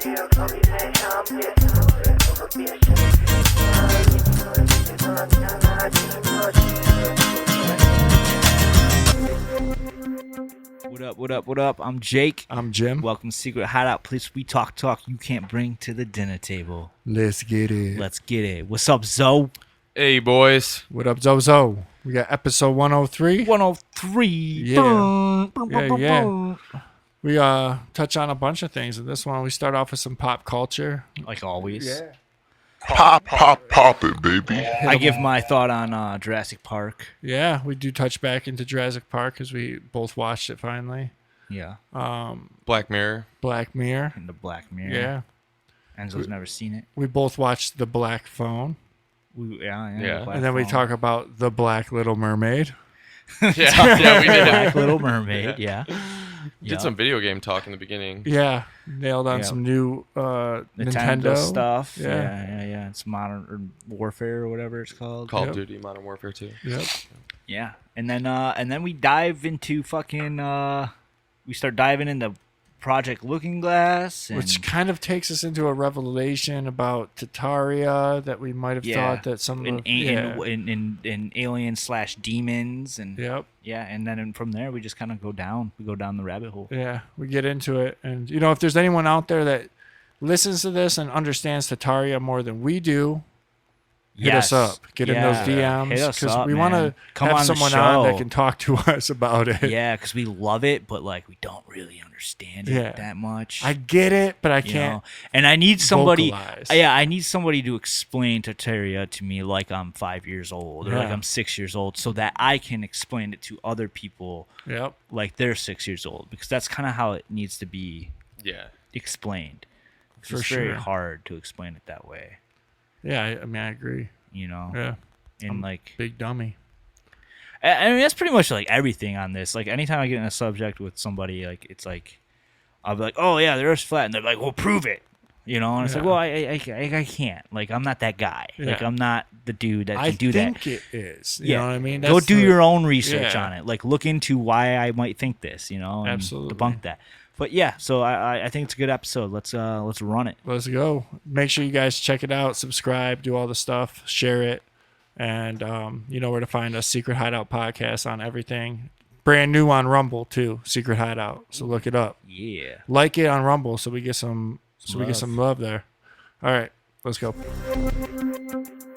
What up, what up, what up? I'm Jake. I'm Jim. Welcome to Secret Hideout. Place we talk you can't bring to the dinner table. Let's get it. Let's get it. What's up, Zoe? Hey, boys. What up, Zozo? We got episode 103. 103. Yeah. Yeah. We touch on a bunch of things. In this one, we start off with some pop culture. Like always. Pop it, baby. I give my thought on Jurassic Park. Yeah, we do touch back into Jurassic Park because we both watched it finally. Yeah. Black Mirror. Black Mirror. And the Black Mirror. Yeah. Enzo's never seen it. We both watched The Black Phone. Yeah. Yeah. The Black And then we Phone. talk about The Black Little Mermaid. Yeah, we did. Black Little Mermaid. Yeah. Did some video game talk in the beginning. Yeah. Nailed on Yeah. some new Nintendo stuff. Yeah. Yeah. It's Modern Warfare or whatever it's called. Call Yep. of Duty, Modern Warfare 2. Yep. Yeah, and then we dive into fucking. We start diving into Project Looking Glass, and Which kind of takes us into a revelation about Tataria that we might have thought that some of in aliens / demons, and Yep. yeah, and then from there we just kind of go down. We go down the rabbit hole. Yeah, we get into it. And, if there's anyone out there that listens to this and understands Tataria more than we do, hit us up. Get in those DMs. Hit us Because up, we want to man. Come have on the someone on that show. can talk to us about it. Yeah, because we love it, but like we don't really understand it Yeah. that much. I get it, but I you can't. know? And I need somebody. vocalize. Yeah, I need somebody to explain Tataria to me like I'm 5 years old or like Yeah. I'm 6 years old, so that I can explain it to other people Yep. like they're 6 years old, because that's kind of how it needs to be Yeah. explained. For It's very sure. hard to explain it that way, Yeah, I mean, I agree. you know. Yeah. And like, Big dummy. I mean, that's pretty much like everything on this. Like, anytime I get in a subject with somebody, like it's like I'll be like, "Oh yeah, the Earth's flat," and they're like, "Well, prove it." You know, and it's like, Yeah. well, I can't. Like, I'm not that guy. Like, Yeah. I'm not the dude that I can do that. think it is. You know what I mean? Go That's do the- your own research yeah. on it. Like, look into why I might think this, you know, and Absolutely. debunk that. But yeah, so I think it's a good episode. Let's run it. Let's go. Make sure you guys check it out, subscribe, do all the stuff, share it. And you know where to find us, Secret Hideout Podcast on everything. Brand new on Rumble too, Secret Hideout. So look it up. Yeah. Like it on Rumble so we get some we get love. some love there. All right, let's go.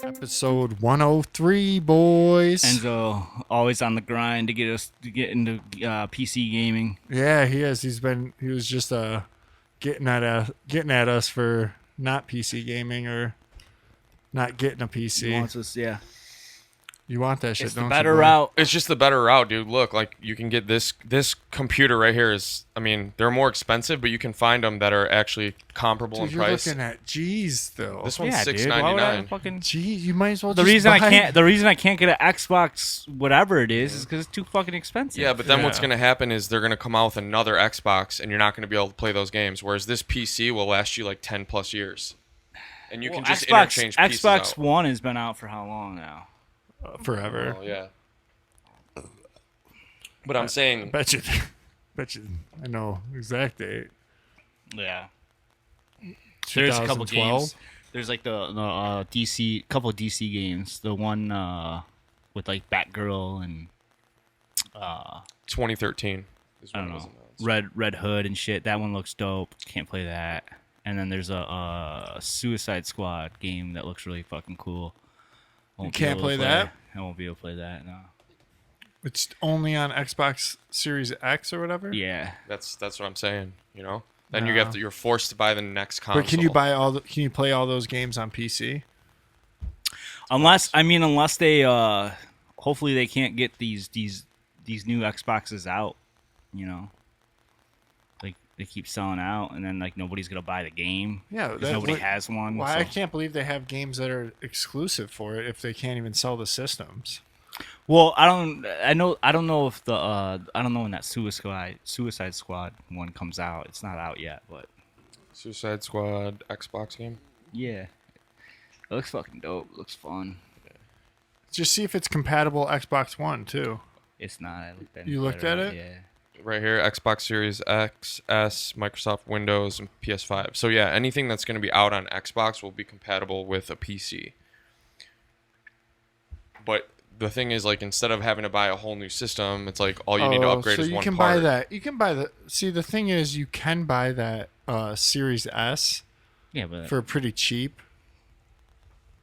Episode 103, boys. Enzo always on the grind to get into PC gaming. Yeah, he is. He was just getting at us for not PC gaming or not getting a PC. He wants us, yeah. You want that shit, It's don't the you, better bro? route. It's just the better route, dude. Look, like you can get this computer right here is, I mean, they're more expensive, but you can find them that are actually comparable Dude, in you're price. looking at G's though. This one's Yeah, dude. Why would I $6.99. fucking... Gee, you might as well. The just reason buy... the reason I can't get an Xbox, whatever it is because it's too fucking expensive. Yeah, but then what's Yeah. going to happen is they're going to come out with another Xbox, and you're not going to be able to play those games. Whereas this PC will last you like 10 plus years, and you can just interchange pieces Xbox out. One has been out for how long now? forever. Oh, yeah. But I'm saying, Bet you. I know exact date. Yeah. There's a couple 2012? games. There's like the DC, couple of DC games. The one with like Batgirl and 2013 is I when don't it was know, announced. Red Hood and shit. That one looks dope. Can't play that. And then there's a Suicide Squad game that looks really fucking cool. Won't be can't able to play that? I won't be able to play that. No. It's only on Xbox Series X or whatever. Yeah. That's what I'm saying. You know, then No. you're forced to buy the next console. But can you play all those games on PC? Unless they hopefully they can't get these new Xboxes out, you know. Like they keep selling out and then like nobody's going to buy the game. Yeah, because nobody has one. Why I so- can't believe they have games that are exclusive for it if they can't even sell the systems. Well, I don't know if I don't know when that Suicide Squad one comes out. It's not out yet, but Suicide Squad Xbox game. yeah. It looks fucking dope. It looks fun. Just see if it's compatible Xbox One too. It's not. I looked at You looked at it? Yeah. right here, Xbox Series X, S, Microsoft Windows, and PS5. So yeah, anything that's going to be out on Xbox will be compatible with a PC. But the thing is, like, instead of having to buy a whole new system, it's like all you need to upgrade is one can part. buy that. You can buy the. See, the thing is, you can buy that Series S Yeah, but for pretty cheap.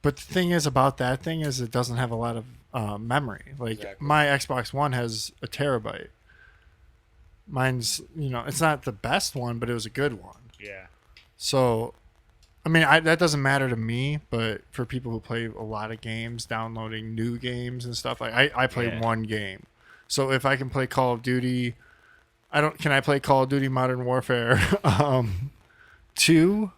But the thing is about that thing is it doesn't have a lot of memory. Like Exactly. my Xbox One has a terabyte. Mine's, it's not the best one, but it was a good one. yeah. So, I mean, that doesn't matter to me, but for people who play a lot of games, downloading new games and stuff, like I play Yeah. one game. So if I can play Call of Duty, can I play Call of Duty Modern Warfare 2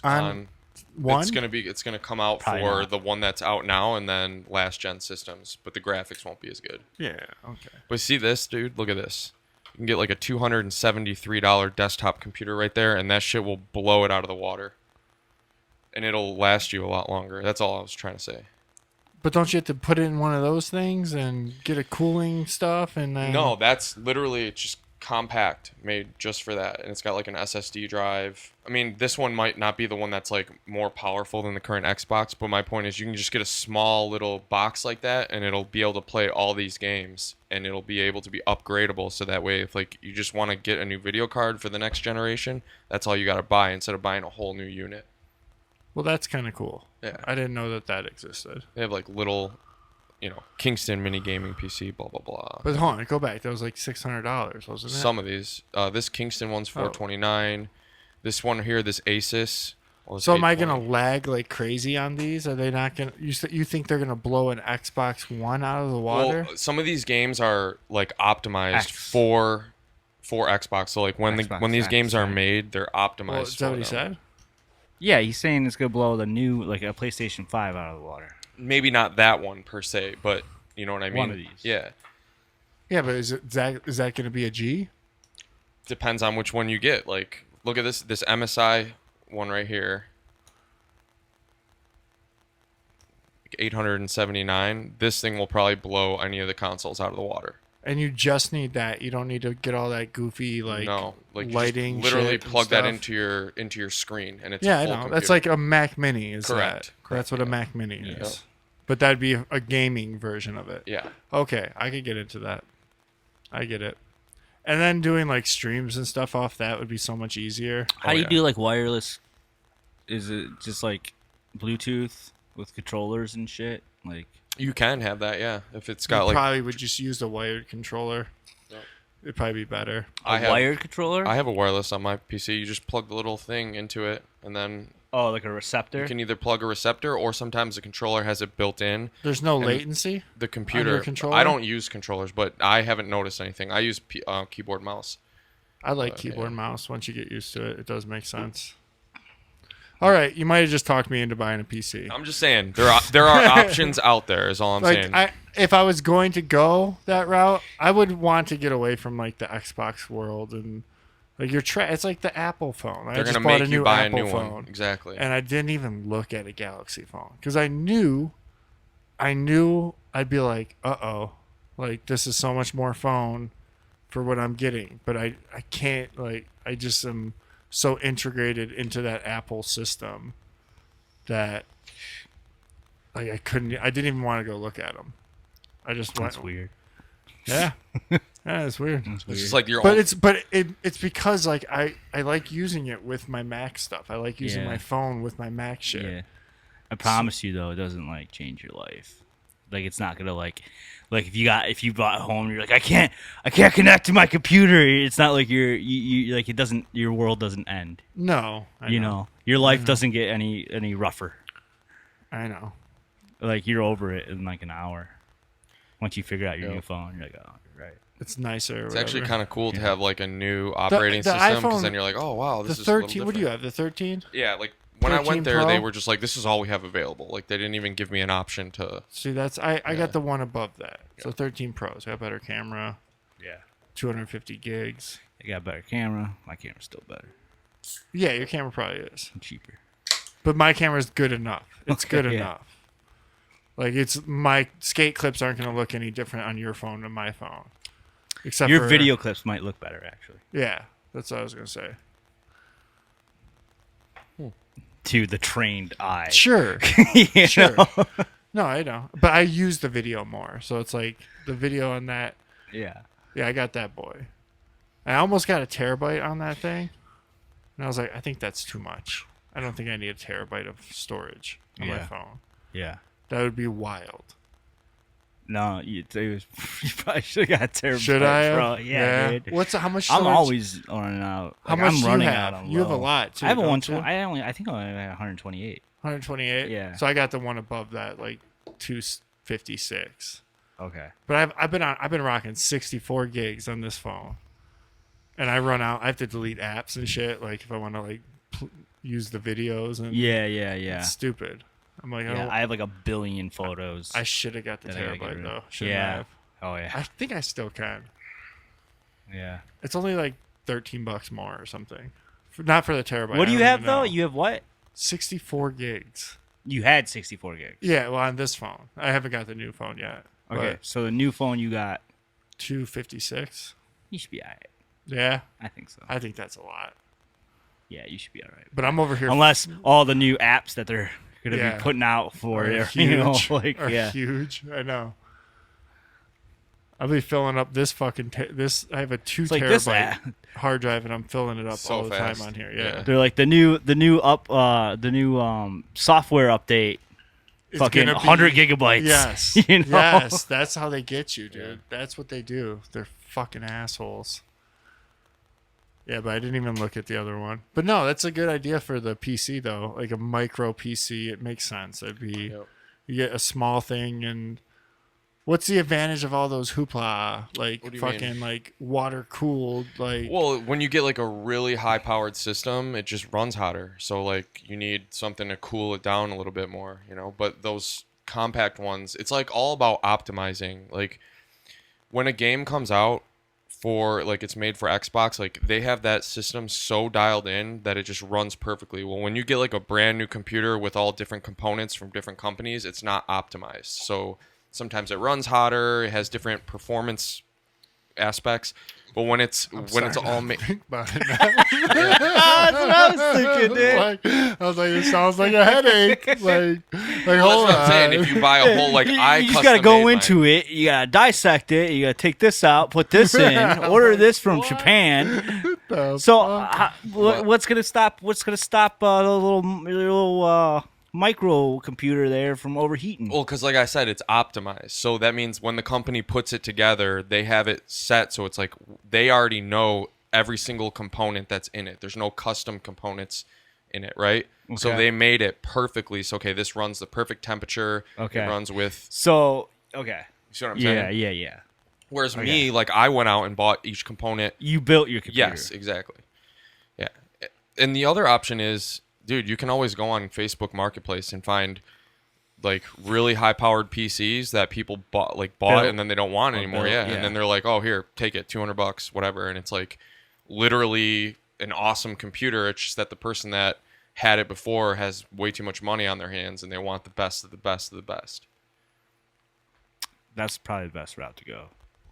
on one? It's gonna come out Probably for not. the one that's out now, and then last gen systems, but the graphics won't be as good. Yeah, okay. But see this, dude? Look at this. You can get like a $273 desktop computer right there, and that shit will blow it out of the water. And it'll last you a lot longer. That's all I was trying to say. But don't you have to put it in one of those things and get a cooling stuff and then No, that's literally just compact, made just for that, and it's got like an SSD drive. I mean, this one might not be the one that's like more powerful than the current Xbox, but my point is you can just get a small little box like that, and it'll be able to play all these games, and it'll be able to be upgradable. So that way, if like you just want to get a new video card for the next generation, that's all you got to buy instead of buying a whole new unit. Well, that's kind of cool. Yeah. I didn't know that existed. They have like little, Kingston mini gaming PC, blah blah blah. But hold on, go back. That was like $600, wasn't it? Some of these, this Kingston one's $429. This one here, this Asus. was So am I gonna $820. lag like crazy on these? Are they not gonna? You think they're gonna blow an Xbox One out of the water? Well, some of these games are like optimized X. for Xbox. So like when Xbox when these X, games are yeah. made, they're optimized. Well, is that for what he them. said? Yeah, he's saying it's gonna blow the new like a PlayStation 5 out of the water. Maybe not that one per se, but you know what I mean. One of these. Yeah, Yeah, but is that gonna be a G? depends on which one you get. Like, look at this MSI one right here. 879. This thing will probably blow any of the consoles out of the water. And you just need that. You don't need to get all that goofy No, like lighting. you just literally shit and plug that stuff. into your screen, and it's Yeah, a I full know. computer. That's like a Mac Mini. Is Correct. that? That's what a yeah. Mac Mini Yeah. is. But that'd be a gaming version of it. Yeah. Okay, I could get into that. I get it. And then doing like streams and stuff off that would be so much easier. How do you yeah. do like wireless? Is it just like Bluetooth with controllers and shit? Like, You can have that, yeah. If it's You got like probably would just use the wired controller. Yep. It'd probably be better. a wired controller? I have a wireless on my PC. You just plug the little thing into it, and then Oh, like a receptor? you can either plug a receptor or sometimes the controller has it built in. There's no And latency. The computer. controller? I don't use controllers, but I haven't noticed anything. I use keyboard mouse. I like yeah. keyboard and mouse. Once you get used to it, it does make sense. All right, you might have just talked me into buying a PC. I'm just saying there are options out there. Is all I'm saying. If I was going to go that route, I would want to get away from like the Xbox world and like it's like the Apple phone. I They're just gonna bought make a you new buy Apple a new phone, one. Exactly. and I didn't even look at a Galaxy phone because I knew I'd be like, like this is so much more phone for what I'm getting, but I can't I just am so integrated into that Apple system that like I didn't even want to go look at them. I just went. That's weird. Yeah, yeah, it's weird. That's It's weird. just like your But own. it's because like I like using it with my Mac stuff. I like using Yeah. my phone with my Mac shit. Yeah. I promise you though, it doesn't like change your life. Like it's not gonna like if you bought a home, you're like I can't connect to my computer. It's not like you like it doesn't your world doesn't end. No, I You know your life doesn't get any rougher. I know. Like you're over it in like an hour. Once you figure out your Yeah. new phone, you're like, oh, you're right. It's nicer. It's actually kind of cool to have like a new operating the system because iPhone- then you're like, oh wow, the this is a little 13. What do you different. have? The 13. Yeah, like when I 13 went there, they Pro? were just like, this is all we have available. Like they didn't even give me an option to. See, that's I Yeah. got the one above that. So 13 Pros. Got better camera, Yeah. 250 gigs. I got a better camera. My camera's still better Yeah, your camera probably is, and cheaper. but my camera's good enough. It's Okay, good yeah. enough. Like it's my skate clips aren't going to look any different on your phone than my phone. Except Your for, video clips might look better, actually. Yeah, that's what I was gonna say. To the trained eye. Sure, You sure. know? No, I know, but I use the video more, so it's like the video on that. Yeah. Yeah, I got that boy. I almost got a terabyte on that thing, and I was like, I think that's too much. I don't think I need a terabyte of storage on my Yeah. phone. Yeah. That would be wild. No, you probably should have got terabyte. Should I have? Bro. Yeah, dude. How much? I'm storage- always running out. How Like, much I'm do you running have? out on You have a low. lot, too, I have a don't 120. you? I think I only have 128. 128. Yeah. So I got the one above that, like 256. Okay. But I've been rocking 64 gigs on this phone, and I run out. I have to delete apps and shit. Like if I want to like use the videos and Yeah. it's stupid. I'm like, Yeah, oh, I have like a billion photos. I should have got the that I gotta get terabyte rid of. though. Shouldn't Yeah. have. Oh yeah. I think I still can. Yeah. It's only like $13 more or something. Not for the terabyte. What do I you don't have even though? know. You have what? 64 gigs. You had 64 gigs. Yeah, well on this phone. I haven't got the new phone yet. Okay. But So the new phone you got, 256. you should be alright. Yeah, I think so. I think that's a lot. Yeah, you should be alright. But I'm over here. Unless all the new apps that they're gonna Yeah. be putting out for are it, you know, huge. like Are yeah. huge. I know. I'll be filling up this fucking this. I have a 2 It's like terabyte this app. hard drive, and I'm filling it up So all the fast. time on here. Yeah. Yeah, They're like the new software update. It's Fucking gonna be- 100 gigabytes. Yes, You know? yes, that's how they get you, dude. That's what they do. They're fucking assholes. Yeah, but I didn't even look at the other one. But no, that's a good idea for the PC though. Like a micro PC, it makes sense. It'd be Yep. you get a small thing, and what's the advantage of all those hoopla like What do you fucking mean? like water cooled like Well, when you get like a really high powered system, it just runs hotter. So like you need something to cool it down a little bit more, you know. But those compact ones, it's like all about optimizing. Like when a game comes out for like it's made for Xbox, like they have that system so dialed in that it just runs perfectly. Well, when you get like a brand new computer with all different components from different companies, it's not optimized. So sometimes it runs hotter, it has different performance aspects. But when it's all made, think about it now. That's what I was thinking, dude. I was like, it sounds like a headache. Like well, hold that's what I'm saying. on. If you buy a whole like I you just gotta custom go made into it. You gotta dissect it. You gotta take this out, put this in, order this from Japan. The So, fuck? what's gonna stop? What's gonna stop the little microcomputer there from overheating? Well, because like I said, it's optimized. So that means when the company puts it together, they have it set so it's like they already know every single component that's in it. There's no custom components in it, right? So Okay. they made it perfectly. So okay, this runs the perfect temperature. Okay. It runs with. So, okay, You see what I'm yeah, saying? yeah. Whereas me, like I went out and bought each component. You built your computer. Yes, exactly. Yeah. And the other option is, dude, you can always go on Facebook Marketplace and find like really high powered PCs that people bought Built. and then they don't want anymore. built, Yeah. yeah. And then they're like, oh, here, take it, $200, whatever. And it's like literally an awesome computer. It's just that the person that had it before has way too much money on their hands and they want the best of the best of the best. That's probably the best route to go.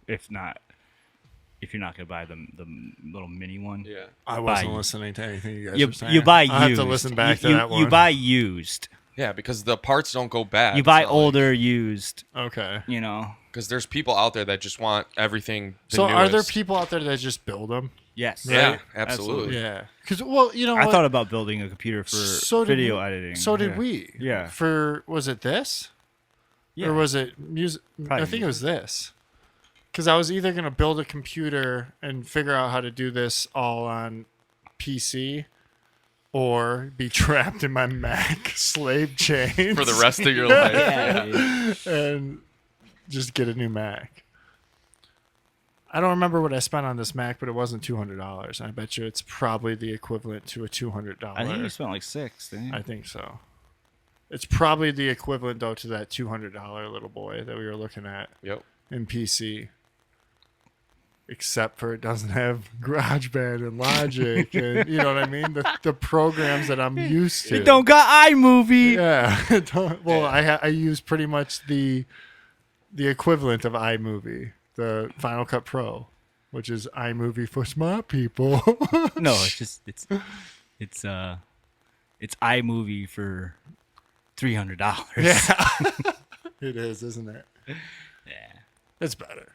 If you're not gonna buy the little mini one. Yeah. I wasn't listening to anything you guys You, were saying. you buy I'll used. have to listen back to you, that one. You buy used. Yeah, because the parts don't go bad. You buy older used. Okay. You know. Because there's people out there that just want everything. The So are there newest. people out there that just build them? Yes. Yeah, Right? absolutely. Yeah. Because well, you know, I what? thought about building a computer for So did video we- editing. So did Yeah. we. Yeah. For was it this? Yeah. Or was it music? Probably I think it was this. Because I was either gonna build a computer and figure out how to do this all on PC, or be trapped in my Mac slave chain For the rest of your life. Yeah, dude. and just get a new Mac. I don't remember what I spent on this Mac, but it wasn't $200. I bet you it's probably the equivalent to a $200. I think you spent like $6. Didn't you? I think so. It's probably the equivalent though to that $200 little boy that we were looking at Yep. in PC. Except for it doesn't have GarageBand and Logic, and you know what I mean. The programs that I'm used to. It don't got iMovie. Yeah. it don't- well, I use pretty much the equivalent of iMovie, the Final Cut Pro. which is iMovie for smart people. No, it's iMovie for $300. Yeah. It is, isn't it? Yeah. It's better.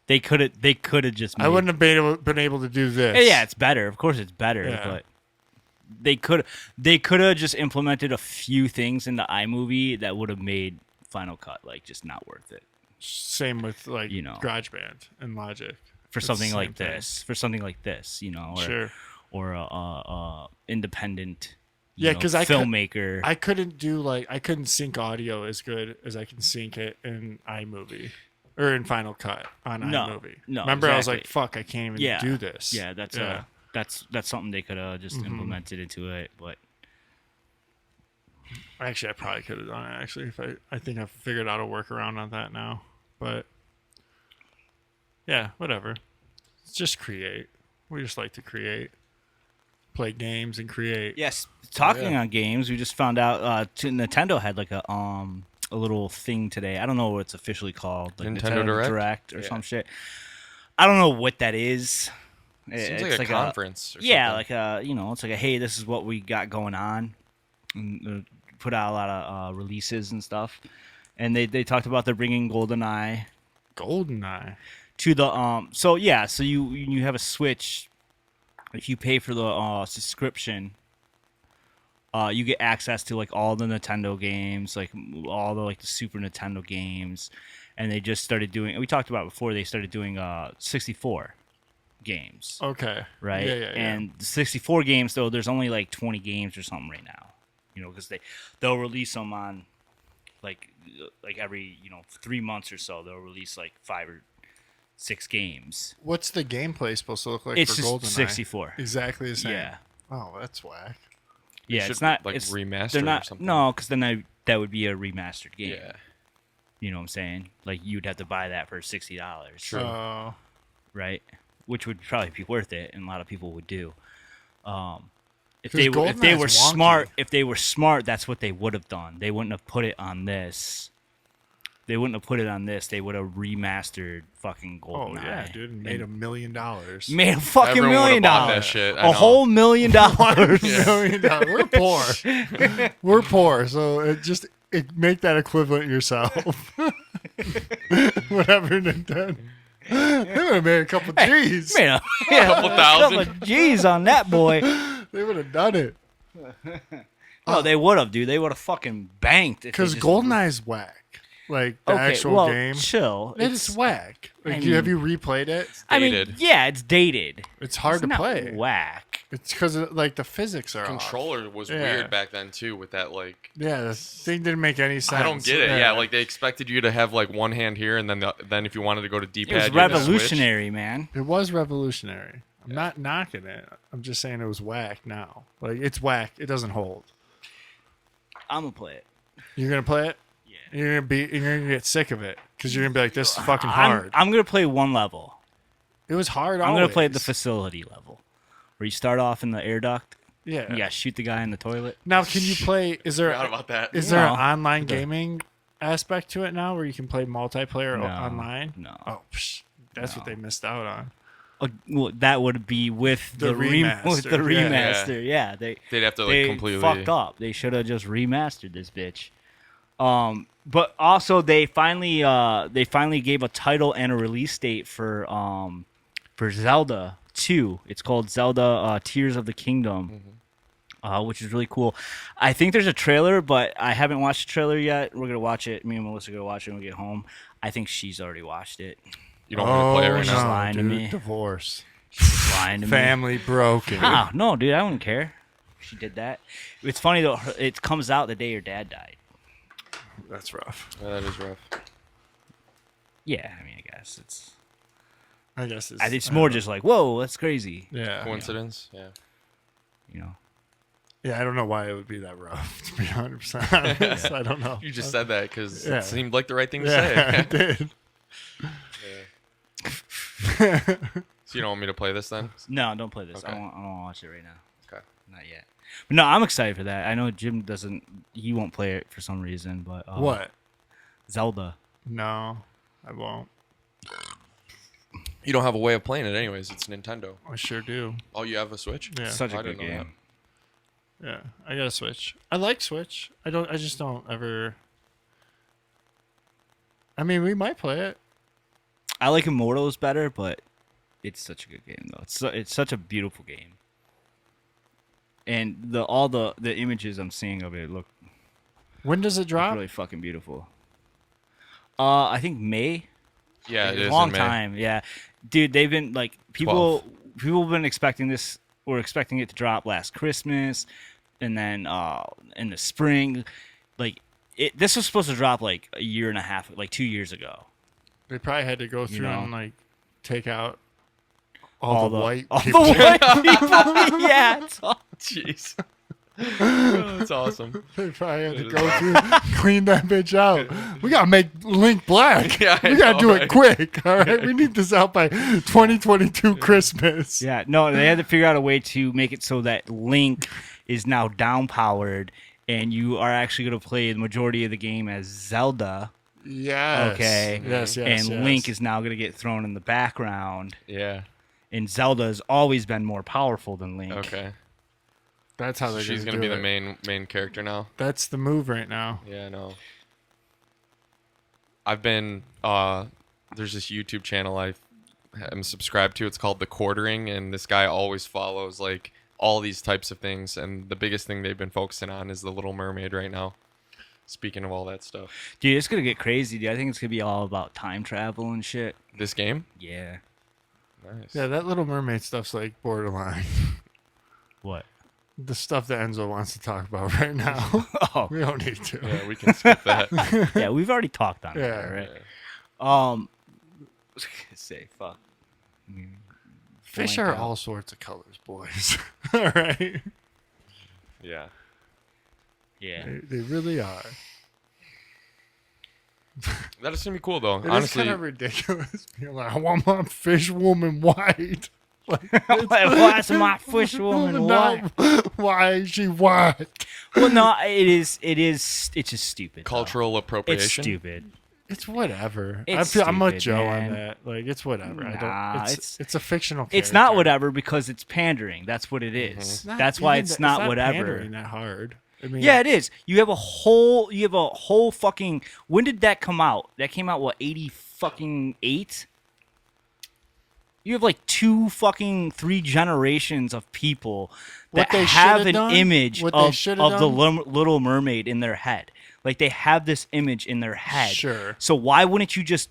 They could have just made, I wouldn't have been able to do this. Yeah, it's better. Of course it's better, Yeah. but they could have just implemented a few things into iMovie that would have made Final Cut like just not worth it Same with like You know. GarageBand and Logic. for It's something the like same thing. this. For something like this, you know, or Sure. or independent Yeah, you know, 'cause I could- filmmaker. I couldn't sync audio as good as I can sync it in iMovie or in Final Cut on No, iMovie. no, Remember, I was like, exactly. "Fuck, I can't even yeah, do this." Yeah, that's something they could have just implemented into it, but Actually, I probably could have done it. Actually, if I think I've figured out a workaround on that now. But yeah, whatever. Just create. We just like to create, play games, and create. yes. Talking yeah. on games, we just found out Nintendo had like a little thing today. I don't know what it's officially called, like Nintendo Direct? or Yeah. some shit. I don't know what that is. Seems It's like a conference. Or Yeah, something. like it's like a hey, this is what we got going on. And, put out a lot of releases and stuff, and they talked about they're bringing GoldenEye GoldenEye. to the So yeah, so you have a Switch. If you pay for the subscription, you get access to like all the Nintendo games, like all the like the Super Nintendo games, and they just started doing. We talked about it before. They started doing 64 games. Okay. Right? Yeah. And the 64 games, though, there's only like 20 games or something right now. You know, because they'll release them on like every 3 months or so. They'll release like 5 or 6 games. What's the gameplay supposed to look like It's for just GoldenEye? 64. Exactly the same. Yeah, Oh, that's whack. yeah. should, It's not like, it's, remaster They're or not something. no, because then that would be a remastered game. Yeah. You know what I'm saying? Like you'd have to buy that for $60. True. Right? Which would probably be worth it, and a lot of people would do. If 'Cause they were GoldenEye's wonky. smart, that's what they would have done. They wouldn't have put it on this. They would have remastered fucking Oh GoldenEye. yeah, dude, and made $1 million. Made a fucking Everyone $1 would've million. bought that shit, I A know. whole $1 million. $1 million. We're poor. We're poor, so make that equivalent yourself. Whatever Nintendo. They would have made a couple G's. Made a Couple thousand. couple of G's on that boy. They would have done it. No, they would have, dude. They would have fucking banked. if they Because just- GoldenEye's whack. Like the Okay, actual well, game. Chill. It's whack. Like, I have mean- you replayed it? I mean, dated. yeah, it's dated. It's hard It's to not play. Whack. It's because like the physics are off. Controller was Yeah. weird back then too, with that like. Yeah, the thing didn't make any sense. I don't get it. Yeah, like they expected you to have like one hand here, and then if you wanted to go to D-pad, It was you had to switch. revolutionary, man. It was revolutionary. I'm not knocking it. I'm just saying it was whack now. Like, it's whack. It doesn't hold. I'm gonna play it. You're going to play it? Yeah. You're gonna get sick of it because you're gonna be like, this is fucking hard. I'm gonna play one level. It was hard. I'm gonna play the always. facility level, where you start off in the air duct. Yeah. You gotta shoot the guy in the toilet. Now, can you play? Is there Forgot about that. is there an No. online gaming aspect to it now where you can play multiplayer No. online? No. Oh, that's what they missed out on. Well, that would be with The with the remaster, yeah. remaster. Yeah, They'd have to like they completely. fucked up. They should have just remastered this bitch. But also they finally gave a title and a release date for Zelda 2. It's called Zelda Tears of the Kingdom, which is really cool. I think there's a trailer, but I haven't watched the trailer yet. We're gonna watch it. Me and Melissa are gonna watch it when we get home. I think she's already watched it. You don't want to play it right she's now. lying to dude, me. Divorce, She's lying to me. family broken. Ah, no, dude, I wouldn't care. She did that. It's funny though. It comes out the day your dad died. That's rough. Yeah, that is rough. Yeah, I mean, I guess it's. I guess It's more just like, whoa, that's crazy. yeah. Coincidence? Yeah. You know. Yeah, I don't know why it would be that rough. To be 100% honest, I don't know. You just said that because Yeah. it seemed like the right thing to Yeah, I say. did. So you don't want me to play this then? No, don't play this. Okay. I don't want to watch it right now. Okay. Not yet. But no, I'm excited for that. I know Jim doesn't. He won't play it for some reason, but What? Zelda. No, I won't. You don't have a way of playing it anyways. It's Nintendo. I sure do. Oh, you have a Switch? Yeah. Such I a good didn't know game. Yeah, I got a Switch. I like Switch. I just don't ever. I mean, we might play it. I like Immortals better, but it's such a good game though. It's such a beautiful game, and all the images I'm seeing of it look When does it drop? really fucking beautiful. I think May. Yeah, it is a long in May. time. Yeah, dude, they've been like people have been expecting this. Were expecting it to drop last Christmas, and then in the spring, like this was supposed to drop like a year and a half, like 2 years ago. They probably had to go through know. and like take out all the white all people. the white people. Yeah, it's all, Jeez. Oh, that's awesome. They probably had to go through, clean that bitch out. We gotta make Link black. Yeah, I we gotta know, do right? it quick. All right, we need this out by 2022 Christmas. yeah. No, they had to figure out a way to make it so that Link is now down powered, and you are actually going to play the majority of the game as Zelda. Yes. Okay. Yes. and Yes. Link is now going to get thrown in the background, Yeah. and Zelda has always been more powerful than Link. Okay. That's how they're She's gonna gonna do be the it. main character now. That's the move right now. Yeah, I know. I've been there's this YouTube channel I'm subscribed to. It's called The Quartering, and this guy always follows like all these types of things. And the biggest thing they've been focusing on is The Little Mermaid right now. Speaking of all that stuff, Dude, it's going to get crazy, dude. I think it's going to be all about time travel and shit. this game, Yeah. nice. Yeah, that Little Mermaid stuff's like borderline. What? The stuff that Enzo wants to talk about right now. Oh, We don't need to. Yeah, we can skip that. yeah, we've already talked on Yeah. that, right? I was gonna say, fuck. Fish Blank are out. all sorts of colors, boys. All right. Yeah. Yeah. They really are. That is gonna be cool though. It is Honestly, kind of ridiculous. Being like, I want my fish woman white. Like, Why is my fish woman white? Why is she white? Well, no, it is. It's just stupid. though. cultural It's appropriation. stupid. It's whatever. It's I'm with stupid, Joe man. on that. Like, it's whatever. I Nah, don't. It's a fictional. It's not character. whatever because it's pandering. That's what it is. It's not That's why even it's that- not whatever. pandering that hard. I mean, Yeah, it is. You have a whole fucking. When did that come out? That came out what 80 fucking 8? You have like 3 generations of people What that they have should've an done- image what they of should've the Little Mermaid in their head. Like they have this image in their head. Sure. So why wouldn't you just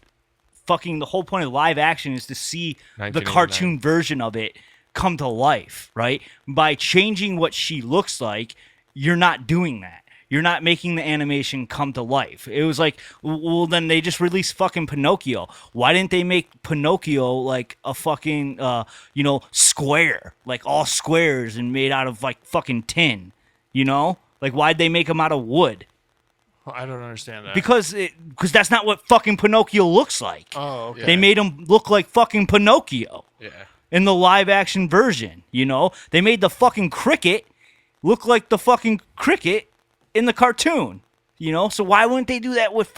fucking, the whole point of live action is to see the 1989. cartoon version of it come to life, right? By changing what she looks like, you're not doing that. You're not making the animation come to life. It was like, well, then they just released fucking Pinocchio. Why didn't they make Pinocchio like a fucking, square, like all squares and made out of like fucking tin? You know, like why'd they make them out of wood? I don't understand that. Because that's not what fucking Pinocchio looks like. Oh, okay. They made him look like fucking Pinocchio Yeah. in the live action version, you know? They made the fucking cricket look like the fucking cricket in the cartoon, you know? So why wouldn't they do that with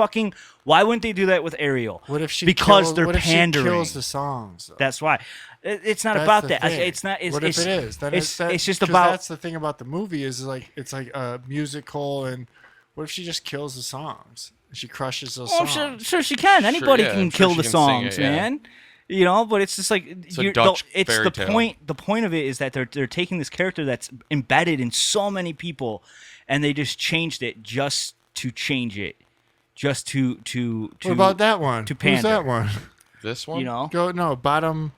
Ariel? What if she? Because kills, they're what if pandering. She kills the songs. Though? That's why. It's not That's about the that. thing. It's not. It's, what it's, if it is? Then it's just 'cause about. That's the thing about the movie is like it's like a musical, and what if she just kills the songs? She crushes those Oh, songs. sure she can. Anybody yeah, can I'm sure kill she the can sing it, songs, yeah. man. You know, but it's just like a Dutch it's fairy the tale. point. The point of it is that they're taking this character that's embedded in so many people, and they just changed it just to change it, just to What about that one? to Who's pander. that one? This one. you know. Go no bottom.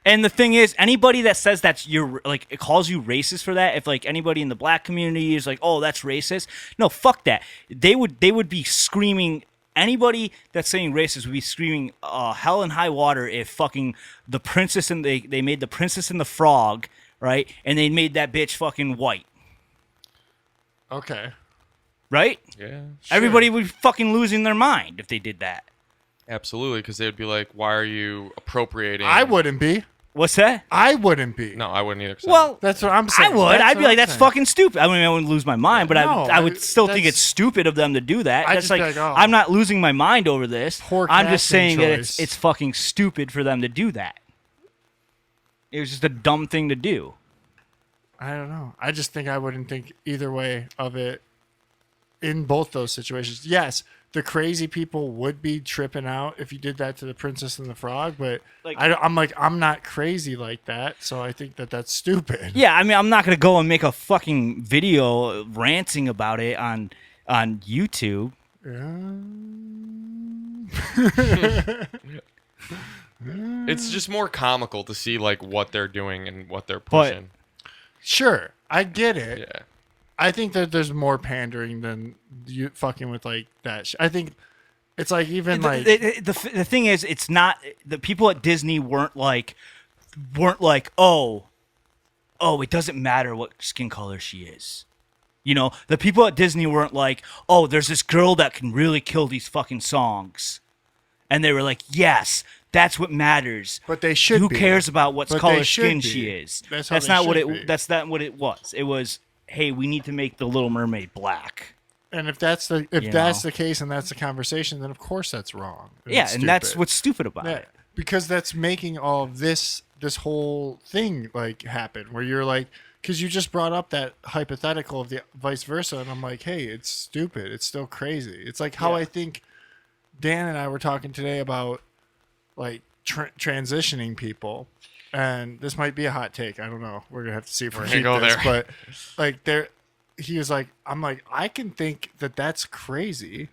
And the thing is, anybody that says that's you're like it calls you racist for that, if like anybody in the black community is like, oh, that's racist. No, fuck that. They would be screaming. Anybody that's saying racist would be screaming hell and high water if fucking the princess and they made the princess and the frog, right? And they made that bitch fucking white, Okay. right? Yeah. Everybody would be fucking losing their mind if they did that. Absolutely, because they would be like, "Why are you appropriating?" I wouldn't be. What's that? I wouldn't be. No, I wouldn't either. 'cause Well, That's what I'm I saying. would. That's I'd be what like, I'm that's saying. fucking stupid. I mean, I wouldn't lose my mind, but No, I would still think that's- it's stupid of them to do that. I'd That's just be like, like, oh. I'm not losing my mind over this. Poor I'm just casting saying that choice. it's fucking stupid for them to do that. It was just a dumb thing to do. I don't know. I just think I wouldn't think either way of it in both those situations. Yes, the crazy people would be tripping out if you did that to the Princess and the Frog, but Like- I'm not crazy like that, so I think that that's stupid. Yeah, I mean, I'm not gonna go and make a fucking video ranting about it on YouTube. it's just more comical to see like what they're doing and what they're But- pushing. Sure, I get it. Yeah. I think that there's more pandering than you fucking with like that. I think it's like even like The thing is, it's not the people at Disney weren't like, oh, it doesn't matter what skin color she is. You know, the people at Disney weren't like, oh, there's this girl that can really kill these fucking songs, and they were like, yes, that's what matters. But they should Who be. cares about what But color they should skin be. she is? That's how they not what should be. That's not what it was. It was, hey, we need to make the Little Mermaid black. and if that's the You that's know? the case and that's the conversation, then of course that's wrong. Yeah, it's and that's stupid. what's stupid about Yeah, it. because that's making all of this whole thing like happen where you're like, because you just brought up that hypothetical of the vice versa, and I'm like, hey, it's stupid. It's still crazy. It's like how Yeah. I think Dan and I were talking today about like transitioning people, and this might be a hot take. I don't know. We're gonna have to see if We're we gonna keep go this, there. but like there, he was like, I'm like, I can think that that's crazy,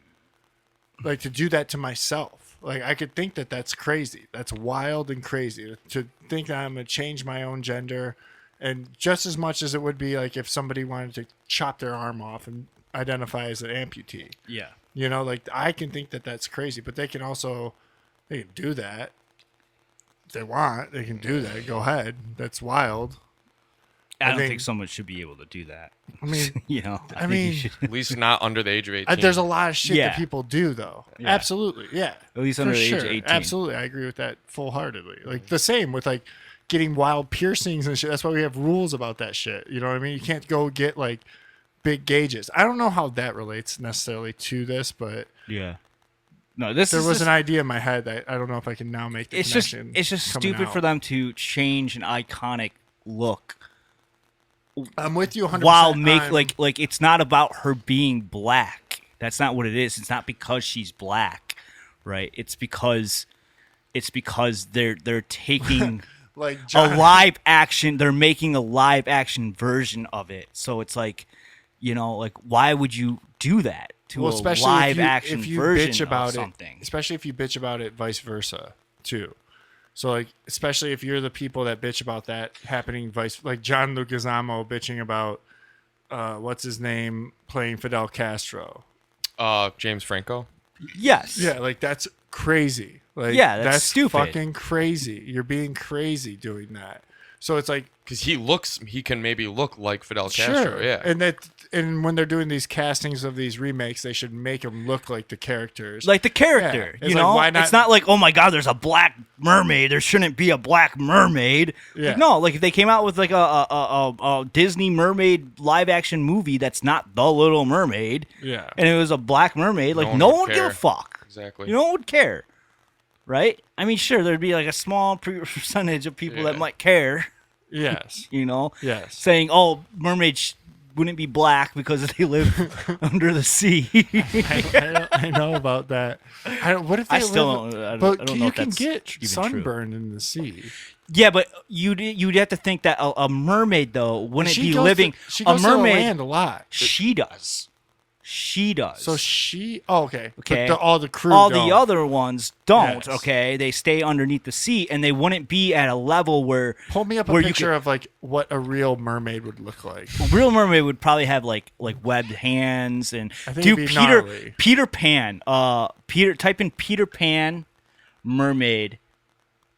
like to do that to myself. Like I could think that that's crazy. That's wild and crazy to think that I'm gonna change my own gender, and just as much as it would be like if somebody wanted to chop their arm off and identify as an amputee. Yeah. You know, like I can think that that's crazy, but they can do that. If they want, they can do that. Go ahead. That's wild. I don't think- think someone should be able to do that. I mean, You know, I think mean, you should, At least not under the age of 18. there's a lot of shit Yeah. that people do, though. Yeah. Absolutely, yeah. At least For under the age of sure. 18. Absolutely, I agree with that full-heartedly. Like the same with like getting wild piercings and shit. That's why we have rules about that shit. You know what I mean? You can't go get like big gauges. I don't know how that relates necessarily to this, but yeah. No, this there is was just, an idea in my head that I don't know if I can now make the it's just connection. coming stupid for out. them to change an iconic look I'm with you 100%. while make on- like it's not about her being black. That's not what it is. It's not because she's black, right? It's because they're taking like a John, live action. They're making a live action version of it. So it's like, you know, like why would you do that to well, a especially live if you, action if you version bitch about of something? it, especially if you bitch about it vice versa too. So like, especially if you're the people that bitch about that happening like John Leguizamo bitching about what's his name playing Fidel Castro. James Franco. Yes. Yeah, like that's crazy. Like Yeah, that's stupid. fucking crazy. You're being crazy doing that. So it's like Because he can maybe look like Fidel Castro. Yeah. and when they're doing these castings of these remakes, they should make them look like the characters. Like the character, Yeah, it's you like, know. why not- It's not like, oh my god, there's a black mermaid. There shouldn't be a black mermaid. Yeah. Like, no, like if they came out with like a Disney mermaid live action movie that's not The Little Mermaid, Yeah. and it was a black mermaid, like one no would one would give a care. fuck. Exactly. No one would care, right? I mean, sure, there'd be like a small percentage of people that Yeah. might care, Yes. you know, Yes. saying, oh, mermaids wouldn't be black because they live under the sea. I know about that. What if they I still live, don't- I don't- but I don't know you if can that's get even true. sunburned in the sea. Yeah, but you'd have to think that a mermaid though wouldn't She be goes living. she A goes to the mermaid, land a lot. she does. She does. So she. Oh, okay. Okay. But all the crew. all don't. the other ones don't. Yes. Okay, they stay underneath the sea, and they wouldn't be at a level where Pull me up a where you picture could- of like what a real mermaid would look like. real mermaid would probably have like webbed hands and I think dude it'd be Peter gnarly. Peter Pan. Type in Peter Pan mermaid.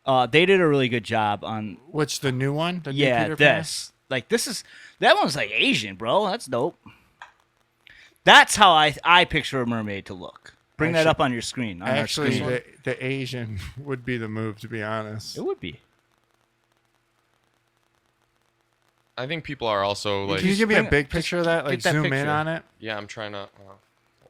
They did a really good job on Which the new one? The new yeah, Peter Pan? this. Like this is that one's like Asian, bro. That's dope. That's how I picture a mermaid to look. Bring that Actually- up on your screen. On our Actually, screen. the Asian would be the move, to be honest. It would be. I think people are also like, Can you give me a bring it- big picture of that? Like get that zoom in picture. on it. yeah, I'm trying to. Hold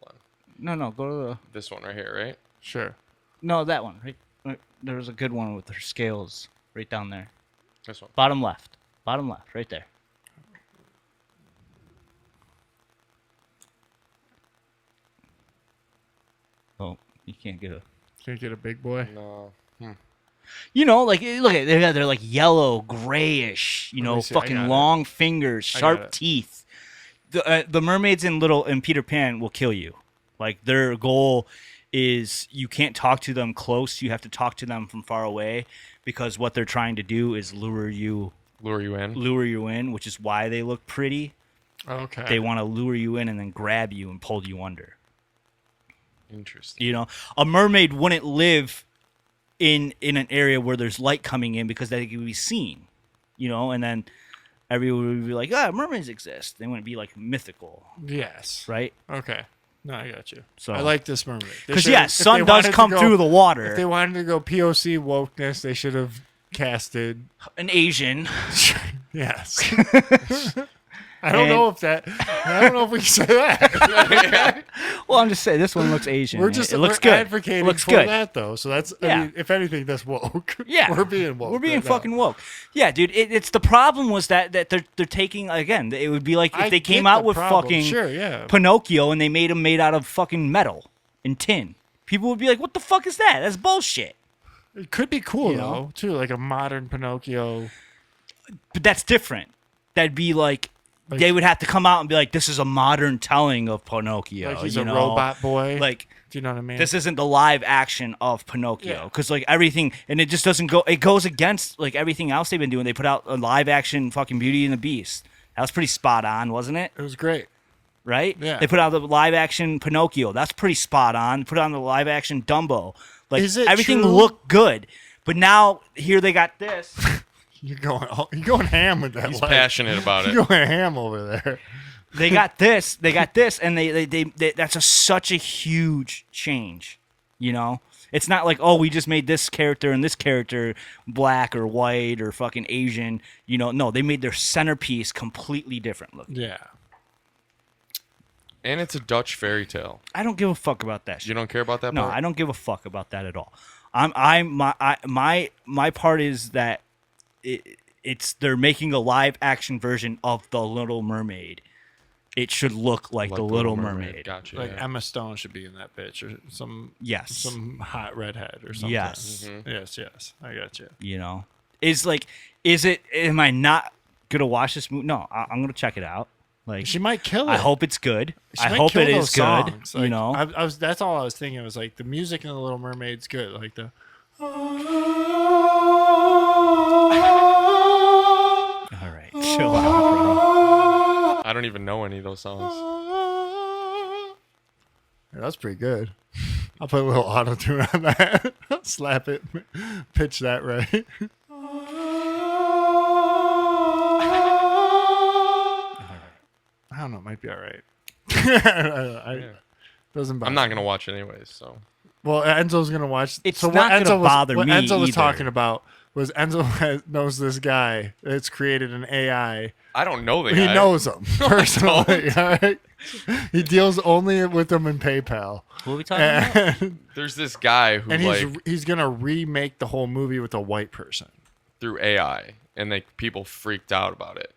on, No, go to the this one right here, right? Sure. no that one. Right, there was a good one with her scales right down there. This one. Bottom left, right there. Oh, you can't get a. Can't get a big boy. No. You know, like look at they're like yellow, grayish. You Let me know, see, I got fucking it. long fingers, I got sharp it. teeth. The mermaids in Peter Pan will kill you. Like their goal is you can't talk to them close. You have to talk to them from far away because what they're trying to do is lure you in, which is why they look pretty. Okay. They want to lure you in and then grab you and pull you under. Interesting. You know, a mermaid wouldn't live in an area where there's light coming in because they could be seen. You know, and then everyone would be like, mermaids exist. They wouldn't be like mythical, Yes. right? Okay. No, I got you. So- I like this mermaid. They Because should've- yeah, if sun they does wanted to come go- through the If they water. wanted to go POC wokeness, they should have casted. An Asian. Yes. I don't know if we can say that. Well, I'm just saying this one looks Asian. We're just it looks we're good. advocating It looks for good. that though. So that's Yeah. I mean, if anything, that's woke. Yeah, we're being woke. We're being right now. fucking woke. Yeah, dude. It's the problem was that they're taking again. It would be like if I they came get out the with problem. fucking Sure, yeah. Pinocchio and they made him made out of fucking metal and tin. People would be like, "What the fuck is that? That's bullshit." It could be cool You know? though, too, like a modern Pinocchio. But that's different. That'd be like Like- they would have to come out and be like, "This is a modern telling of Pinocchio." Like he's you a know? robot boy. Like do you know what I mean? this isn't the live action of Pinocchio Yeah. because like everything and it just doesn't go. It goes against like everything else they've been doing. They put out a live action fucking Beauty and the Beast. That was pretty spot on, wasn't it? It was great. Right? Yeah. They put out the live action Pinocchio. That's pretty spot on. Put on the live action Dumbo. Like Is it everything true? looked good. But now here they got this. You're going ham with that. He's life. passionate about it. You're going ham over there. They got this. They got this, and they that's such a huge change. You know, it's not like, oh, we just made this character and this character black or white or fucking Asian. You know, no, they made their centerpiece completely different looking. Yeah. And it's a Dutch fairy tale. I don't give a fuck about that shit. You don't care about that No, part? I don't give a fuck about that at all. My part is that it's they're making a live action version of the Little Mermaid. It should look like the Little Mermaid. Gotcha. Like yeah. Emma Stone should be in that bitch, or some Yes. hot redhead or something. Yes. Yes. I got you. You know, is it? Am I not gonna watch this movie? No, I'm gonna check it out. Like She might kill it. I hope it's good. She I might hope kill it those is good. songs. You Like, know, I was. That's all I was thinking. It was like the music in the Little Mermaid's good. Like the. all right, chill out, I don't even know any of those songs. Yeah, that's pretty good. I'll put a little auto tune on that. Slap it, pitch that right. I don't know. It might be all right. Doesn't bother I'm not me. gonna watch it anyways. So Well, Enzo's gonna watch. It's so what not gonna Enzo was, bother what me Enzo was either. talking about was knows this guy that's created an AI. I don't know the He guy. knows him personally. All right, he deals only with them in PayPal, What are we talking about? and, There's this guy who he's gonna remake the whole movie with a white person. through AI, and people freaked out about it.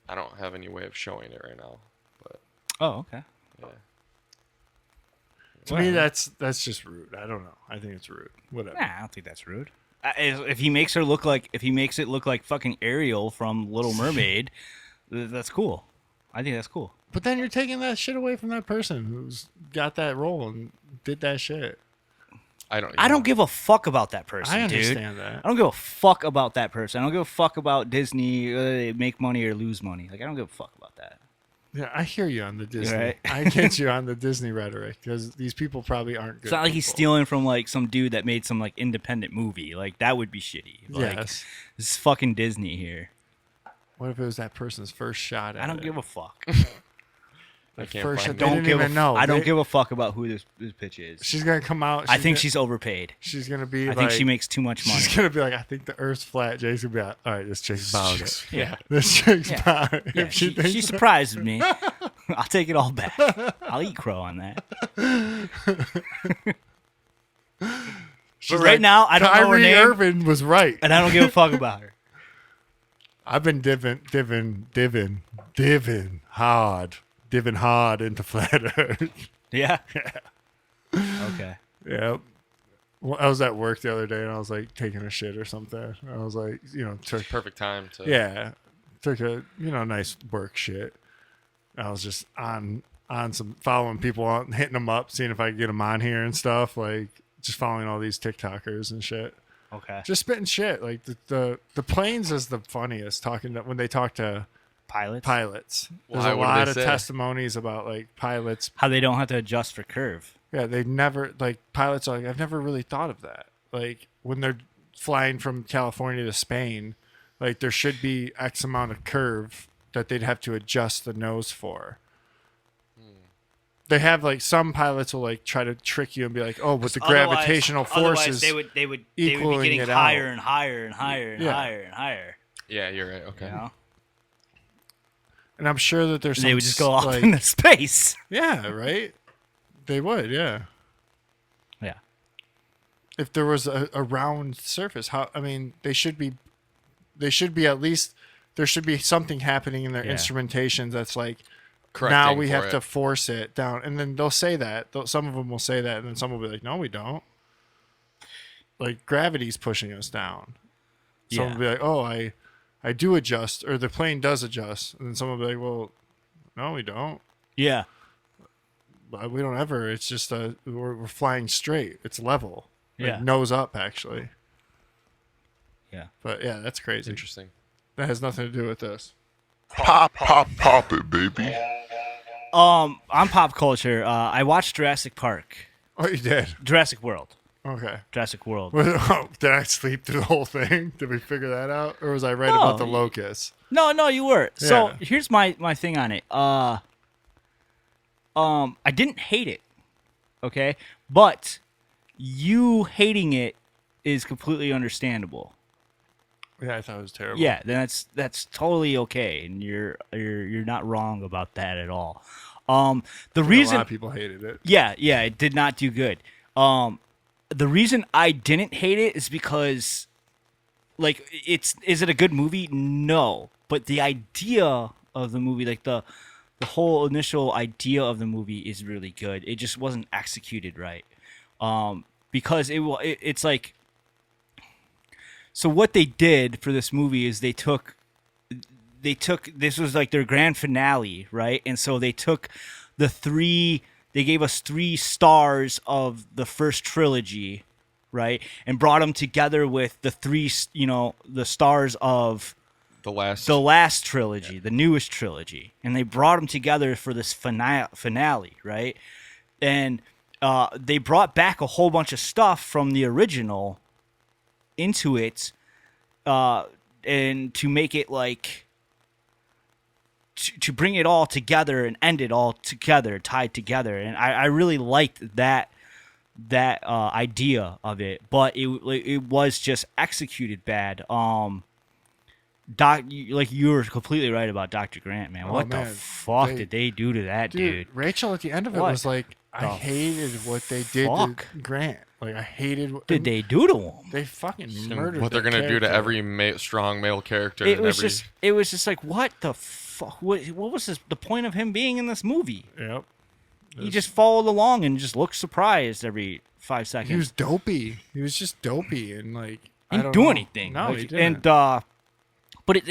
I don't have any way of showing it right now, but Oh, okay. yeah. To me, that's just rude. I don't know. I think it's rude. Whatever. Nah, I don't think that's rude. If he makes it look like fucking Ariel from Little Mermaid, that's cool. I think that's cool. But then you're taking that shit away from that person who's got that role and did that shit. I don't. I don't give a fuck about that person, I dude. understand that. I don't give a fuck about that person. I don't give a fuck about Disney make money or lose money. Like I don't give a fuck about that. Yeah, I hear you on the Disney. Right. I get you on the Disney rhetoric because these people probably aren't good. It's not like he's people. stealing from like some dude that made some like independent movie. Like that would be shitty. Like Yes. this is fucking Disney here. What if it was that person's first shot at I don't it? give a fuck. I can't First, find they it. didn't even know. I don't They- give a fuck about who this bitch is. She's gonna come out. I think she's overpaid. She's gonna be. I think she makes too much money. She's gonna be like, I think the Earth's flat. Jay's gonna be like, all right, this chick's about it. Yeah. This chick's Yeah. about it. Yeah, If she she thinks surprised me. I'll take it all back. I'll eat crow on that. she's But right now, I don't know her Kyrie name, Irving was right. and I don't give a fuck about her. I've been divin hard into flat Earth. Yeah. Okay. Yep. Well, I was at work the other day and I was like taking a shit or something. I was like, took Perfect time to. took a nice work shit. I was just on some following people on, hitting them up, seeing if I could get them on here and stuff. Like just following all these TikTokers and shit. Okay. Just spitting shit. Like the planes is the funniest. When they talk to Pilots. there's Why? a What do lot they of say? testimonies about like pilots. How they don't have to adjust for curve. Yeah, they never like pilots are like, I've never really thought of that. Like when they're flying from California to Spain, like there should be X amount of curve that they'd have to adjust the nose for. They have like some pilots will like try to trick you and be like, oh, but the gravitational forces. they would be equaling getting it higher out. and higher and higher and Yeah. higher and higher. Yeah, you're right. Okay. You know? And I'm sure that there's And some they would just go off like, into space. yeah, right. They would, yeah. Yeah. If there was a round surface, they should be at least there should be something happening in their Yeah. instrumentation that's like Correcting now we for have it. to force it down, and then they'll say that. Some of them will say that, and then some will be like, no, we don't. Like gravity's pushing us down. Some Yeah. will be like, oh, I do adjust, or the plane does adjust, and then some will be like, well, no, we don't. Yeah. But we don't ever. It's just we're flying straight. It's level. Like, Yeah. nose up, actually. Yeah. But yeah, that's crazy. Interesting. That has nothing to do with this. Pop it, baby. On pop culture, I watched Jurassic Park. Oh, you did? Jurassic World. Okay. Jurassic World. Did I sleep through the whole thing? Did we figure that out? Or was I right No, about the locusts? No, you were. So Yeah. here's my thing on it. I didn't hate it. Okay? But you hating it is completely understandable. Yeah, I thought it was terrible. Yeah, then that's totally okay, and you're not wrong about that at all. The A reason, lot of people hated it. yeah, it did not do good. The reason I didn't hate it is because, like, is it a good movie? No, but the idea of the movie, like the whole initial idea of the movie, is really good. It just wasn't executed right, because it's like. So what they did for this movie is they took this was like their grand finale, right? And so they took they gave us 3 stars of the first trilogy, right? And brought them together with the 3, the stars of The last. the last trilogy, the newest trilogy. And they brought them together for this finale, right? And they brought back a whole bunch of stuff from the original into it, and to make it like to bring it all together and end it all together, tied together. And I really liked that idea of it, but it was just executed bad. Like you were completely right about Dr. Grant, man. Oh, What the man. fuck They- did they do to that dude? Rachel at the end of it What was like, I the hated what they did fuck? to Grant. Like I hated what Did they do to him? They fucking and murdered what they're that gonna do to character. every strong male character. It in was every, just like, what the fuck? What was the point of him being in this movie? Yep. He just followed along and just looked surprised every 5 seconds. He was dopey. He was just dopey and like He I didn't don't do know. anything. No, Like, he didn't. And but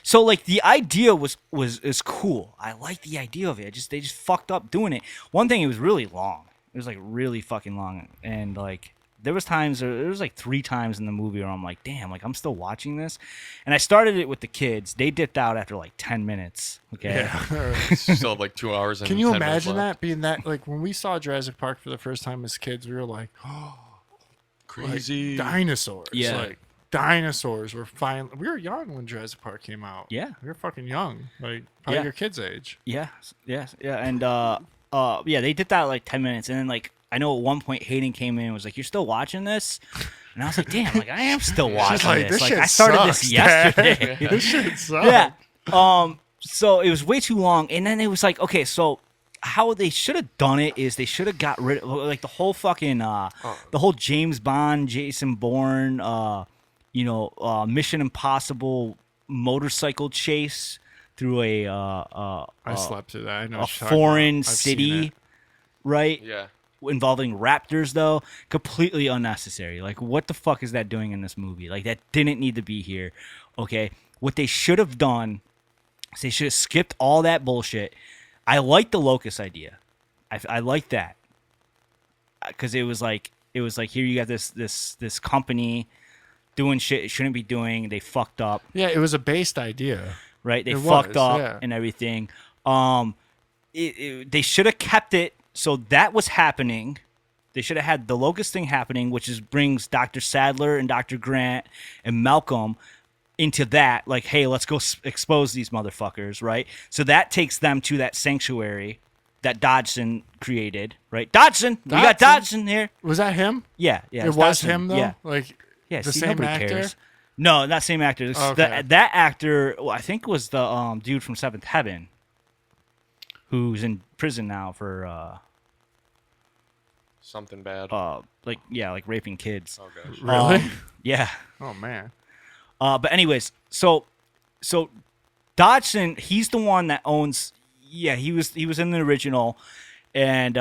so like the idea was cool. I like the idea of it. They just fucked up doing it. One thing, it was really long. It was like really fucking long, and like there was like 3 times in the movie where I'm like, damn, like I'm still watching this. And I started it with the kids. They dipped out after like 10 minutes. Okay. Yeah. still have like 2 hours. And Can you 10 minutes imagine left. that being that like when we saw Jurassic Park for the first time as kids, we were like, oh, Crazy. dinosaurs. Yeah. Like dinosaurs were finally. We were young when Jurassic Park came out. Yeah. We were fucking young, like probably Yeah. your kid's age. Yeah, and yeah, they did that like 10 minutes, and then like I know at one point Hayden came in and was like, "You're still watching this?" And I was like, "Damn, like I am still watching like, this. "This Like shit I started sucks, this Dad." yesterday." This shit sucks. Yeah. So it was way too long, and then it was like, okay, so how they should have done it is they should have got rid of like the whole fucking the whole James Bond, Jason Bourne, Mission Impossible motorcycle chase through I slept through that. I know a what you're talking foreign about. I've seen city, it. right? Yeah. Involving raptors, though, completely unnecessary. Like, what the fuck is that doing in this movie? Like, that didn't need to be here. Okay, what they should have done is they should have skipped all that bullshit. I like the locust idea. I like that because it was like here you got this company doing shit it shouldn't be doing. They fucked up. Yeah, it was a based idea. Right? They It fucked was, up yeah. and everything. They should have kept it so that was happening. They should have had the locust thing happening, which brings Dr. Sadler and Dr. Grant and Malcolm into that. Like, hey, let's go expose these motherfuckers, right? So that takes them to that sanctuary that Dodgson created, right? Dodgson, we got Dodgson here. Was that him? Yeah, it it's was Dodgson. him though. Yeah. Like Yeah, the see, same nobody actor. cares. No, not same actor. Okay. That actor, well, I think, was the dude from Seventh Heaven, who's in prison now for Something bad. like raping kids. Oh gosh. Really? Yeah. Oh man. But anyways, so Dodgson, he's the one that owns. Yeah, he was in the original, and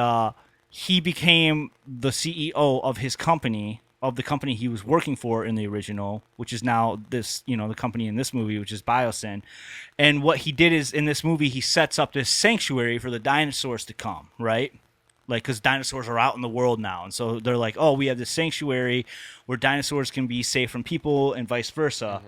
he became the CEO of his company, of the company he was working for in the original, which is now this, the company in this movie, which is Biosyn. And what he did is in this movie, he sets up this sanctuary for the dinosaurs to come, right? Like, because dinosaurs are out in the world now. And so they're like, oh, we have this sanctuary where dinosaurs can be safe from people and vice versa.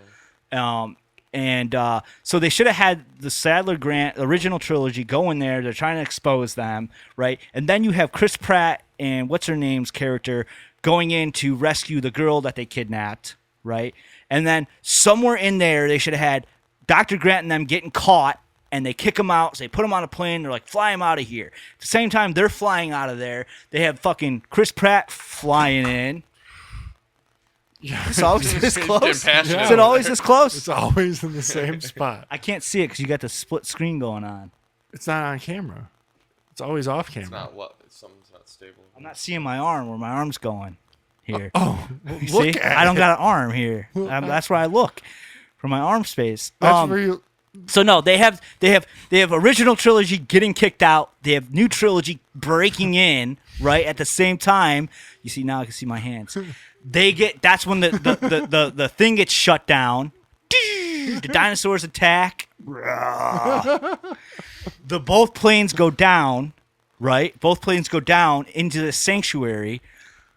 So they should have had the Sadler Grant original trilogy go in there. They're trying to expose them, right? And then you have Chris Pratt and what's-her-name's character going in to rescue the girl that they kidnapped, right? And then somewhere in there, they should have had Dr. Grant and them getting caught, and they kick them out. So they put them on a plane. They're like, fly them out of here. At the same time, they're flying out of there. They have fucking Chris Pratt flying in. It's always this Getting close. passionate Is it over always there. this close? It's always in the same spot. I can't see it because you got the split screen going on. It's not on camera. It's always off camera. It's not what. Something's not stable. I'm not seeing my arm where my arm's going here. Oh, You look see? at I don't it. got an arm here. That's where I look for my arm space. That's where you. So no, they have original trilogy getting kicked out. They have new trilogy breaking in right at the same time. You see, now I can see my hands. That's when the thing gets shut down. The dinosaurs attack. Both planes go down, right? Both planes go down into the sanctuary.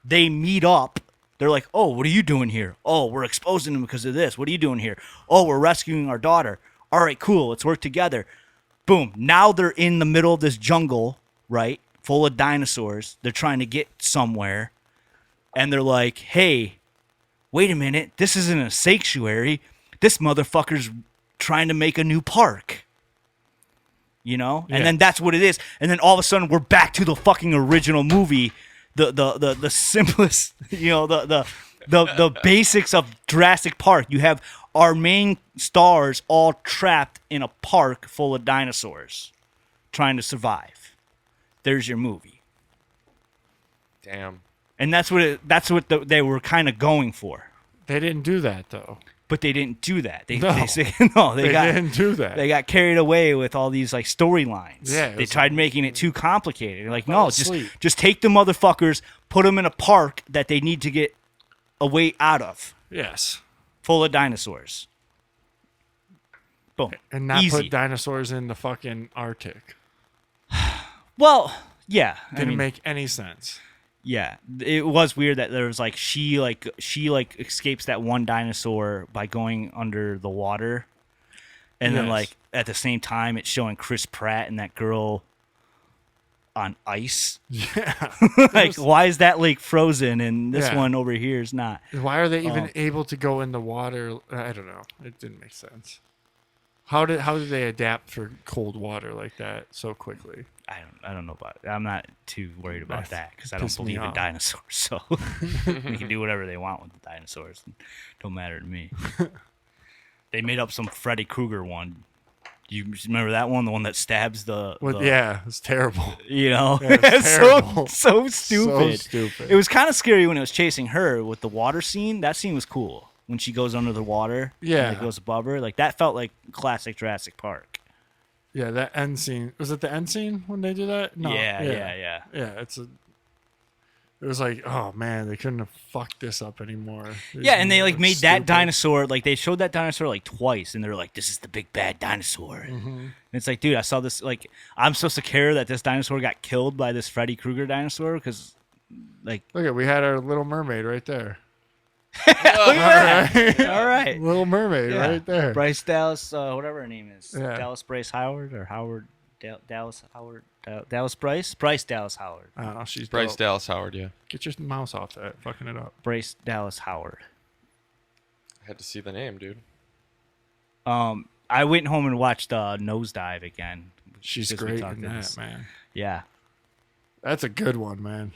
They meet up. They're like, "Oh, what are you doing here? Oh, we're exposing them because of this. What are you doing here? Oh, we're rescuing our daughter. All right, cool. Let's work together." Boom. Now they're in the middle of this jungle, right? Full of dinosaurs. They're trying to get somewhere. And they're like, hey, wait a minute. This isn't a sanctuary. This motherfucker's trying to make a new park. Yeah. And then that's what it is. And then all of a sudden we're back to the fucking original movie. The simplest, the basics of Jurassic Park. You have our main stars all trapped in a park full of dinosaurs trying to survive. There's your movie. Damn. And that's what they were kind of going for. They didn't do that though. But they didn't do that. They No. say no. They didn't do that. They got carried away with all these like storylines. Yeah, it They was tried making it too complicated. They're like, fell no, asleep. just take the motherfuckers, put them in a park that they need to get away out of, Yes. full of dinosaurs. Boom. And not Easy. put dinosaurs in the fucking Arctic. Well, yeah. Didn't make any sense. Yeah, it was weird that there was like she escapes that one dinosaur by going under the water, and then Yes. like at the same time it's showing Chris Pratt and that girl on ice? Yeah. Like, why is that lake frozen and this Yeah. one over here is not? Why are they even Oh. able to go in the water? I don't know. It didn't make sense. How did they adapt for cold water like that so quickly? I don't know about it. I'm not too worried about That that because I don't pissed me believe in off. dinosaurs. So they can do whatever they want with the dinosaurs. Don't matter to me. They made up some Freddy Krueger one. You remember that one? The one that stabs the. Yeah, it's terrible. You know, Yeah, it's terrible. so stupid. So stupid. It was kind of scary when it was chasing her with the water scene. That scene was cool when she goes under the water. Yeah. and it goes above her. Like that felt like classic Jurassic Park. Yeah, that end scene. Was it the end scene when they do that? No. Yeah. Yeah, it was like, oh man, they couldn't have fucked this up anymore. Yeah, and they like made that Stupid. dinosaur, like they showed that dinosaur like twice, and they're like, "This is the big bad dinosaur." And it's like, dude, I saw this. Like, I'm supposed to care that this dinosaur got killed by this Freddy Krueger dinosaur because, like, Look at, we had our Little Mermaid right there. look at that. All right, Little Mermaid Yeah. right there. Bryce Dallas, whatever her name is, Yeah. Dallas Bryce Howard or Howard Dallas Howard Dallas Bryce Dallas Howard I don't know. She's Bryce dope. Dallas Howard, yeah. Get your mouse off that, fucking it up. Bryce Dallas Howard. I had to see the name, dude. I went home and watched Nosedive again. She's because we great talked in to that, this. man. Yeah, That's a good one, man.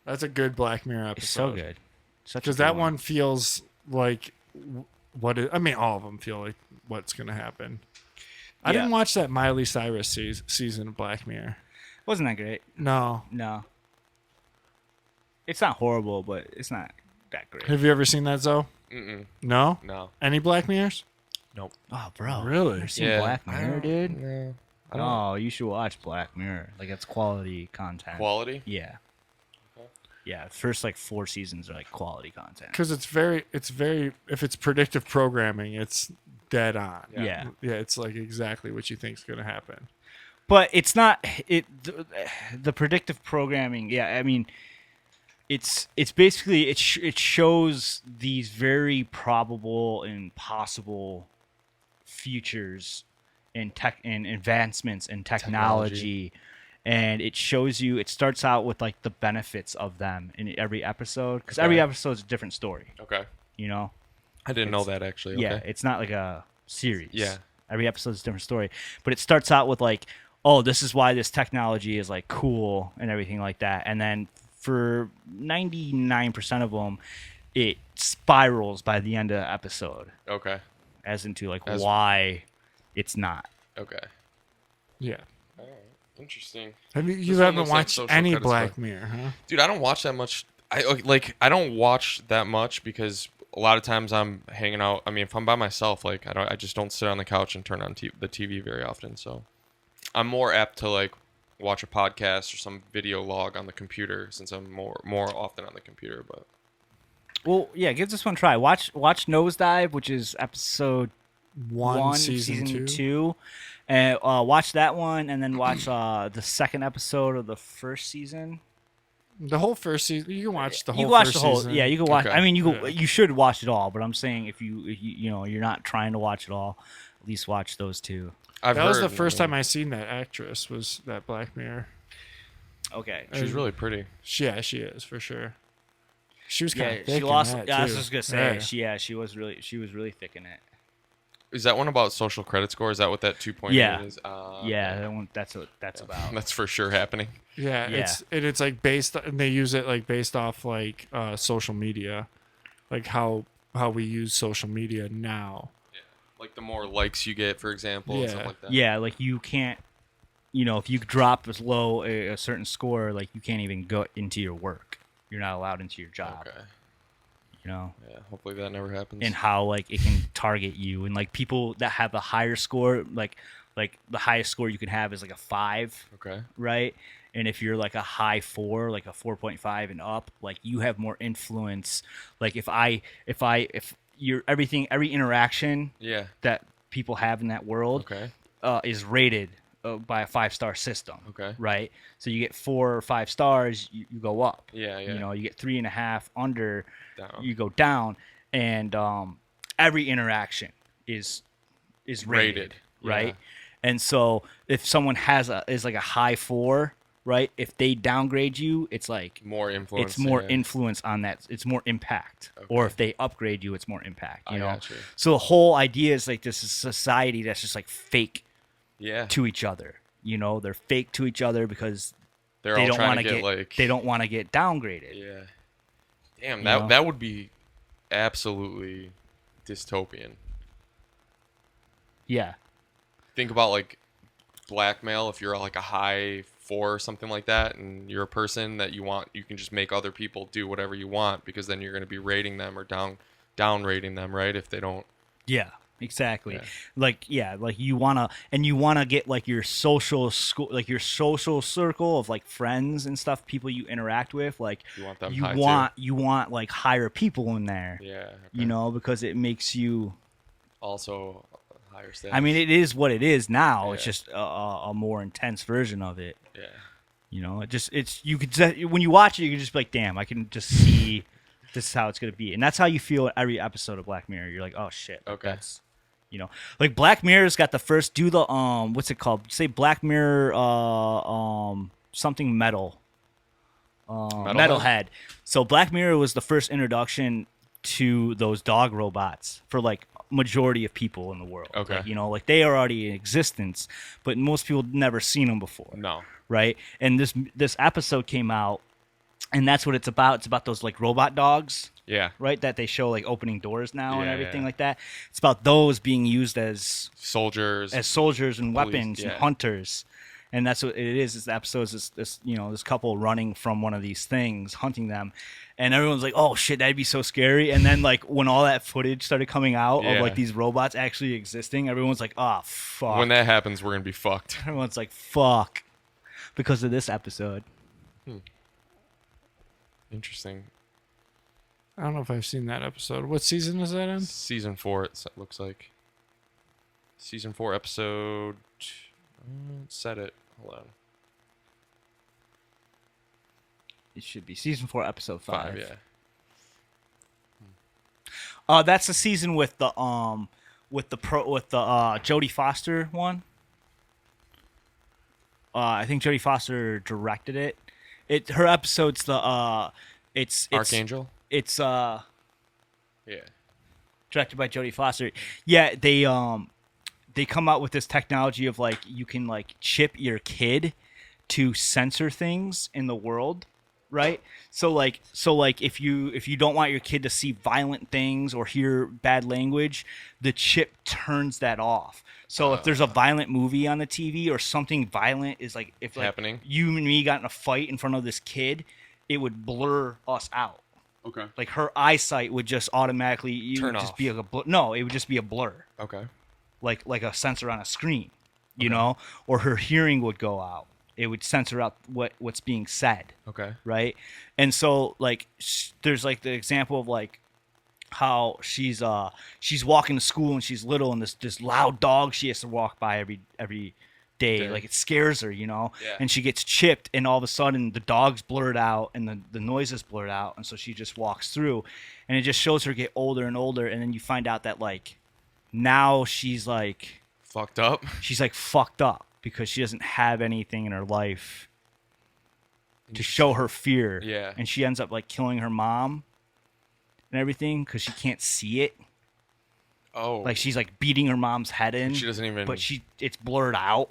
That's a good Black Mirror episode. it's so good. Such a Because good that one feels like I mean, all of them feel like what's going to happen. I Yeah. didn't watch that Miley Cyrus season of Black Mirror. wasn't that great. No. No. It's not horrible, but it's not that great. Have you ever seen that, Zoe? Mm-mm. No? No. Any Black Mirrors? Nope. Oh, bro. Really? Never seen Yeah. Black Mirror, dude? No. Oh, you should watch Black Mirror. Like, it's quality content. Quality? Yeah. Yeah, first, like, 4 seasons are, like, quality content. Because it's very, if it's predictive programming, it's dead on. Yeah. Yeah, it's like exactly what you think is going to happen. But it's not the predictive programming. Yeah, I mean, it's basically it shows these very probable and possible futures in tech and advancements in technology. And it shows you. It starts out with like the benefits of them in every episode because every Okay. episode is a different story. Okay. You know. I didn't know that actually. Yeah, Okay. it's not like a series. Yeah. Every episode is a different story. But it starts out with like, oh, this is why this technology is like cool and everything like that. And then for 99% of them, it spirals by the end of the episode Okay. as into like As- why it's not. Okay. Yeah. Interesting. You This one haven't looks like watched Social any Credit Black Score. Mirror, huh? Dude, I don't watch that much. I don't watch that much because a lot of times I'm hanging out. I mean, if I'm by myself, like I just don't sit on the couch and turn on the TV very often. So I'm more apt to like watch a podcast or some video log on the computer since I'm more often on the computer. But Well, yeah, give this one a try. Watch Nosedive, which is episode One, season two. And watch that one, and then watch the second episode of the first season. The whole first season. You can watch the whole You can watch first the whole, season. yeah. You can watch. Okay. I mean, Yeah. you should watch it all. But I'm saying if you know you're not trying to watch it all, at least watch those two. I've That was heard, the first time I seen that actress, was that Black Mirror. Okay. She's really pretty. Yeah, she is, for sure. She was kind Yeah, of thick she lost. in that, Yeah, I was too. just gonna say. Yeah. She was really thick in it. Is that one about social credit score? Is that what that 2.8 Yeah. is? Yeah, okay. that one. That's what that's about. That's for sure happening. Yeah, Yeah. it's like based, and they use it like based off like social media, like how we use social media now. Like the more likes you get, for example, and Yeah. stuff like that. Yeah, like you can't. You know, if you drop as low a certain score, like you can't even go into your work. You're not allowed into your job. Okay. You know. Yeah. Hopefully that never happens. And how like it can target you, and like people that have a higher score, like the highest score you can have is like a 5, Okay. right? And if you're like a high 4, like a 4.5 and up, like you have more influence. Like if you're every interaction Yeah. that people have in that world Okay. is rated by a 5-star system. Okay. Right. So you get 4 or 5 stars, you go up. Yeah. Yeah. You know, you get 3.5 under, Down. you go down, and every interaction is rated, Rated, right? yeah. And so if someone is like a high 4, right? If they downgrade you, it's like More influence. it's more yeah. influence on that. It's more impact. Or Okay. if they upgrade you, it's more impact. I You know. gotcha. So the whole idea is like this is society that's just like fake Yeah. to each other. You know, they're fake to each other because They're they all don't trying want to to get like. they don't want to get downgraded. Yeah. Damn, You that know? that would be absolutely dystopian. Yeah. Think about like blackmail. If you're like a high 4 or something like that, and you're a person that you can just make other people do whatever you want, because then you're going to be rating them or down rating them, right? If they don't. Yeah, exactly. Yeah. Like you wanna get like your social school, like your social circle of like friends and stuff, people you interact with. Like You want them you high, want too. you want like higher people in there. Yeah. Okay. You know, because it makes you. Also higher status. I mean, it is what it is now. It's Yeah. just a more intense version of it. Yeah. You know, you could when you watch it, you can just be like, damn, I can just see this is how it's gonna be, and that's how you feel every episode of Black Mirror. You're like, oh shit, like, Okay. that's, you know, like Black Mirror's got the first do the what's it called? Say Black Mirror something metal. Metalhead. So Black Mirror was the first introduction to those dog robots for like majority of people in the world. Okay. Like, you know, like they are already in existence, but most people never seen them before. No. Right? And this episode came out, and that's what it's about. It's about those like robot dogs, Yeah. right? That they show like opening doors now and Yeah, everything yeah. like that. It's about those being used as Soldiers. soldiers and Police, weapons and yeah. hunters. and that's what it is. This episode is this you know, this couple running from one of these things, hunting them, and everyone's like, "Oh shit, that'd be so scary." And then like when all that footage started coming out of Yeah. like these robots actually existing, everyone's like, "Oh fuck." When that happens, we're gonna be fucked. Everyone's like, "Fuck," because of this episode. Interesting. I don't know if I've seen that episode. What season is that in? Season 4. It looks like. Season 4 episode. Set it. Hold on. It should be season 4, episode 5. 5. Yeah. That's the season with the Jodie Foster one. I think Jodie Foster directed it. Her episode's it's Archangel. It's Yeah. directed by Jodie Foster. Yeah, they come out with this technology of like you can like chip your kid to censor things in the world, right? So like if you don't want your kid to see violent things or hear bad language, the chip turns that off. So if there's a violent movie on the TV or something violent is like if like Happening. you and me got in a fight in front of this kid, it would blur us out. Okay. Like her eyesight would just automatically Turn just off. be like no, it would just be a blur, Okay. like a sensor on a screen, you know, or her hearing would go out. It would censor out what's being said, Okay. right? And so like there's like the example of like how she's walking to school and she's little and this loud dog she has to walk by every day. Dude. Like it scares her, you know. Yeah. And she gets chipped and all of a sudden the dog's blurred out and the noise is blurred out, and so she just walks through, and it just shows her get older and older, and then you find out that like now she's like Fucked up. fucked up because she doesn't have anything in her life to show her fear. Yeah. And she ends up like killing her mom and everything because she can't see it. Oh. Like she's like beating her mom's head in. She doesn't even. But it's blurred out.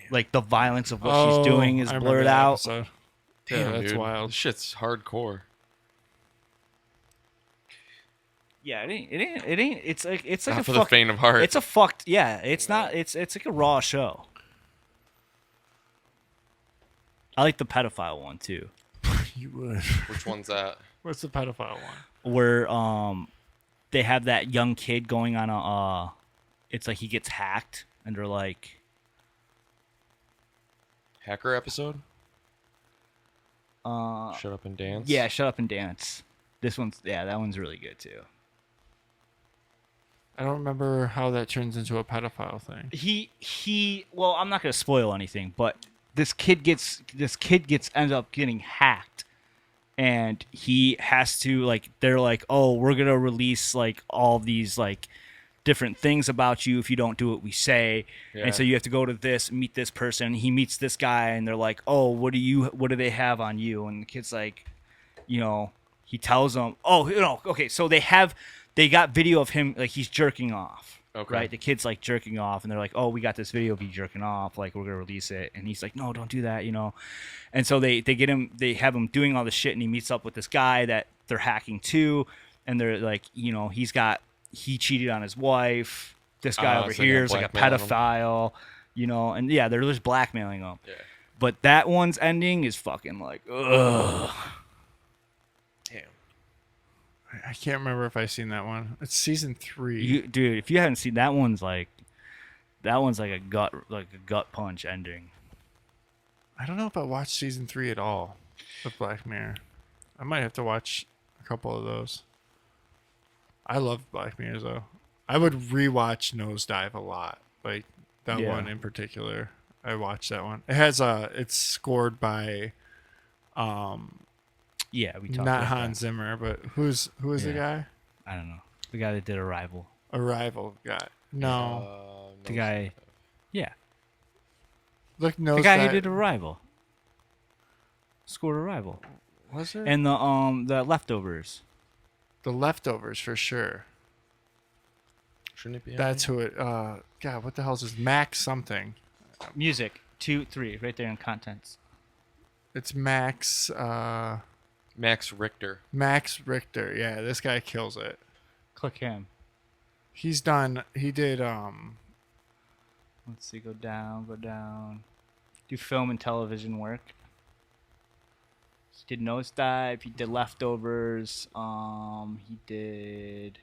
Like the violence of what Oh, she's doing is I remember blurred that out. episode. Damn, Yeah, that's dude. wild. This shit's hardcore. Yeah, it ain't. It's like Not a for the fuck, faint of heart. It's a fucked. Yeah, it's not. It's like a raw show. I like the pedophile one too, You would. Which one's that? What's the pedophile one? where they have that young kid going on a it's like he gets hacked and they're like Hacker episode? uh Shut up and dance? yeah, Shut Up and Dance. This one's that one's really good too. I don't remember how that turns into a pedophile thing. He well, I'm not gonna spoil anything, but this kid ends up getting hacked, and he has to like they're like, oh, we're gonna release like all these like different things about you if you don't do what we say. Yeah. And so you have to go to this, meet this person. He meets this guy, and they're like, "Oh, what do they have on you?" And the kid's like, he tells them, "Oh, okay." So they got video of him, like, he's jerking off. Okay. Right, the kid's like jerking off, and they're like, "Oh, we got this video of you jerking off. Like, we're gonna release it." And he's like, "No, don't do that," And so they have him doing all this shit, and he meets up with this guy that they're hacking too, and they're like, he cheated on his wife. This guy over so they're here is like a blackmailing him. pedophile, and yeah, they're just blackmailing him. Yeah. But that one's ending is fucking like, ugh. Damn. I can't remember if I've seen that one. It's season 3. Dude, if you haven't seen that one's like a gut punch ending. I don't know if I watched season 3 at all of Black Mirror. I might have to watch a couple of those. I love Black Mirror though. I would rewatch Nosedive a lot. Like that Yeah. one in particular. I watched that one. It has it's scored by Yeah, we talked not about Hans Zimmer, but who is the Yeah. guy? that. I don't know. The guy that did Arrival. Arrival guy. No. The guy. Yeah. Look, The Nosedive. guy who did Arrival. Scored Arrival. Was it? And the Leftovers. The Leftovers for sure. Shouldn't it be? That's who it. God, what the hell is this? Max something. Music 2, 3, right there in contents. It's Max. Max Richter. Max Richter. Yeah, this guy kills it. Click him. He did. Let's see. Go down. Do film and television work. He did Nosedive. He did Leftovers. He did.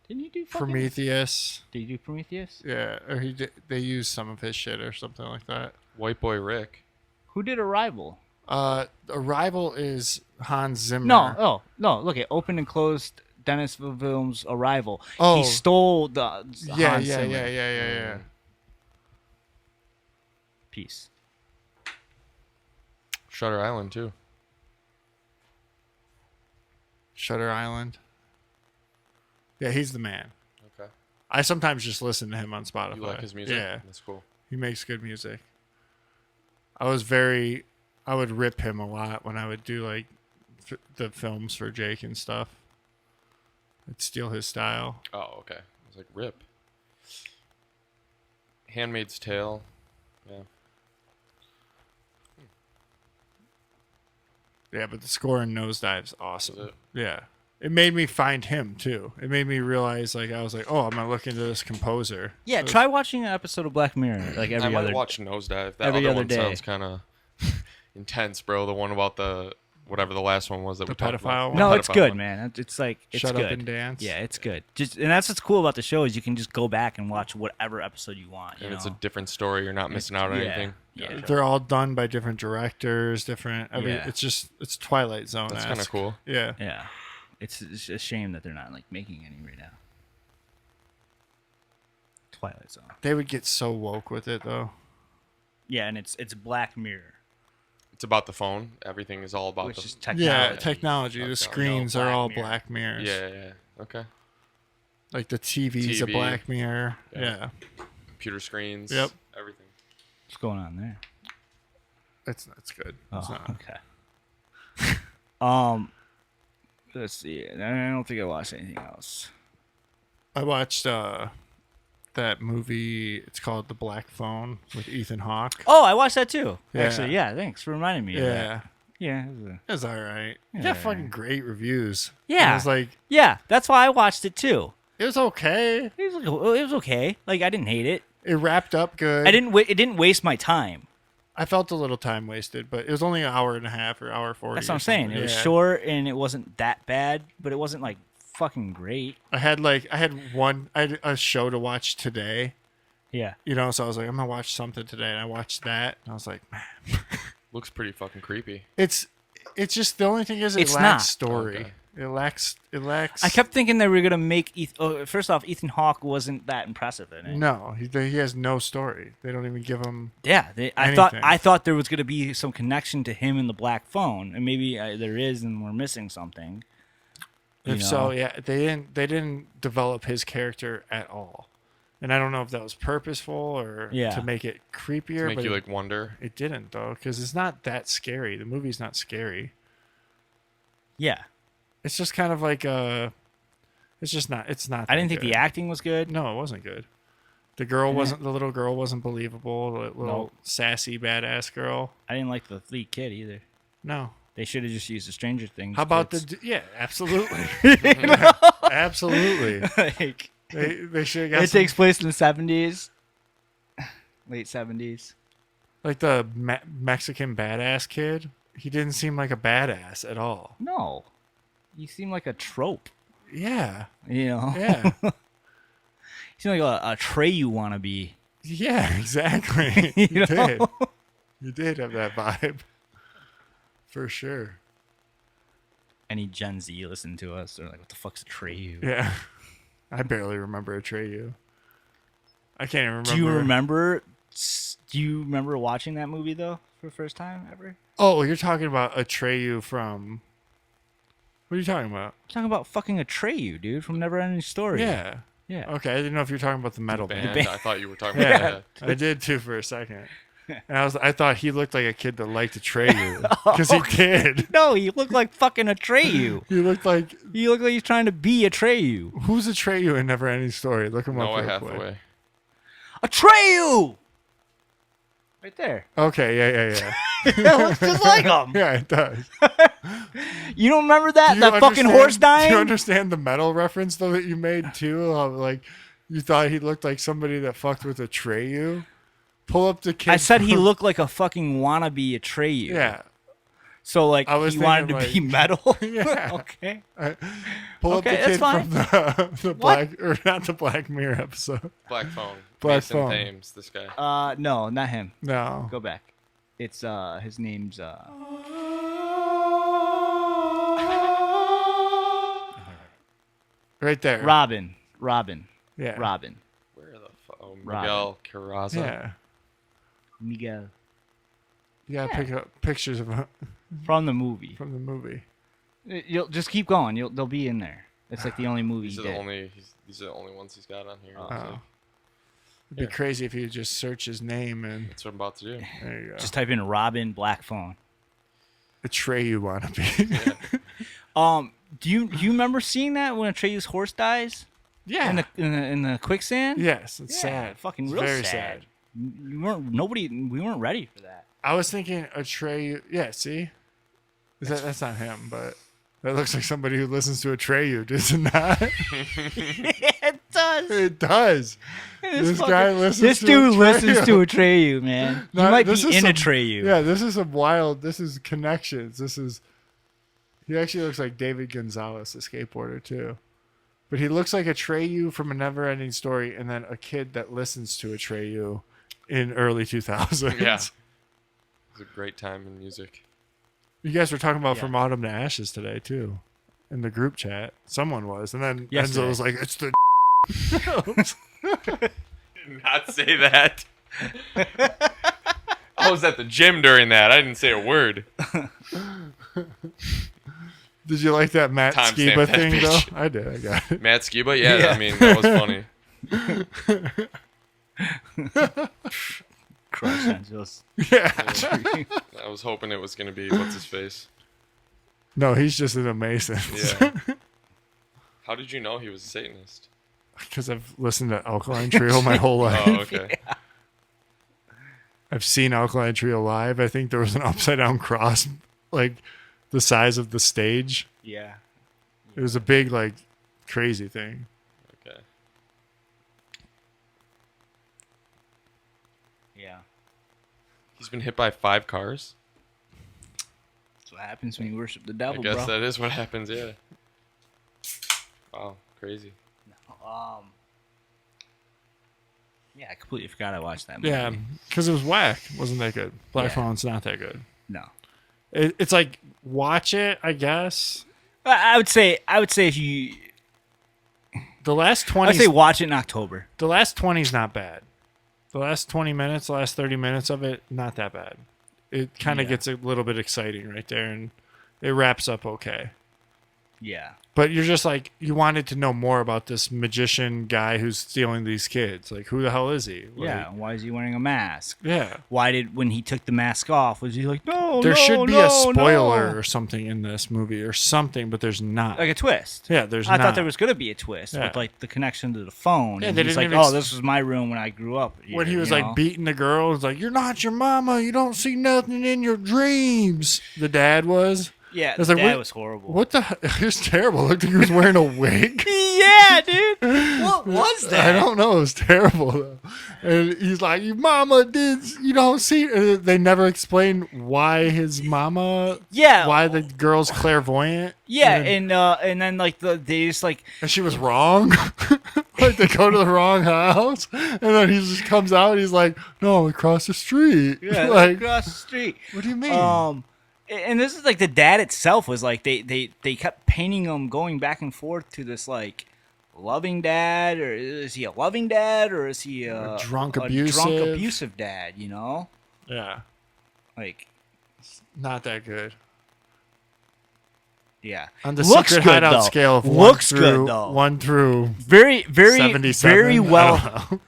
Didn't you do fucking... Prometheus. Did you do Prometheus? Yeah, or he did. They used some of his shit or something like that. White Boy Rick. Who did Arrival? Arrival is Hans Zimmer. No. Look at open and closed Dennis Villeneuve's Arrival. Oh. He stole the Yeah, Hans yeah, Zimmer yeah. piece. Shutter Island too. Shutter Island. Yeah, he's the man. Okay. I sometimes just listen to him on Spotify. You like his music? Yeah, That's cool. he makes good music. I would rip him a lot when I would do like the films for Jake and stuff. I'd steal his style. Oh, okay. I was like, rip. Handmaid's Tale. Yeah. Yeah, but the score in Nosedive's awesome. Is it? Yeah. It made me find him too. It made me realize, like, I was like, oh, I'm gonna look into this composer. Yeah, So- try watching an episode of Black Mirror like I every might other. watch Nosedive. That every other other one day. sounds kind of intense, bro. The one about the whatever the last one was that The we talked pedophile about. one? No, The it's pedophile good, one. man. It's like it's Shut good. Up and Dance. Yeah, it's good. And that's what's cool about the show is you can just go back and watch whatever episode you want. And it's know? a different story. You're not missing out on yeah, anything. yeah. They're all done by different directors, different. Yeah. It's Twilight Zone. That's kind of cool. Yeah. Yeah, it's a shame that they're not like making any right now. Twilight Zone. They would get so woke with it though. Yeah, and it's Black Mirror, It's about the phone. Everything is all about which the. is technology. Yeah, technology. The Okay. screens No, are Black all Mirror. black mirrors. Yeah. Okay. Like the TV's a TV. black mirror. Yeah. Yeah. Computer screens. Yep. Everything. What's going on there? It's good. It's Oh, not. okay. Let's see. I don't think I watched anything else. I watched that movie. It's called The Black Phone with Ethan Hawke. Oh, I watched that too. Yeah. Actually, yeah. Thanks for reminding me. Of Yeah. that. Yeah. It was a- It was all right. It Yeah. got fucking great reviews. Yeah. It was like, Yeah, that's why I watched it too. it was okay. It was okay. Like I didn't hate it. It wrapped up good. It didn't waste my time. I felt a little time wasted, but it was only an hour and a half or hour 40. That's what or I'm saying. something. It was Yeah. short and it wasn't that bad, but it wasn't like fucking great. I had a show to watch today, Yeah. so I was like, I'm gonna watch something today, and I watched that, and I was like, man, Looks pretty fucking creepy. it's just the only thing is it It's lacks not. story. Okay. It lacks. I kept thinking they were gonna make first off, Ethan Hawke wasn't that impressive in it. No, he has no story. They don't even give him. Yeah, I Anything. thought there was gonna be some connection to him and the Black Phone, and maybe there is, and we're missing something. You If so, know? yeah, they didn't develop his character at all, and I don't know if that was purposeful or Yeah. to make it creepier. To make but you like wonder. it didn't though, because it's not that scary. The movie's not scary. Yeah. It's just kind of like it's just not. It's not. I that didn't think good. the acting was good. No, it wasn't good. The girl wasn't. The little girl wasn't believable. The little Nope. sassy badass girl. I didn't like the lead kid either. No. They should have just used the Stranger Things. How about kids. the? Yeah, absolutely. Absolutely. like, They should have got it some, takes place in the 70s, late 70s. like the Mexican badass kid. He didn't seem like a badass at all. No, you seem like a trope. Yeah. You know, Yeah. you seem like a Treyu wannabe. Yeah. Exactly. You You know? did. You did have that vibe. For sure. Any Gen Z listen to us, they're like, "What the fuck's a Treyu?" Yeah. I barely remember Atreyu. I can't even remember. Do you remember? Do you remember watching that movie though for the first time ever? Oh, you're talking about Atreyu from. What are you talking about? I'm talking about fucking Atreyu, dude, from Neverending Story. Yeah. yeah. Okay, I didn't know if you were talking about the metal band. Band. I thought you were talking about Yeah, that. I did too for a second. And I thought he looked like a kid that liked Atreyu because he did. No, you look like fucking Atreyu. He looked like You look like he's trying to be Atreyu. who's Atreyu in Never Ending Story? Look him Noah up real quick. Hathaway. Atreyu! Right there. Okay, yeah. That looks just like him. Yeah, it does. You don't remember that? Do you That fucking horse understand- Do you dying? understand the metal reference though that you made too? How, like you thought he looked like somebody that fucked with Atreyu. Pull up the kid. I said he from- looked like a fucking wannabe Atreyu. Yeah. So like I was he wanted to thinking, be metal. Yeah. Okay. Pull up Okay, the kid that's from the Black or not the Black Mirror episode. Black Phone. Black Mason Phone. Thames, this guy. No, not him. No. Go back. It's his name's Right there. Robin. Yeah. Robin. Where the fuck? Oh, Robin. Miguel Carraza. Yeah. Miguel. You gotta pick up pictures of him From the movie. from the movie. You'll just keep going. They'll be in there. It's like the only movie These he are the did. only. These are the only ones he's got on here. Oh. honestly. It'd be crazy if you just search his name and That's what I'm about to do. there you go. Just type in Robin Black Phone. Atreyu wannabe. Do you remember seeing that when Atreyu's horse dies Yeah. in the quicksand? Yes, it's Yeah, sad. Fucking It's real very sad. We weren't ready for that. I was thinking Atreyu. Yeah, see, that's not him, but that looks like somebody who listens to Atreyu, does it not? It does. It does. This guy listens. This to dude Atreyu. listens to Atreyu, man. He No, might be this is in some- Atreyu. Yeah, this is some wild. This is connections. This is. He actually looks like David Gonzalez, the skateboarder too, but he looks like Atreyu from A Never-Ending Story, and then a kid that listens to Atreyu in early 2000s. Yeah. It was a great time in music. You guys were talking about Yeah. From Autumn to Ashes today too, in the group chat. Someone was, and then Yesterday. Enzo was like, "It's the." Not say that. I was at the gym during that. I didn't say a word. Did you like that Matt Timestamp Skiba that thing bitch. though? I did. I got it. Matt Skiba? Yeah, Yeah. I mean, that was funny. Crush Angels. Yeah. I was hoping it was going to be what's his face. No, he's just an amazing. Yeah. How did you know he was a Satanist? Because I've listened to Alkaline Trio my whole life. Oh, okay. I've seen Alkaline Trio live. I think there was an upside down cross, like the size of the stage. Yeah. It was a big, like, crazy thing. Okay. Yeah. He's been hit by 5 cars? That's what happens when you worship the I devil, guess bro. that is what happens, yeah. Wow, crazy. Yeah, I completely forgot I watched that movie. Yeah, because it was whack. It wasn't that good. Black Yeah. Phone's not that good. No. It's like, watch it, I guess. I would say if you The last 20 I'd say watch it in October. the last 20 is not bad. The last 20 minutes, the last 30 minutes of it, not that bad. It kind of Yeah. gets a little bit exciting right there, and it wraps up okay. Yeah. But you're just like, you wanted to know more about this magician guy who's stealing these kids. Like, who the hell is he? Like, Yeah. Why is he wearing a mask? yeah. Why did when he took the mask off? Was he like, no? There no, should be no, a spoiler no." or something in this movie or something, but there's not. Like a twist. Yeah, there's I not. thought there was gonna be a twist Yeah. with like the connection to the phone. Yeah, and they he's didn't like, even oh, this was my room when I grew up. When he here," was you like know? beating the girl, it's like, you're not your mama. You don't see nothing in your dreams. The dad was. Yeah, was that like, was horrible. What the? It was terrible. It looked like he was wearing a wig. Yeah, dude. What was that? I don't know. It was terrible though. And he's like, "Your mama did. You don't see." They never explain why his mama. Yeah. Why the girl's clairvoyant. Yeah, And, and then like they just like and she was wrong. Like they go to the wrong house, and then he just comes out. And he's like, "No, across the street." Like, across the street. what do you mean? And this is like the dad itself was like they kept painting him going back and forth to this like loving dad, or is he a loving dad, or is he a drunk drunk abusive. abusive dad? You know, Yeah, like not that good. yeah, On the looks secret good hideout though. scale of Looks 1 through good though. 1 through Very 77. very I well don't know.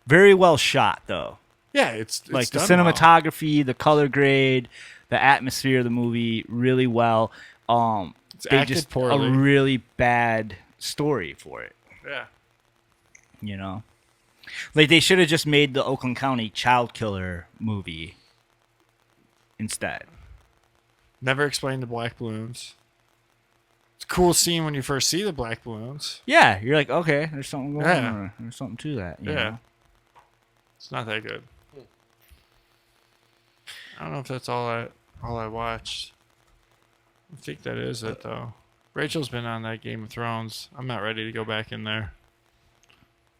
very well shot though. Yeah, it's Like the done well. cinematography, the color grade, the atmosphere of the movie, really well. It's They acted just poorly. a really bad story for it. Yeah. You know, like they should have just made the Oakland County child killer movie instead. Never explained the black balloons. It's a cool scene when you first see the black balloons. Yeah, you're like, okay, there's something going Yeah. on. There's something to that. You Yeah. know? It's not that good. I don't know if that's all I watched. I think that is it though. Rachel's been on that Game of Thrones. I'm not ready to go back in there.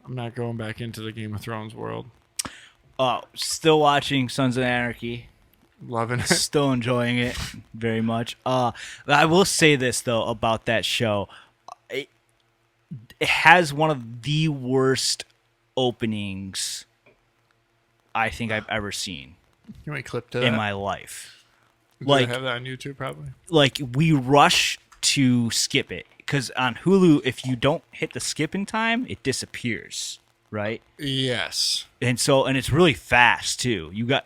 I'm not going back into the Game of Thrones world. Still watching Sons of Anarchy. Loving it. Still enjoying it very much. I will say this though about that show. It has one of the worst openings I think I've ever seen Can we clip to in that? my life. Do like- they have that on YouTube probably? Like we rush to skip it because on Hulu, if you don't hit the skip in time, it disappears, right? Yes. And it's really fast too. We are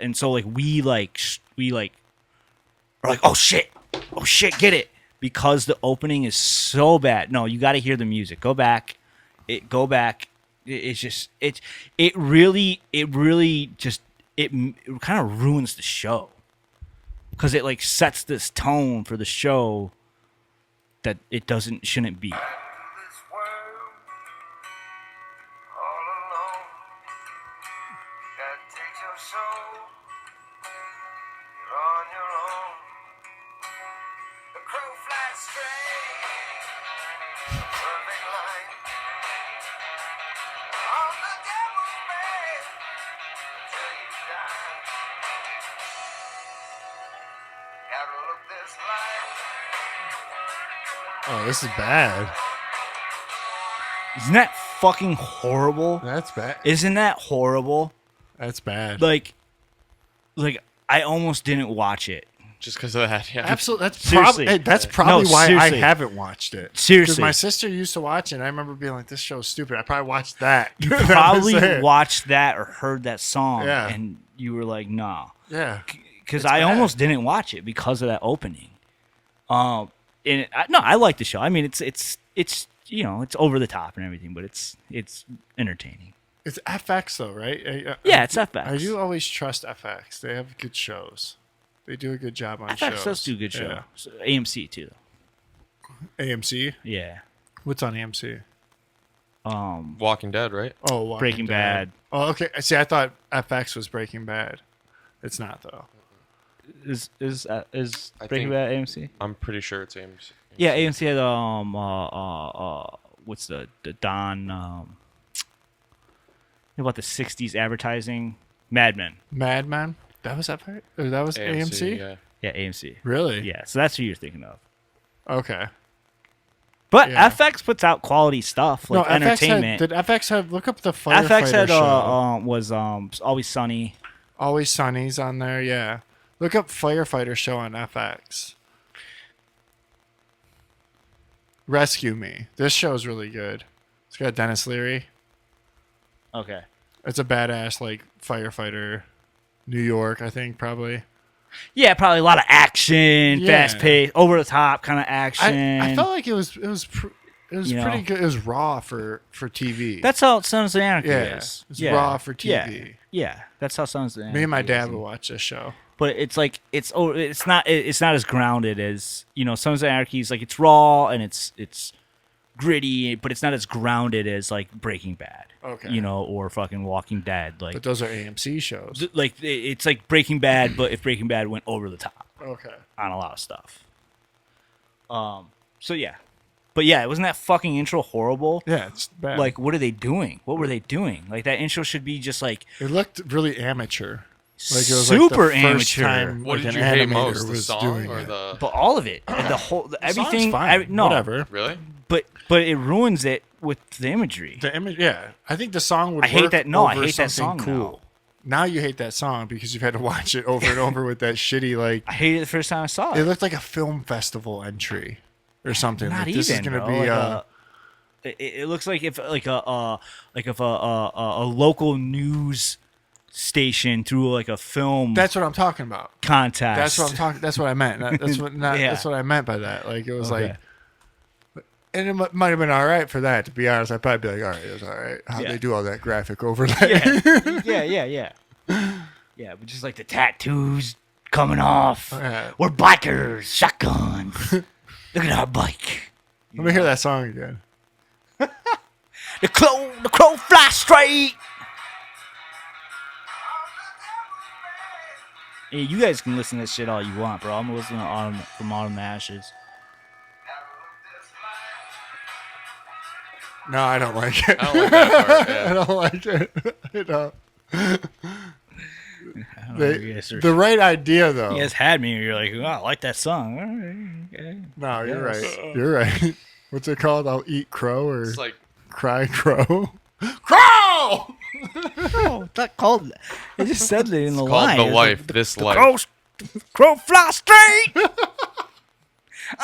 like, oh shit, get it, because the opening is so bad. No, you got to hear the music. Go back. It's just it really just it kind of ruins the show because it like sets this tone for the show that it shouldn't be. This world all alone that takes your soul. You're on your own. The crow flies straight, a perfect line on the devil's bed until you die. Gotta look this life. Oh, this is bad. Isn't that fucking horrible? That's bad. Isn't that horrible? That's bad. Like I almost didn't watch it. Just because of that, yeah. Absolutely. Seriously. That's probably No, why seriously. I haven't watched it. Seriously. Because my sister used to watch it, and I remember being like, this show's stupid. I probably watched that. You That was probably it. watched that or heard that song, Yeah. and you were like, "Nah," Yeah. because It's I bad. almost didn't watch it because of that opening. I like the show. I mean, it's it's over the top and everything, but it's entertaining. It's FX, though, right? Yeah, it's FX. I do always trust FX. They have good shows. They do a good job on shows. FX does do good show. Yeah. So, AMC too. AMC? Yeah. What's on AMC? Walking Dead, right? Oh, Walking Breaking Dead. Bad. Oh, okay. See, I thought FX was Breaking Bad. It's not, though. Is I Breaking think- Bad AMC? I'm pretty sure it's AMC. Yeah, AMC had what's the Don about the '60s advertising? Mad Men. Mad Men? That was FX? Or that was AMC? Yeah. Yeah, AMC. Really? Yeah, so that's who you're thinking of. Okay. But Yeah. FX puts out quality stuff like FX entertainment. did FX have? Look up the Firefighter FX had show. was Always Sunny. Always Sunny's on there. Yeah. Look up Firefighter show on FX. Rescue Me. This show's really good. It's got Dennis Leary. Okay. It's a badass like firefighter, New York, I think probably. Yeah, probably a lot of action, Yeah. fast paced, over the top kind of action. I felt like it was You know. pretty good. It was raw for TV. That's how Sons of Anarchy Yeah, is. it's raw for Yeah. TV. Yeah, that's how Sons of Anarchy. Me and my is. dad would watch this show. But it's like it's not as grounded as Sons of Anarchy is like it's raw and it's gritty, but it's not as grounded as like Breaking Bad. Okay. Or fucking Walking Dead. Like But those are AMC shows. it's like Breaking Bad, but if Breaking Bad went over the top Okay. on a lot of stuff. So yeah, but yeah, wasn't that fucking intro horrible? Yeah, it's bad. Like, what are they doing? What were they doing? Like that intro should be just like it looked really amateur. Like it was super like the first amateur. time What like did an you hate animator most? The was song doing or it. the? But all of it, and the whole, The song's everything, fine. no, Whatever. Really? But it ruins it with the imagery. The image, yeah. I think the song would. I hate work that. No, I over hate that song something cool. Now you hate that song because you've had to watch it over and over with that shitty like. I hated it the first time I saw It it. looked like a film festival entry or something. Not like this even. is gonna Bro. be. Like it looks like if a local news station through like a film That's what I'm talking about. contest. That's what I'm talking. That's what I meant. That's what. Yeah. That's what I meant by that. Like it was Okay. like. And it might have been all right for that. To be honest, I'd probably be like, all right, it was all right. How Yeah. they do all that graphic overlay? yeah. Yeah, but just like the tattoos coming off. Yeah. We're bikers, shotguns. Look at our bike. Let me hear that song again. The crow fly straight. Hey, you guys can listen to this shit all you want, bro. I'm listening to Autumn Ashes. No, I don't like it. I don't like that part. I Yeah. don't like it. I don't. I don't know, you guys are- The right idea, though. you guys had me. You're like, oh, I like that song. All right, okay. No, you're Yes. right. You're right. What's it called? I'll eat crow or It's like cry crow. Crow! Oh, it's not called that. It just said it in the called line. the It's life. like, This the life. crow fly straight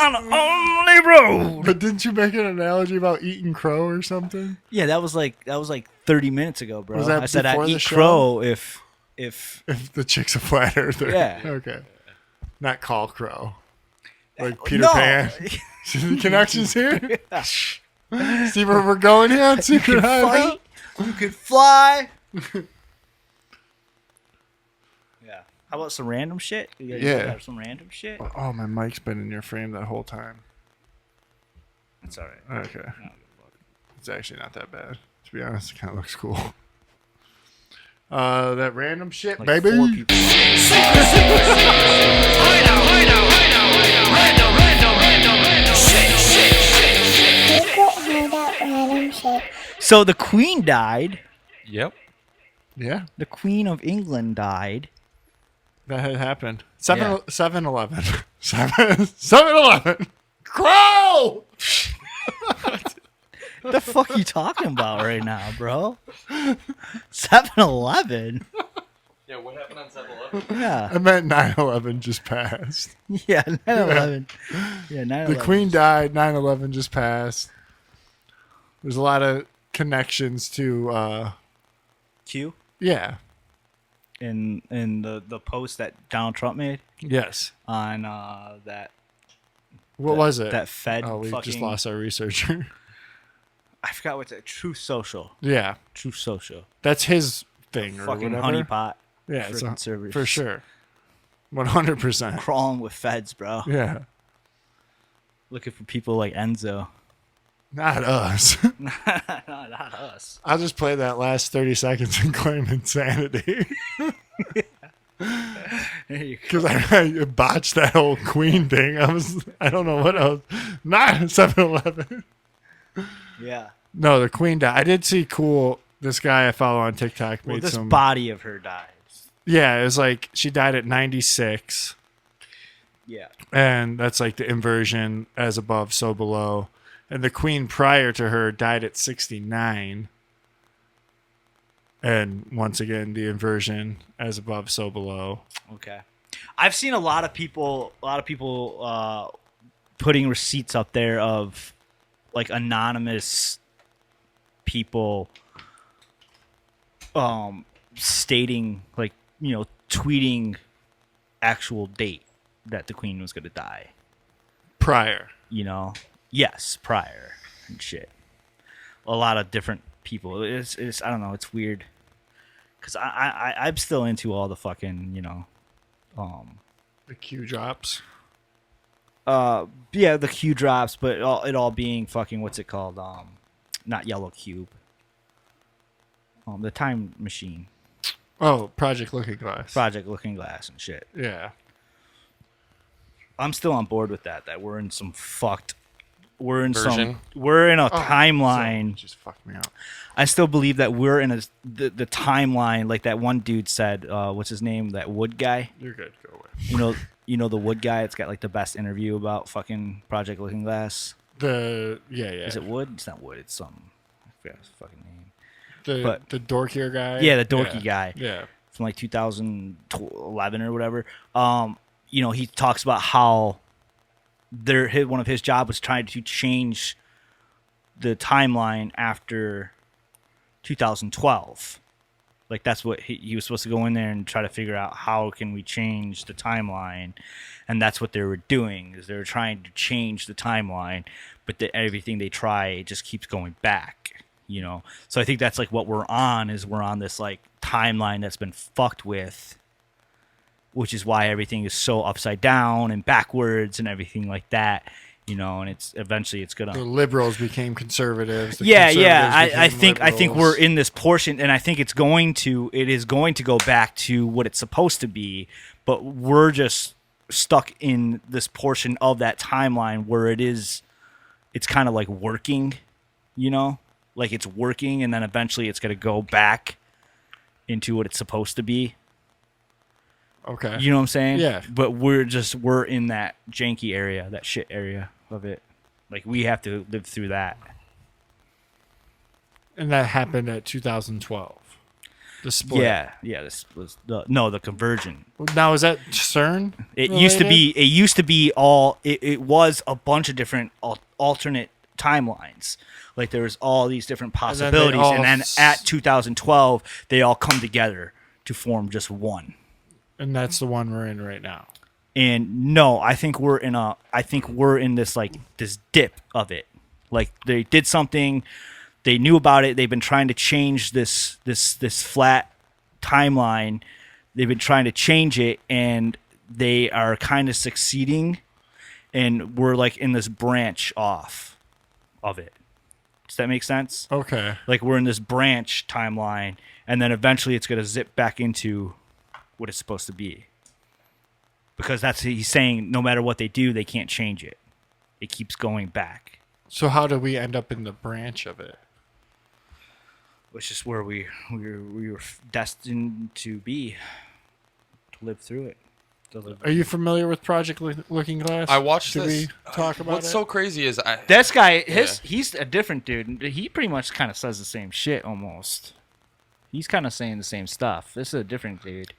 on the only road. But didn't you make an analogy about eating crow or something? Yeah, that was like 30 minutes ago, bro. Was that I said I'd before the eat show? crow if If the chick's a flat earther. Yeah. Okay. Not call crow. Like Peter no. Pan. See the connections here? See where we're going here on Secret Hideout? You could fly. Yeah. How about some random shit? You guys Yeah. have some random shit? Oh, my mic's been in your frame that whole time. That's all right. Okay. It's actually not that bad. To be honest, it kind of looks cool. That random shit, Like baby. 4 people. Secret Hideout Random Shit. So the Queen died. Yep. Yeah, The Queen of England died. that had happened. Yeah. 7-Eleven. 7-Eleven. Crow! What the fuck are you talking about right now, bro? 7-Eleven? Yeah. What happened on 7-Eleven? Yeah. I meant 9/11 just passed. Yeah, 9/11. Yeah, 9/11. The Queen died. 9/11 just passed. There's a lot of connections to, Q yeah. in the post that Donald Trump made Yes. on that What was it? that Fed Oh, we fucking just lost our researcher. I forgot what's it. Truth Social. Yeah, Truth Social. that's his thing or Fucking whatever. honeypot. Yeah, for it's conservatives. for sure. 100%. Crawling with feds, bro. Yeah, Looking for people like Enzo. not us. Not us. I'll just play that last 30 seconds and claim insanity There you go. because I botched that whole Queen thing. I don't know what else. Not 7-Eleven. Yeah. No, the Queen died. I did see cool. This guy I follow on TikTok Well, made this some. body of her dies. Yeah, it was like she died at 96. Yeah. And that's like the inversion, as above, so below. And the queen prior to her died at 69. And once again, the inversion, as above, so below. Okay. I've seen a lot of people putting receipts up there of like anonymous people stating, like, tweeting actual date that the queen was going to die. Prior. Yes, prior and shit. A lot of different people. It's I don't know, it's weird. Cuz I'm still into all the fucking, The Q drops. yeah, the Q drops, but it all being fucking, what's it called? Not Yellow Cube. The time machine. Oh, Project Looking Glass. Project Looking Glass and shit. Yeah. I'm still on board with that we're in some fucked Version? we're in a timeline. Just fucked me up. I still believe that we're in the timeline, like that one dude said, what's his name? That Wood guy. You're good. Go away. You know the Wood guy. It's got like the best interview about fucking Project Looking Glass. Yeah. Is it Wood? It's not Wood. It's something. I forgot his fucking name. The dorkier guy. Yeah, the dorky guy. Yeah. From like 2011 or whatever. He talks about how one of his job was trying to change the timeline after 2012. Like, that's what he was supposed to go in there and try to figure out, how can we change the timeline, and that's what they were doing, is they were trying to change the timeline, but everything they try, it just keeps going back. So I think that's like what we're on this like timeline that's been fucked with, which is why everything is so upside down and backwards and everything like that. And it's eventually gonna. The liberals became conservatives. The Yeah. conservatives I became think liberals. we're in this portion, and I think it is going to go back to what it's supposed to be, but we're just stuck in this portion of that timeline where it's kind of like working, like it's working, and then eventually it's gonna go back into what it's supposed to be. Okay. You know what I'm saying? Yeah. But we're in that janky area, that shit area of it. Like, we have to live through that. And that happened at 2012. The split. Yeah. This was the conversion. Now, is that CERN? It used to be all. It was a bunch of different alternate timelines. Like, there was all these different possibilities, and then at 2012, they all come together to form just one. And that's the one we're in right now. And no, I think we're in this like this dip of it. Like, they did something, they knew about it. They've been trying to change this flat timeline. They've been trying to change it, and they are kind of succeeding. And we're like in this branch off of it. Does that make sense? Okay. Like, we're in this branch timeline, and then eventually it's going to zip back into what it's supposed to be. Because he's saying, no matter what they do, they can't change it. It keeps going back. So how do we end up in the branch of it? Which is where we were destined to be, to live through it. Are you familiar with Project Looking Glass? I watched Should this. we talk about What's it? so crazy is This guy, Yeah. he's a different dude. He pretty much kind of says the same shit almost. He's kind of saying the same stuff. This is a different dude.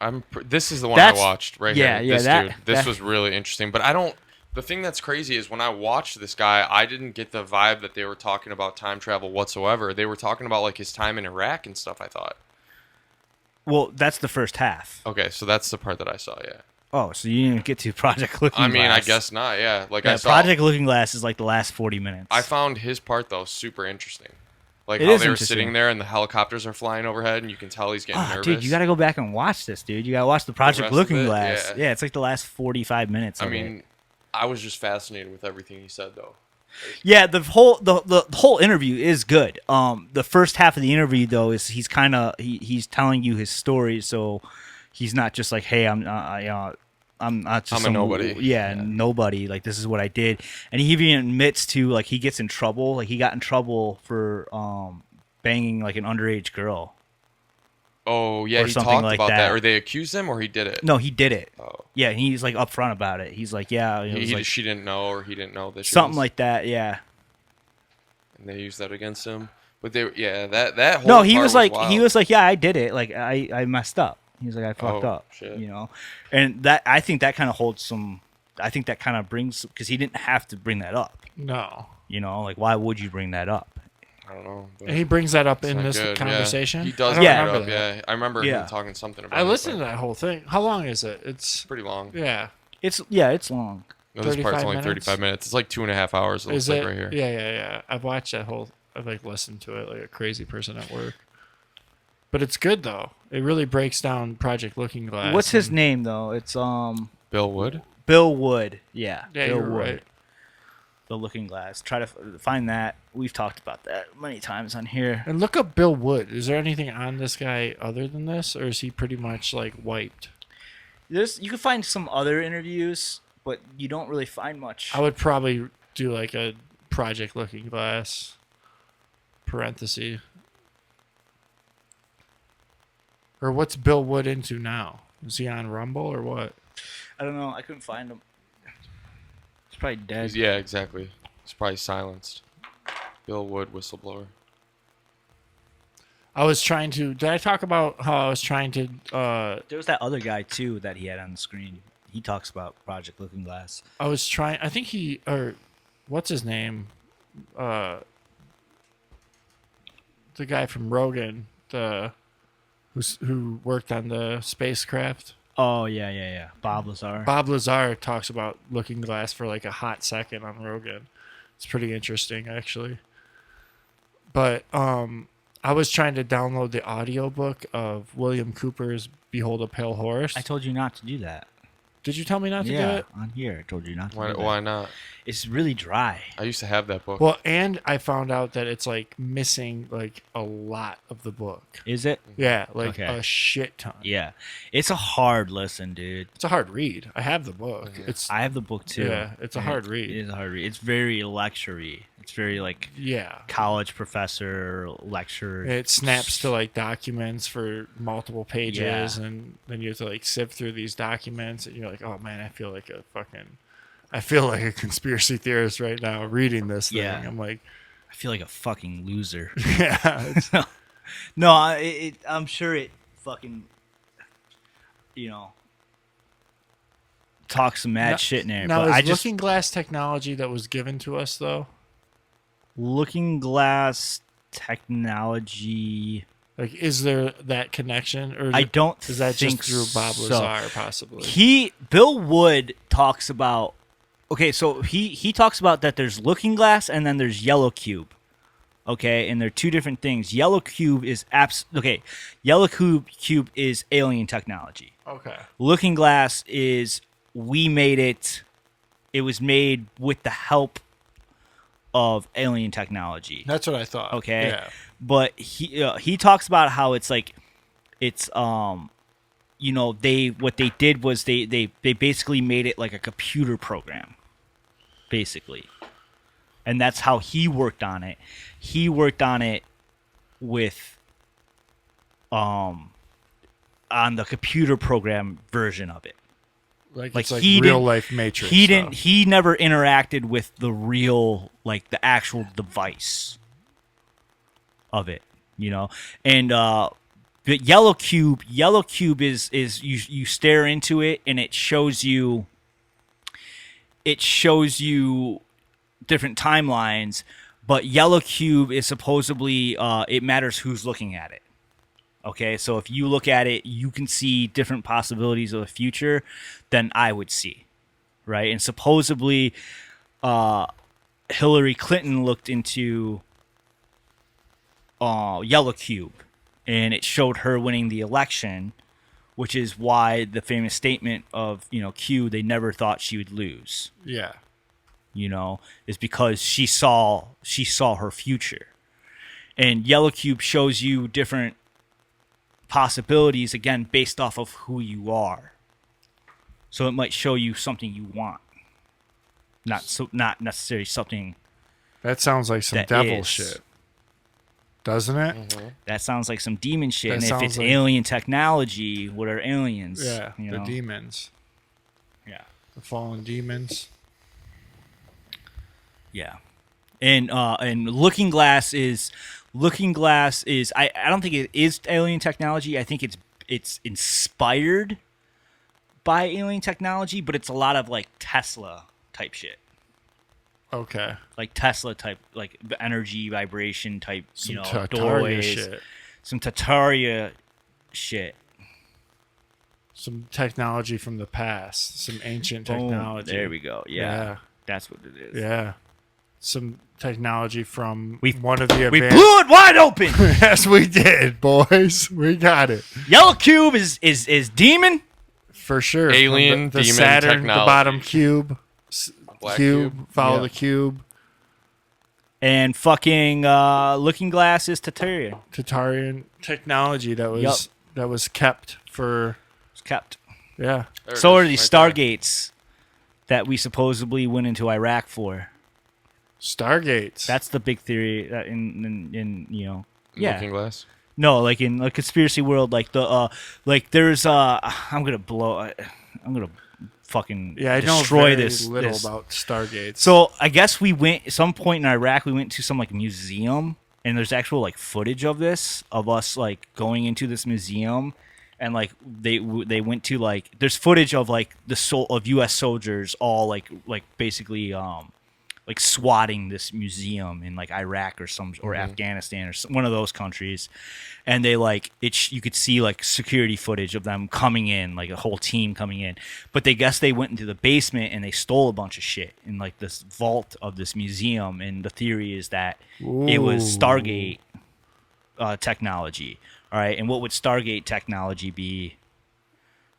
This is the one That's- I watched right yeah, here. yeah, This that- dude. This that- was really interesting. But the thing that's crazy is when I watched this guy, I didn't get the vibe that they were talking about time travel whatsoever. They were talking about like his time in Iraq and stuff, I thought. Well, that's the first half. Okay, so that's the part that I saw, yeah. Oh, so you didn't get to Project Looking I Glass. mean, I guess not, yeah. Like Yeah, I saw Project Looking Glass is like the last 40 minutes. I found his part though super interesting. Like It how is they were interesting. sitting there and the helicopters are flying overhead and you can tell he's getting nervous. Dude, you got to go back and watch this, dude. You got to watch the Project rest of Looking it? Glass. Yeah. Yeah, it's like the last 45 minutes. I of mean, it. I was just fascinated with everything he said though. Yeah, the whole interview is good. The first half of the interview though is he's kind of he's telling you his story, so he's not just like, hey, I'm not just I'm a nobody. Yeah, nobody. Like, this is what I did, and he even admits to, like, he gets in trouble. Like, he got in trouble for banging like an underage girl. Oh yeah, Or he something talked like about that. that. Or they accused him, or he did it. No, he did it. Oh, Yeah, he's like upfront about it. He's like, yeah, it was like she didn't know, or he didn't know that she something was, like that. Yeah. and they used that against him. But that whole No, he part was like, wild. yeah, I did it. Like, I messed up. He's like, I fucked Oh, up. shit. You know, and that, I think that kind of holds some I think that kind of brings, because he didn't have to bring that up. No. You know, like why would you bring that up? I don't know. but And he brings that up it's in not this good. conversation. Yeah. He does I don't Yeah. bring it remember up. that. Yeah, I remember Yeah. him talking something about I it. listened to but that whole thing. How long is it? It's It's pretty long. yeah. It's long. No, this 35 part's only minutes? 35 minutes. It's like 2.5 hours. It looks Is like it? right here. Yeah. I've watched that whole. I've like listened to it like a crazy person at work. But it's good though. It really breaks down Project Looking Glass. What's his and- name though? It's Bill Wood. Bill Wood. Yeah, Yeah, Bill you're Wood. right. The Looking Glass. Try to find that. We've talked about that many times on here. And look up Bill Wood. Is there anything on this guy other than this, or is he pretty much like wiped? You can find some other interviews, but you don't really find much. I would probably do like a Project Looking Glass parenthesis. Or what's Bill Wood into now? Is he on Rumble or what? I don't know. I couldn't find him. He's probably dead. Yeah, exactly. He's probably silenced. Bill Wood, whistleblower. I was trying to. Did I talk about how I was trying to? There was that other guy too that he had on the screen. He talks about Project Looking Glass. I was trying. I think he or what's his name? The guy from Rogan, who worked on the spacecraft. Oh yeah. Bob Lazar. Bob Lazar talks about Looking Glass for like a hot second on Rogan. It's pretty interesting actually. But I was trying to download the audiobook of William Cooper's Behold a Pale Horse. I told you not to do that. Did you tell me not to do Yeah, it? on here I told you not to Why, do that. why not? It's really dry. I used to have that book. Well, and I found out that it's like missing like a lot of the book. Is it? Yeah, like Okay. a shit ton. Yeah. It's a hard listen, dude. It's a hard read. I have the book. It's I have the book too. Yeah, it's a hard read. It is a hard read. It's very lecture-y. It's very like yeah. college professor lecture. It snaps to like documents for multiple pages, Yeah. and then you have to like sift through these documents, and you're like, oh man, I feel like a conspiracy theorist right now reading this thing. Yeah. I'm like, I feel like a fucking loser. yeah, it's, No, I'm sure it fucking, talks some mad shit in there. now But is I just Looking Glass technology that was given to us though. Looking Glass technology. Like, is there that connection, or I don't is that think just through Bob so. Lazar possibly? Bill Wood talks about. Okay, so he talks about that there's Looking Glass and then there's Yellow Cube. Okay, and they're two different things. Yellow Cube is Yellow Cube is alien technology. Okay. Looking Glass is we made it. It was made with the help of alien technology. That's what I thought. Okay. Yeah. But he talks about how it's like it's what they did was they basically made it like a computer program, basically. And that's how he worked on it. He worked on it with on the computer program version of it. Like Like, it's like he real didn't- life Matrix. He stuff. didn't. He never interacted with the real, like the actual device of it, And the Yellow Cube is you stare into it and it shows you different timelines, but Yellow Cube is supposedly it matters who's looking at it. Okay, so if you look at it, you can see different possibilities of the future than I would see, right? And supposedly, Hillary Clinton looked into Yellow Cube, and it showed her winning the election, which is why the famous statement of Q, they never thought she would lose. Yeah. Is because she saw her future, and Yellow Cube shows you different possibilities again based off of who you are. So it might show you something you want, not necessarily something That sounds like some that devil is. shit. Doesn't it? Mm-hmm. That sounds like some demon shit. That And if sounds it's like- alien technology, what are aliens? Yeah. you The know? demons. Yeah. The fallen demons. Yeah. And Looking Glass is I don't think it is alien technology. I think it's inspired by alien technology, but it's a lot of like Tesla type shit. Okay. Like Tesla type, like energy vibration type, Some Tartaria Tartaria shit. some Tartaria shit. Some technology from the past. Some ancient Boom. technology. There we go. Yeah, that's what it is. Yeah. Some technology from We- one of the We advanced. blew it wide open. Yes, we did, boys. We got it. Yellow cube is demon. For sure. From Alien, the demon Saturn, technology. the bottom cube. Black Cube. cube. Follow Yeah. the cube. And fucking Looking Glass is Tartaria. Tatarian technology that was kept for It's kept. yeah. There it So is, are these right there. Stargates that we supposedly went into Iraq for. Stargates. That's the big theory that in yeah. Looking Glass. No, like in a conspiracy world, like the like there's I'm gonna fucking yeah, I know destroy very this little this. about Stargates. So I guess we went at some point in Iraq. We went to some like museum, and there's actual like footage of this of us like going into this museum, and like they went to like there's footage of like of U.S. soldiers all like basically like swatting this museum in like Iraq or Afghanistan or one of those countries, and they like you could see like security footage of them coming in, like a whole team coming in, but they guess they went into the basement and they stole a bunch of shit in like this vault of this museum, and the theory is that it was Ooh. Stargate technology. All right, and what would Stargate technology be?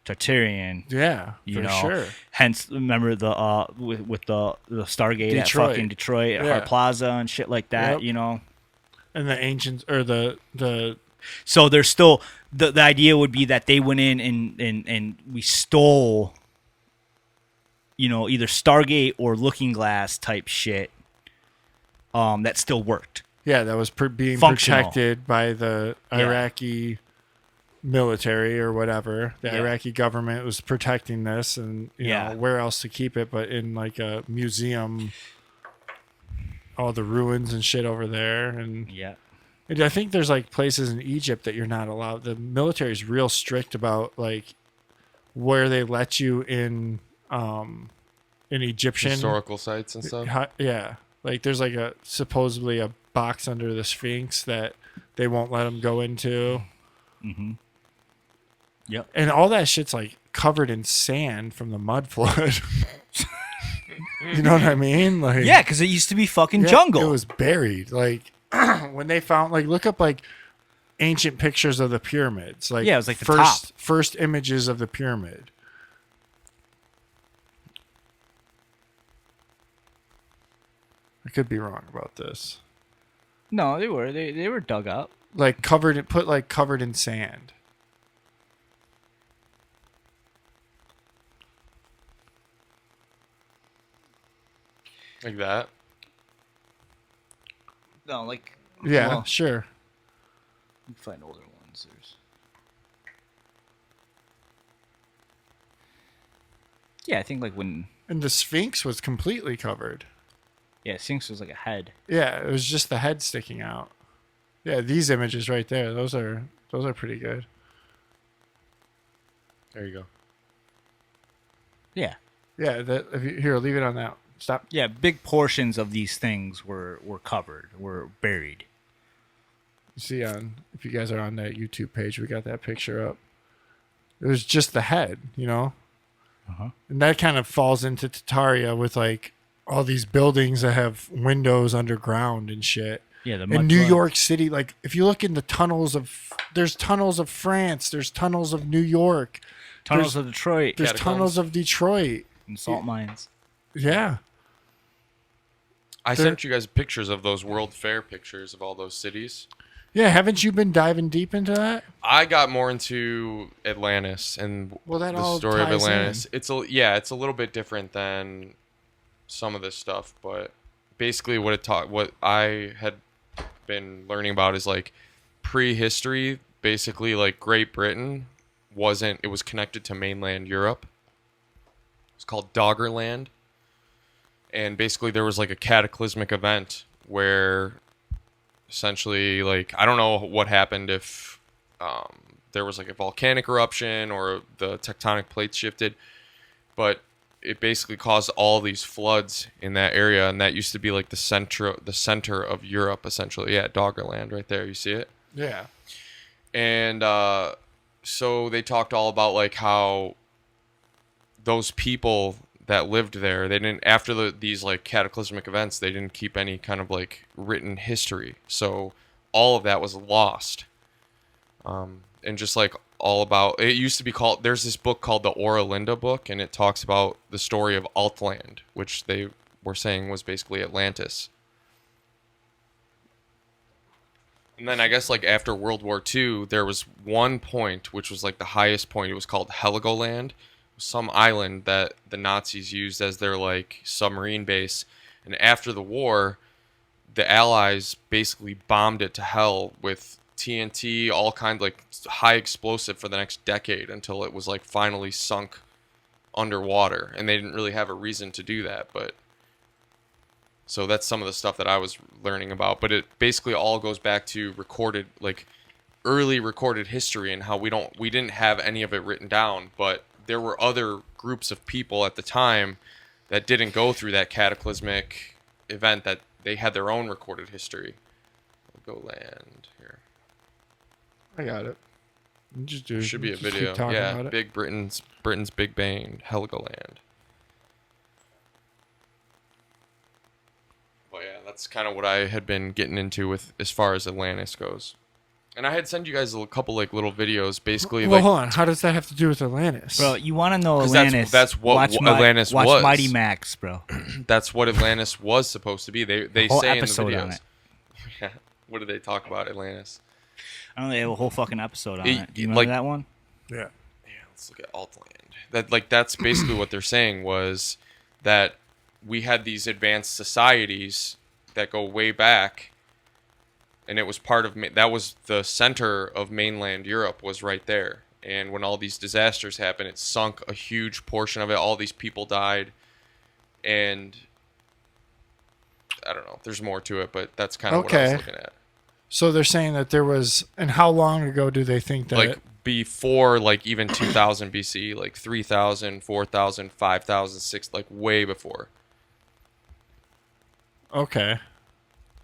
Tartarian. yeah, You for know, sure. hence remember the with the Stargate Detroit. at fucking Detroit at Yeah. Hart Plaza and shit like that. Yep. You know, And the ancients or the so there's still the idea would be that they went in and we stole, either Stargate or Looking Glass type shit. That still worked. yeah, that was being Functional. protected by the Yeah. Iraqi military or whatever. The Yeah. Iraqi government was protecting this, and you Yeah. know where else to keep it but in like a museum. All the ruins and shit over there, and Yeah. I think there's like places in Egypt that you're not allowed. The military's real strict about like where they let you in Egyptian Historical sites and stuff. Yeah, like there's like supposedly a box under the Sphinx that they won't let them go into. Mm-hmm. Yep. And all that shit's like covered in sand from the mud flood. You know what I mean? Like Yeah, because it used to be fucking yeah, jungle. It was buried. Like when they found like look up like ancient pictures of the pyramids. Like Yeah, it was like the first images of the pyramid. I could be wrong about this. No, they were they were dug up. Like covered in sand. Like that. No, like Yeah, well, sure. you can find older ones. Yeah, I think like when And the Sphinx was completely covered. Sphinx was like a head. Yeah, it was just the head sticking out. Yeah, these images right there, those are pretty good. There you go. Yeah. Yeah, here, leave it on that. Stop. Yeah, big portions of these things were covered, were buried. You see if you guys are on that YouTube page, we got that picture up. It was just the head, you know? Uh-huh. And that kind of falls into Tartaria with like all these buildings that have windows underground and shit. Yeah, the In New York City, like if you look in the there's tunnels of France, there's tunnels of New York, tunnels of Detroit, there's Catacombs. tunnels of Detroit. and salt mines. Yeah. I There- sent you guys pictures of those World Fair pictures of all those cities. Yeah, haven't you been diving deep into that? I got more into Atlantis and Well, that the all story of ties Atlantis. in. It's a little bit different than some of this stuff, but basically what I had been learning about is like prehistory. Basically, like Great Britain it was connected to mainland Europe. It's called Doggerland, and basically there was like a cataclysmic event where essentially, like, I don't know what happened if there was like a volcanic eruption or the tectonic plates shifted, but it basically caused all these floods in that area, and that used to be like the center of Europe essentially. Yeah, Doggerland right there. You see it? Yeah. And so they talked all about like how those people that lived there, they didn't, after these like cataclysmic events, they didn't keep any kind of like written history, so all of that was lost. And just like all about, it used to be called, there's this book called the Oralinda book, and it talks about the story of Altland, which they were saying was basically Atlantis. And then I guess like after World War II, there was one point which was like the highest point. It was called Heligoland, some island that the Nazis used as their like submarine base. And after the war, the Allies basically bombed it to hell with TNT, all kind like high explosive for the next decade until it was like finally sunk underwater. And they didn't really have a reason to do that, but so that's some of the stuff that I was learning about. But it basically all goes back to recorded, like early recorded history, and how we didn't have any of it written down, but there were other groups of people at the time that didn't go through that cataclysmic event, that they had their own recorded history. We'll go land here. I got it. You just do. There should be a just keep video. talking Yeah, about it. Big Britain's Big Bang, Heligoland. But yeah, that's kind of what I had been getting into with as far as Atlantis goes. And I had sent you guys a couple like little videos, basically Well, like hold on. How does that have to do with Atlantis? Bro, you want to know 'Cause Atlantis? that's what Atlantis watch was. Mighty Max, bro. that's what Atlantis was supposed to be. They whole say in the episode videos. on it. Yeah. What do they talk about Atlantis? I don't know. They have a whole fucking episode on It- it. Do you remember like- that one? yeah. Yeah, let's look at Altland. That's basically what they're saying, was that we had these advanced societies that go way back, and it was part of that was the center of mainland Europe, was right there. And when all these disasters happened, it sunk a huge portion of it. All these people died, and I don't know. There's more to it, but that's kind of what I was Okay. looking at. So they're saying that there was, and how long ago do they think that? Like before, like even 2000 BC, like 3000, 4000, 5000, 6, like way before. Okay.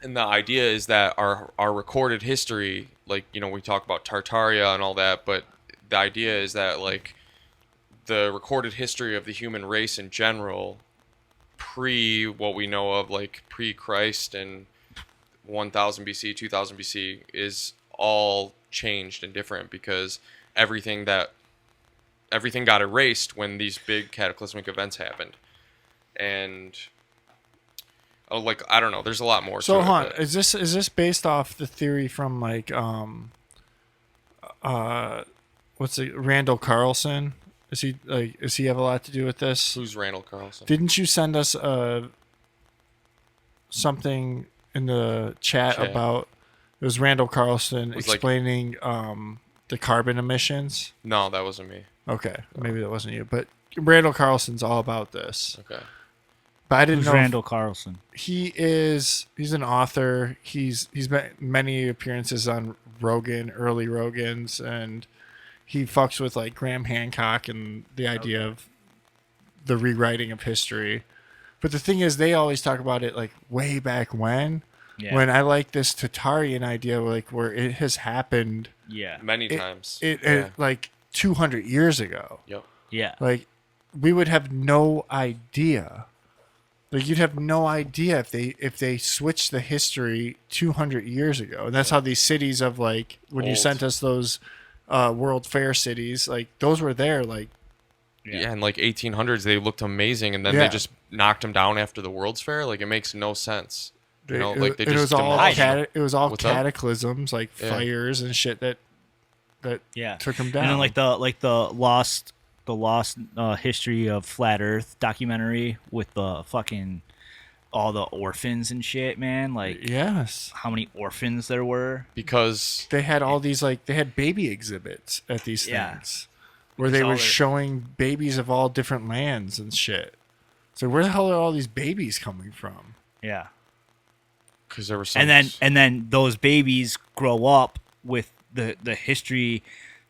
And the idea is that our recorded history, like, you know, we talk about Tartaria and all that, but the idea is that like the recorded history of the human race in general, pre what we know of, like pre-Christ and 1000 BC, 2000 BC, is all changed and different, because everything got erased when these big cataclysmic events happened. And like, I don't know, there's a lot more So to it. hold on, but- is this based off the theory from like what's it, Randall Carlson? Is he have a lot to do with this? Who's Randall Carlson? Didn't you send us something in the chat Chat. about, it was Randall Carlson Was like- explaining the carbon emissions? No, that wasn't me. Okay, maybe that wasn't you, but Randall Carlson's all about this. Okay. But I didn't Who's know if- Randall Carlson? he's an author. He's made many appearances on Rogan, early Rogans, and he fucks with like Graham Hancock and the idea of the rewriting of history. But the thing is, they always talk about it like way back when. Yeah. When I like this Tatarian idea, like where it has happened, Yeah. Many times. it like 200 years ago. Yep. Yeah. Like we would have no idea. Like you'd have no idea if they switched the history 200 years ago. And that's how these cities of like when you Old. sent us those World Fair cities, like those were there like Yeah, in like 1800s, they looked amazing, and then Yeah. they just knocked them down after the World's Fair. Like, it makes no sense. You know, like they it just was all demolished them. it was all What's up? cataclysms, like Yeah. fires and shit that Yeah. took them down. And then like the lost history of flat Earth documentary with the fucking all the orphans and shit, man. Like yes. how many orphans there were. Because They had all these like they had baby exhibits at these Yeah. things where Because they all were their- showing babies of all different lands and shit. So where the hell are all these babies coming from? Yeah. there was some. And then those babies grow up with the history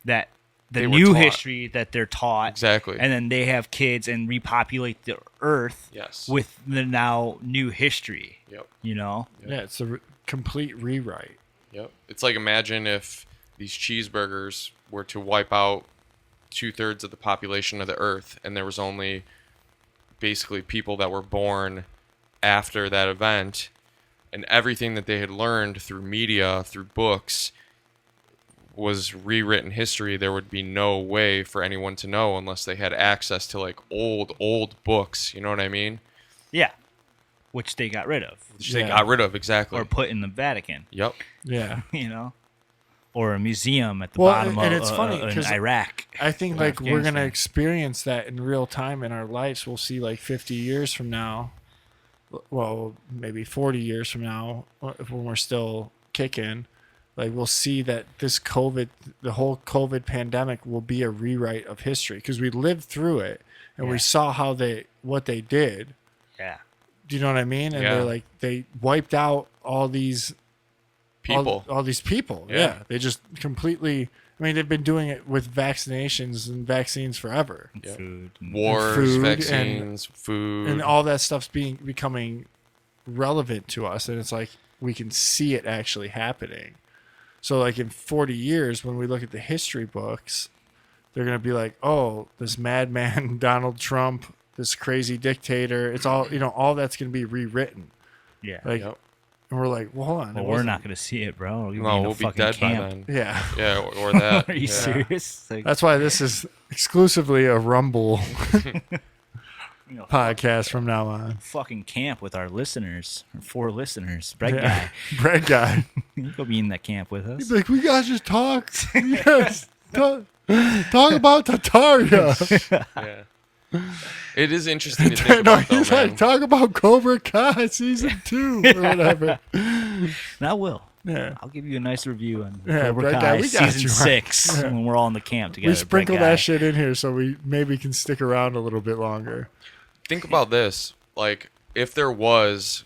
that the They were new taught. history that they're taught. Exactly. And then they have kids and repopulate the earth Yes. with the now new history. Yep. You know? Yeah, it's a complete rewrite. Yep. It's like, imagine if these cheeseburgers were to wipe out 2/3 of the population of the earth, and there was only basically people that were born after that event, and everything that they had learned through media, through books, was rewritten history. There would be no way for anyone to know unless they had access to like old books. You know what I mean? Yeah. Which they got rid of. Which they Yeah. got rid of, exactly. Or put in the Vatican. Yep. Yeah. You know? Or a museum at the Well, bottom and of it's funny, in 'cause Iraq. I think or like we're gonna Afghanistan. experience that in real time in our lives. We'll see like 50 years from now, well, maybe 40 years from now, when we're still kicking. Like we'll see that this COVID, the whole COVID pandemic, will be a rewrite of history because we lived through it and Yeah. we saw what they did. Yeah. Do you know what I mean? And Yeah. they're like they wiped out all these People. all these people. Yeah. Yeah. They just completely. I mean, they've been doing it with vaccinations and vaccines forever, Yep. Food. And Wars, food vaccines, food. and all that stuff's becoming relevant to us, and it's like we can see it actually happening. So, like in 40 years, when we look at the history books, they're gonna be like, "Oh, this madman Donald Trump, this crazy dictator." It's all all that's gonna be rewritten. yeah. Like, Yep. and we're like, "Well, hold on, Well, it we're wasn't-" not going to see it, bro. We'll No, in a we'll be fucking dead camp. by then. Yeah. Yeah, or that. Are you Yeah. serious? Like, That's why this is exclusively a Rumble you know, podcast from now on. fucking camp with our listeners, our 4 listeners. Bread Yeah. Bread guy. guy, you go be in that camp with us. He's like, we gotta just talk. We gotta talk about Tartaria. Yeah. It is interesting to think No, about, though, he's man. like, talk about Cobra Kai season 2 or whatever. And I will. Yeah. I'll give you a nice review on Yeah, Cobra Bread Kai Guy, we got season you. 6 Yeah. when we're all in the camp together. We sprinkle Bread Guy. that shit in here so we maybe can stick around a little bit longer. Think about this. Like, if there was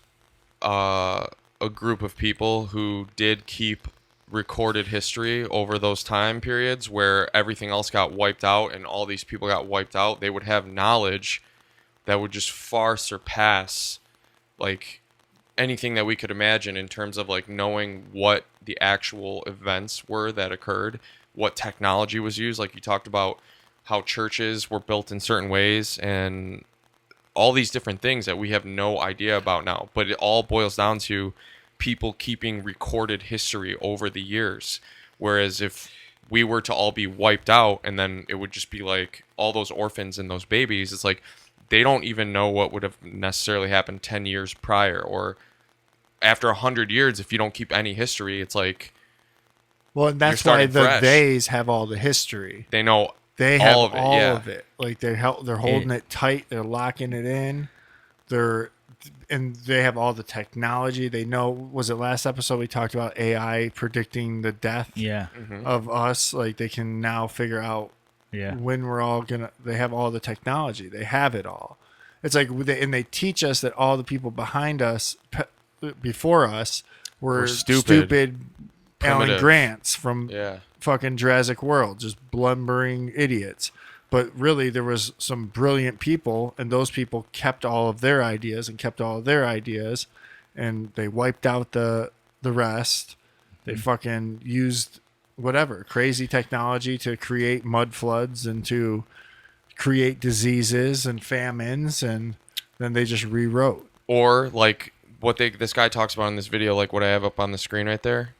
a group of people who did keep recorded history over those time periods where everything else got wiped out and all these people got wiped out, they would have knowledge that would just far surpass, like, anything that we could imagine in terms of, like, knowing what the actual events were that occurred, what technology was used. Like, you talked about how churches were built in certain ways and all these different things that we have no idea about now. But it all boils down to people keeping recorded history over the years. Whereas if we were to all be wiped out and then it would just be like all those orphans and those babies, it's like they don't even know what would have necessarily happened 10 years prior, or after 100 years. If you don't keep any history, it's like Well, and that's You're why starting the fresh. theys have all the history. they know They have all of it. Yeah. of it. Like they're holding it tight. They're locking it in. And they have all the technology. They know. Was it last episode we talked about AI predicting the death Yeah. of us? Like they can now figure out Yeah. when we're all gonna. They have all the technology. They have it all. It's like they teach us that all the people behind us, before us, were stupid. Alan Primitive. Grants from Yeah. fucking Jurassic World, just blundering idiots. But really, there was some brilliant people, and those people kept all of their ideas and they wiped out the rest. They fucking used whatever crazy technology to create mud floods and to create diseases and famines, and then they just rewrote. Or like what this guy talks about in this video, like what I have up on the screen right there,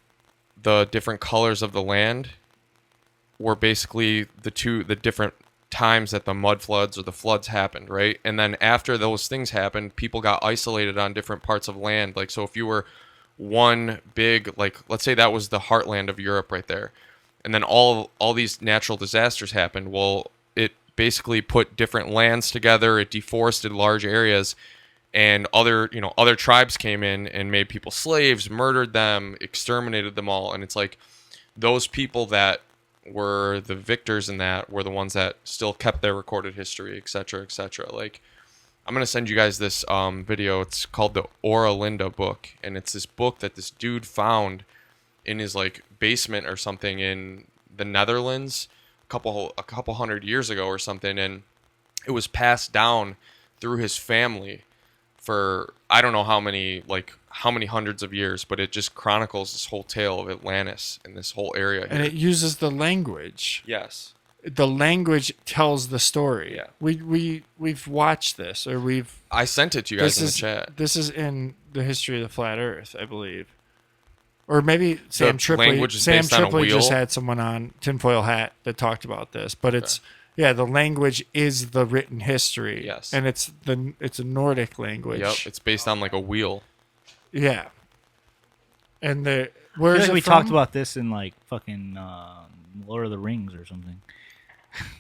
the different colors of the land were basically the different times that the mud floods or the floods happened, right? And then after those things happened, people got isolated on different parts of land. Like, so if you were one big, like, let's say that was the heartland of Europe right there, and then all these natural disasters happened, well, it basically put different lands together, it deforested large areas, and other tribes came in and made people slaves, murdered them, exterminated them all. And it's like those people that were the victors in that were the ones that still kept their recorded history, etc., etc. Like, I'm gonna send you guys this video. It's called the Ora Linda book, and it's this book that this dude found in his like basement or something in the Netherlands a couple hundred years ago or something, and it was passed down through his family for I don't know how many hundreds of years, but it just chronicles this whole tale of Atlantis and this whole area here. And it uses the language. Yes. The language tells the story. Yeah. We've watched this, or I sent it to you guys this in the is chat. this is in the history of the flat Earth, I believe. Or maybe Sam Tripoli. language is Sam based on a Tripoli just wheel? had someone on Tinfoil Hat that talked about this, but it's the language is the written history. Yes. And it's a Nordic language. Yep, it's based on like a wheel. Yeah. And I where feel is like it we from? talked about this in like fucking Lord of the Rings or something.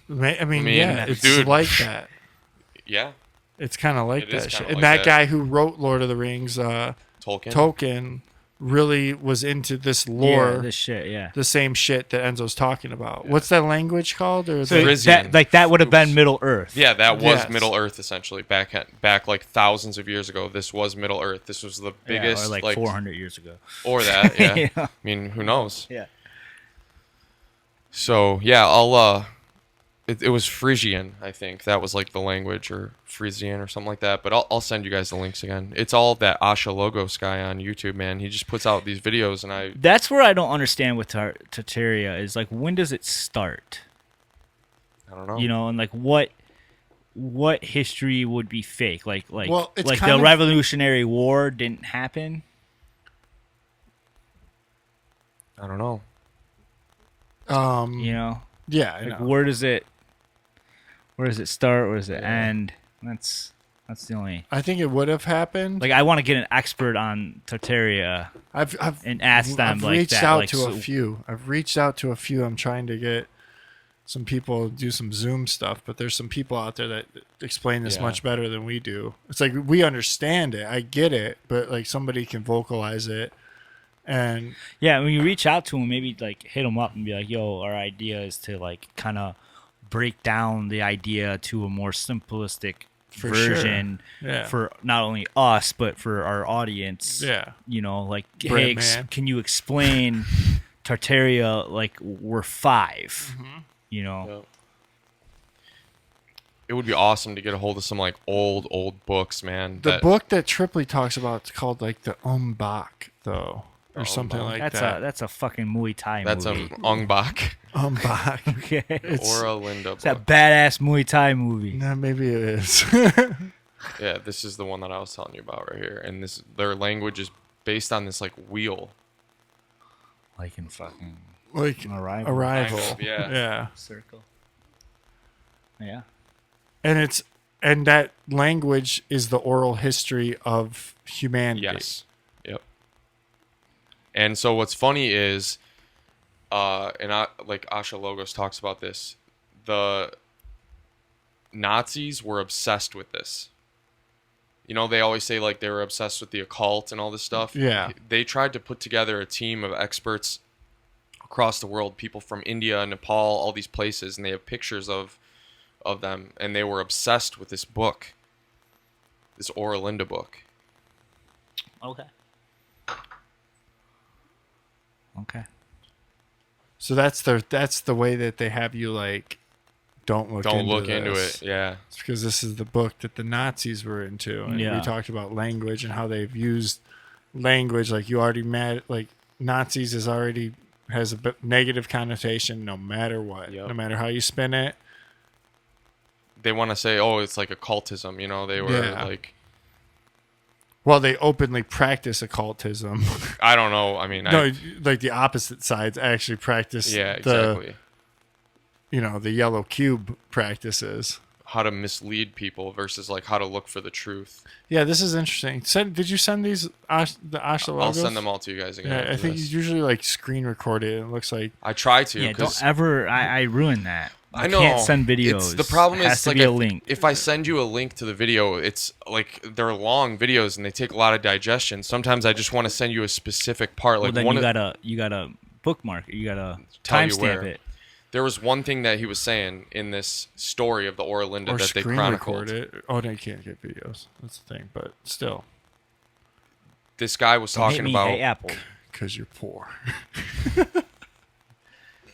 I mean, yeah, it's dude. like that. Yeah, It's kind of like It is that shit. kinda And like that that. guy who wrote Lord of the Rings, Tolkien. Tolkien, really was into this lore, Yeah, this shit, yeah. the same shit that Enzo's talking about. What's that language called? Or So the, Frisian. that would have been Middle Earth. Yeah, that was Yes. Middle Earth essentially. Back like thousands of years ago, this was Middle Earth. This was the Yeah, biggest, or like 400 years ago. or that. Yeah. Yeah. I mean, who knows? Yeah. So yeah, I'll. It was Frisian, I think. That was like the language, or Frisian, or something like that. But I'll send you guys the links again. It's all that Asha Logos guy on YouTube, man. He just puts out these videos, and I That's where I don't understand with Tartaria is like, when does it start? don't know. You know, and like what history would be fake? Like Well, it's like kind the of- Revolutionary War didn't happen. I don't know. You know, yeah, I like know. where does it start? Where does it end? That's the only. I think it would have happened. Like, I want to get an expert on Tartaria I've and ask them I've like reached that. out like, to so- a few. I've reached out to a few. I'm trying to get some people to do some Zoom stuff, but there's some people out there that explain this Yeah. much better than we do. It's like we understand it, I get it, but like somebody can vocalize it, and Yeah, when you reach out to them, maybe like hit them up and be like, "Yo, our idea is to like kind of break down the idea to a more simplistic For sure. version Yeah. for not only us but for our audience." yeah, You know, like, Bread hey, man. can you explain Tartaria like we're 5? Mm-hmm. You know, Yep. It would be awesome to get a hold of some like old books, man. the book that Tripoli talks about is called like the Umbach, though, or something Umbach. like that's a fucking Muay Thai That's a movie. Ongbak Umbach. Okay, It's, or a Linda it's that book. badass Muay Thai movie. no, maybe it is. Yeah, this is the one that I was telling you about right here, and their language is based on this like wheel. Like in fucking like Arrival. Arrival. Yeah. Yeah. Circle. Yeah. And that language is the oral history of humanity. Yes. Yep. And so what's funny is, like Asha Logos talks about this, the Nazis were obsessed with this. You know, they always say like they were obsessed with the occult and all this stuff. Yeah. They tried to put together a team of experts across the world, people from India, Nepal, all these places, and they have pictures of them, and they were obsessed with this book, this Oralinda book. Okay. Okay. So that's the way that they have you like don't look into it. Yeah. It's because this is the book that the Nazis were into, and Yeah. we talked about language and how they've used language like you already like Nazis has a negative connotation no matter what, Yep. no matter how you spin it. They want to say, oh, it's like occultism. You know, they were Yeah. like, Well, they openly practice occultism. I don't know. I mean, No, like the opposite sides actually practice. yeah, the, exactly. the yellow cube practices. How to mislead people versus like how to look for the truth. Yeah, this is interesting. Did you send these the Asha I'll logos? send them all to you guys again. Yeah, I after think you this. usually like screen record it. It looks like I try to. Yeah, 'cause don't ever. I ruin that. I know. Can't send videos. It's, the problem it has is to like be a link. if I send you a link to the video, it's like they're long videos and they take a lot of digestion. Sometimes I just want to send you a specific part. Well, Like then one you of, gotta bookmark it. You gotta Tell you timestamp where. it. there was one thing that he was saying in this story of the Oralinda or that they screen chronicled. record it. Oh, no, you can't get videos. That's the thing. But still, This guy was Don't hit talking me, about hey, Apple. because you're poor.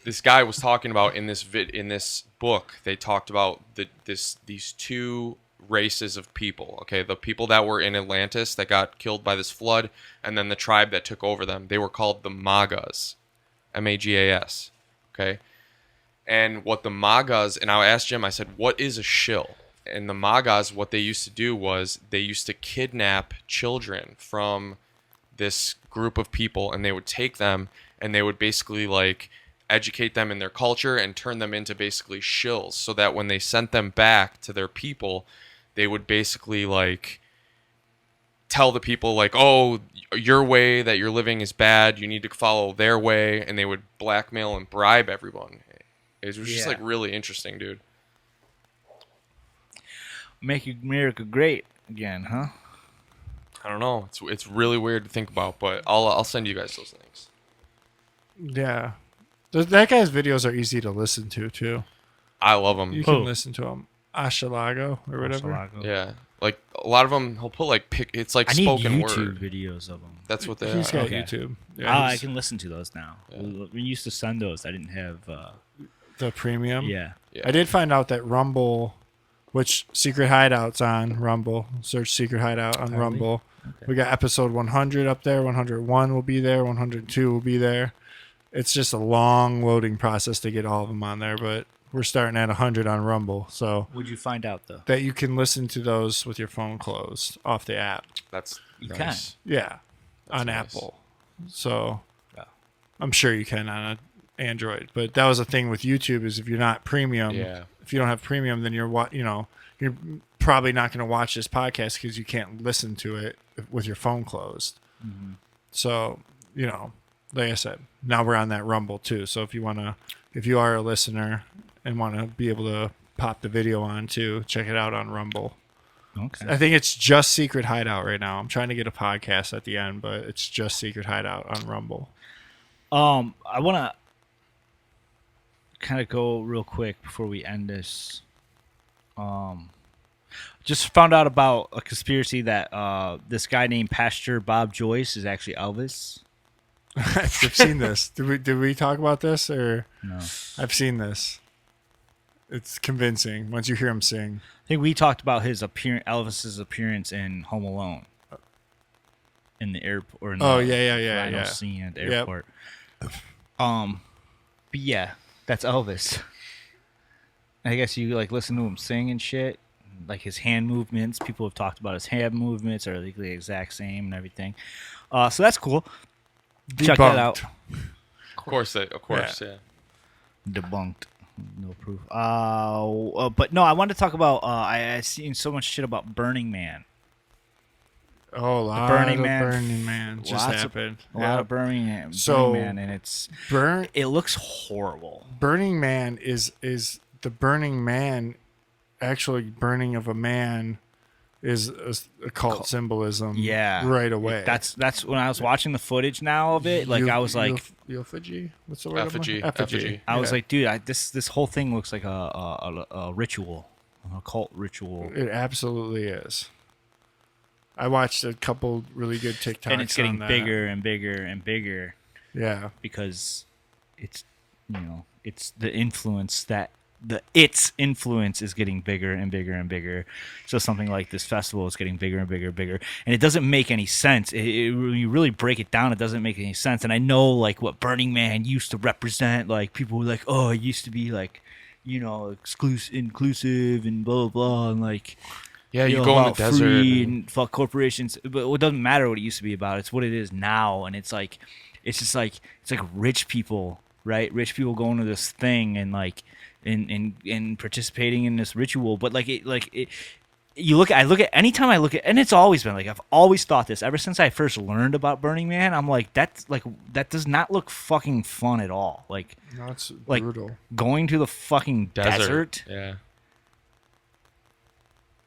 this guy was talking about in this book. They talked about these two races of people. Okay, the people that were in Atlantis that got killed by this flood, and then the tribe that took over them. They were called the Magas, Magas. Okay, and what the Magas, and I asked Jim. I said, "What is a shill?" And the Magas, what they used to do was they used to kidnap children from this group of people, and they would take them and they would basically like educate them in their culture and turn them into basically shills, so that when they sent them back to their people, they would basically like tell the people like, oh, your way that you're living is bad, you need to follow their way, and they would blackmail and bribe everyone. It was just like really interesting, dude. Make America great again, huh? I don't know. It's really weird to think about, but I'll send you guys those links. Yeah. That guy's videos are easy to listen to, too. I love them. You can listen to him. Ashalago or whatever. Ashalago. Yeah, like a lot of them, he'll put like it's like I need spoken YouTube word. videos of them. That's what they He's are. got Okay. YouTube. I Yeah, can listen to those now. We used to send those. I didn't have. the premium. Yeah. Yeah. I did find out that Rumble, which Secret Hideout's on Rumble. Search Secret Hideout on Rumble. Okay. We got episode 100 up there. 101 will be there. 102 will be there. It's just a long loading process to get all of them on there, but we're starting at 100 on Rumble, so Would you find out though? that you can listen to those with your phone closed off the app. That's You nice. Yeah, That's on nice. Apple. So Yeah. I'm sure you can on an Android, but that was the thing with YouTube is if you're not premium, Yeah. if you don't have premium, then you're probably not going to watch this podcast because you can't listen to it with your phone closed. Mm-hmm. So like I said, now we're on that Rumble too. So if you are a listener and want to be able to pop the video on too, check it out on Rumble. Okay. I think it's just Secret Hideout right now. I'm trying to get a podcast at the end, but it's just Secret Hideout on Rumble. I want to kind of go real quick before we end this. Just found out about a conspiracy that this guy named Pastor Bob Joyce is actually Elvis. I've seen this. Did we talk about this or? No. I've seen this. It's convincing once you hear him sing. I think we talked about his Elvis's appearance in Home Alone. In the airport. Or in the final yeah. scene at the Yep. airport. But yeah, that's Elvis. I guess you like listen to him sing and shit. Like his hand movements. People have talked about his hand movements are like the exact same and everything. So that's cool. Check that out. Of course, yeah. Debunked. No proof. But no, I wanted to talk about. I seen so much shit about Burning Man. Oh, a lot Burning of Man. Burning Man just Lots happened. A lot of Burning Man. So- Burning Man, and it looks horrible. Burning Man is the Burning Man. Actually, burning of a man is a cult symbolism. Yeah, right away. That's when I was watching the footage now of it. Like I was like, effigy. What's the word? Effigy. Effigy. I was Yeah. like, dude, this whole thing looks like a ritual, a cult ritual, It absolutely is. I watched a couple really good TikToks, and it's getting on that. bigger and bigger and bigger Yeah, because it's it's the influence that. Its influence is getting bigger and bigger and bigger. So something like this festival is getting bigger and bigger and bigger. And it doesn't make any sense. When you really break it down, it doesn't make any sense. And I know like what Burning Man used to represent. Like people were like, oh, it used to be like, inclusive and blah, blah, blah. And like, Yeah, you go in the about desert. free and- and fuck corporations. But it doesn't matter what it used to be about. It's what it is now. And it's like, it's like rich people, right? Rich people going to this thing and like, and participating in this ritual. But I look at anytime I look at, and it's always been like, I've always thought this ever since I first learned about Burning Man. I'm like, that does not look fucking fun at all. Like no, it's Like- brutal. going to the fucking desert. Yeah.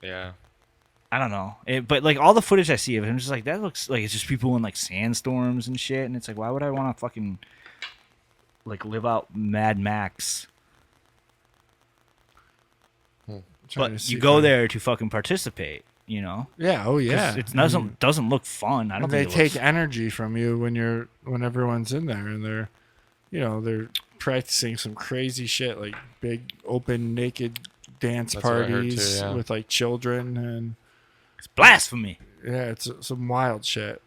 Yeah. I don't know. But like all the footage I see of it, I'm just like, that looks like it's just people in like sandstorms and shit. And it's like, why would I want to fucking like live out Mad Max? Trying to But see you if go I- there to fucking participate, you know? Yeah. Oh 'Cause yeah. it doesn't look fun. I don't And they think it take looks, energy from you when everyone's in there, and they're practicing some crazy shit, like big open naked dance That's what I heard parties too, yeah. with like children, and It's blasphemy. yeah, it's some wild shit.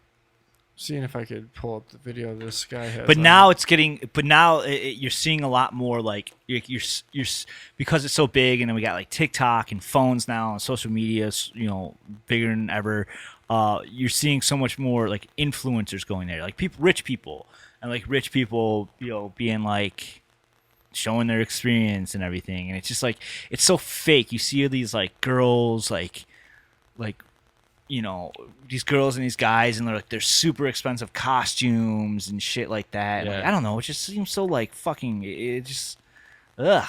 Seeing if I could pull up the video this guy has. But on. now it's getting. But now you're seeing a lot more like you're because it's so big, and then we got like TikTok and phones now and social media's bigger than ever. You're seeing so much more like influencers going there, like rich people, and like rich people being like showing their experience and everything, and it's just like it's so fake. You see these like girls like these girls and these guys, and they're super expensive costumes and shit like that. Yeah. Like, I don't know. It just seems so like fucking. It just, ugh.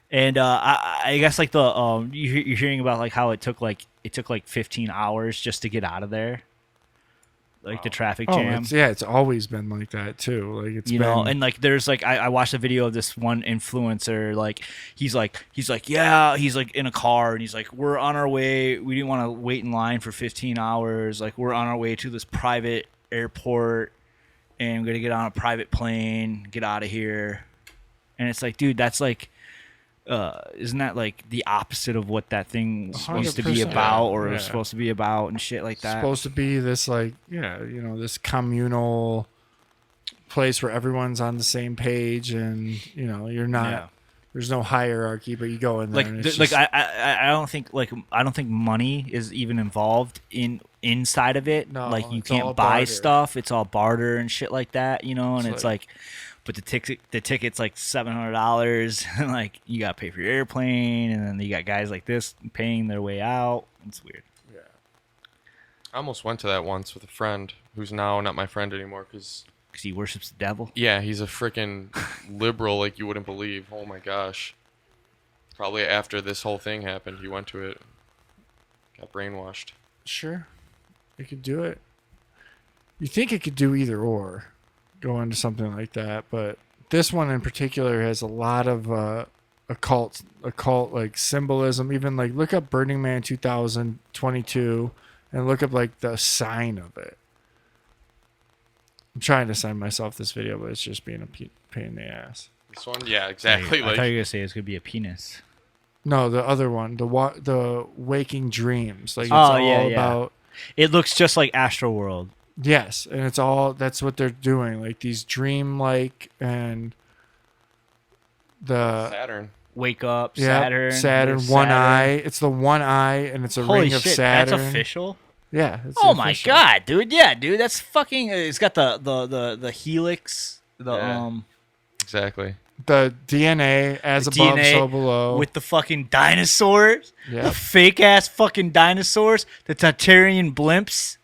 And I guess like the you're hearing about like how it took like 15 hours just to get out of there, like the traffic jam. It's always been like that too. Like it's And like there's like I watched a video of this one influencer, like he's like in a car, and he's like, we're on our way, we didn't want to wait in line for 15 hours, like we're on our way to this private airport, and we're gonna get on a private plane, get out of here. And it's like, dude, that's like isn't that like the opposite of what that thing used to be 100%. about, or Yeah. was supposed to be about, and shit like that? supposed to be this like this communal place where everyone's on the same page, and you're not. Yeah. There's no hierarchy, but you go in there. Like and it's like just- I don't think money is even involved inside of it. No, like you it's all can't buy barter. stuff. It's all barter and shit like that, and It's it's like, but the ticket's like $700, and like you gotta pay for your airplane, and then you got guys like this paying their way out. It's weird. I almost went to that once with a friend who's now not my friend anymore because, Because he worships the devil. yeah, he's a freaking liberal like you wouldn't believe. Oh my gosh. Probably after this whole thing happened, he went to it. Got brainwashed. Sure, it could do it. You think it could do either or, go into something like that, but this one in particular has a lot of occult like symbolism. Even like look up Burning Man 2022 and look up like the sign of it. I'm trying to send myself this video, but it's just being a pain in the ass. This one? Yeah, exactly. I thought you were gonna say it's gonna be a penis. No, the other one, the Waking Dreams. Like it's Oh, all yeah. about. It looks just like Astroworld. Yes, and it's all that's what they're doing, like these dream-like and the Saturn. Wake up, yeah, Saturn. Saturn, there's one Saturn. eye. It's the one eye, and it's a Holy ring of shit, Saturn. that's official. Yeah. It's Oh my official. god, dude! Yeah, dude, that's fucking. It's got the helix, Yeah. Exactly. The DNA as The above, DNA so below. with the fucking dinosaurs, Yep. the fake ass fucking dinosaurs, the Tartarian blimps.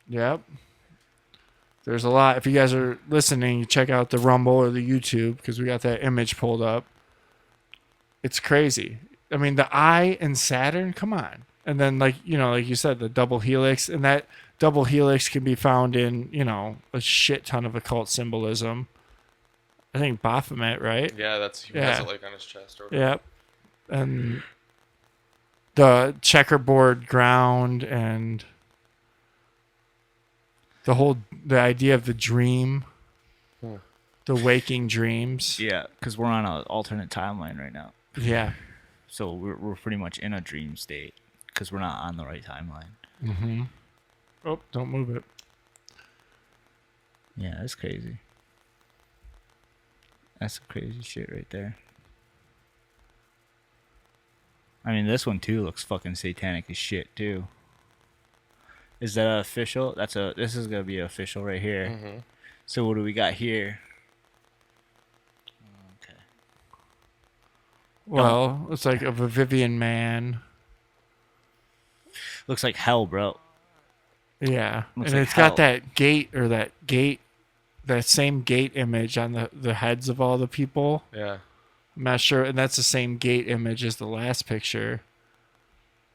Yep. There's a lot. If you guys are listening, you check out the Rumble or the YouTube because we got that image pulled up. It's crazy. I mean, the eye and Saturn, come on. And then, like you said, the double helix. And that double helix can be found in, a shit ton of occult symbolism. I think Baphomet, right? Yeah, he Yeah. has it like on his chest or whatever. Yep. And the checkerboard ground and the idea of the dream, the waking dreams. Yeah, because we're on an alternate timeline right now, Yeah. so we're pretty much in a dream state because we're not on the right timeline. Mm-hmm. Oh, don't move it. Yeah, that's crazy. That's some crazy shit right there. I mean, this one too looks fucking satanic as shit too. Is that official? This is gonna be official right here. Mm-hmm. So what do we got here? Okay. Well, it's like of a Vivian Man. Looks like hell, bro. Yeah. Looks and like it's got hell. that same gate image on the heads of all the people. Yeah. I'm not sure, and that's the same gate image as the last picture.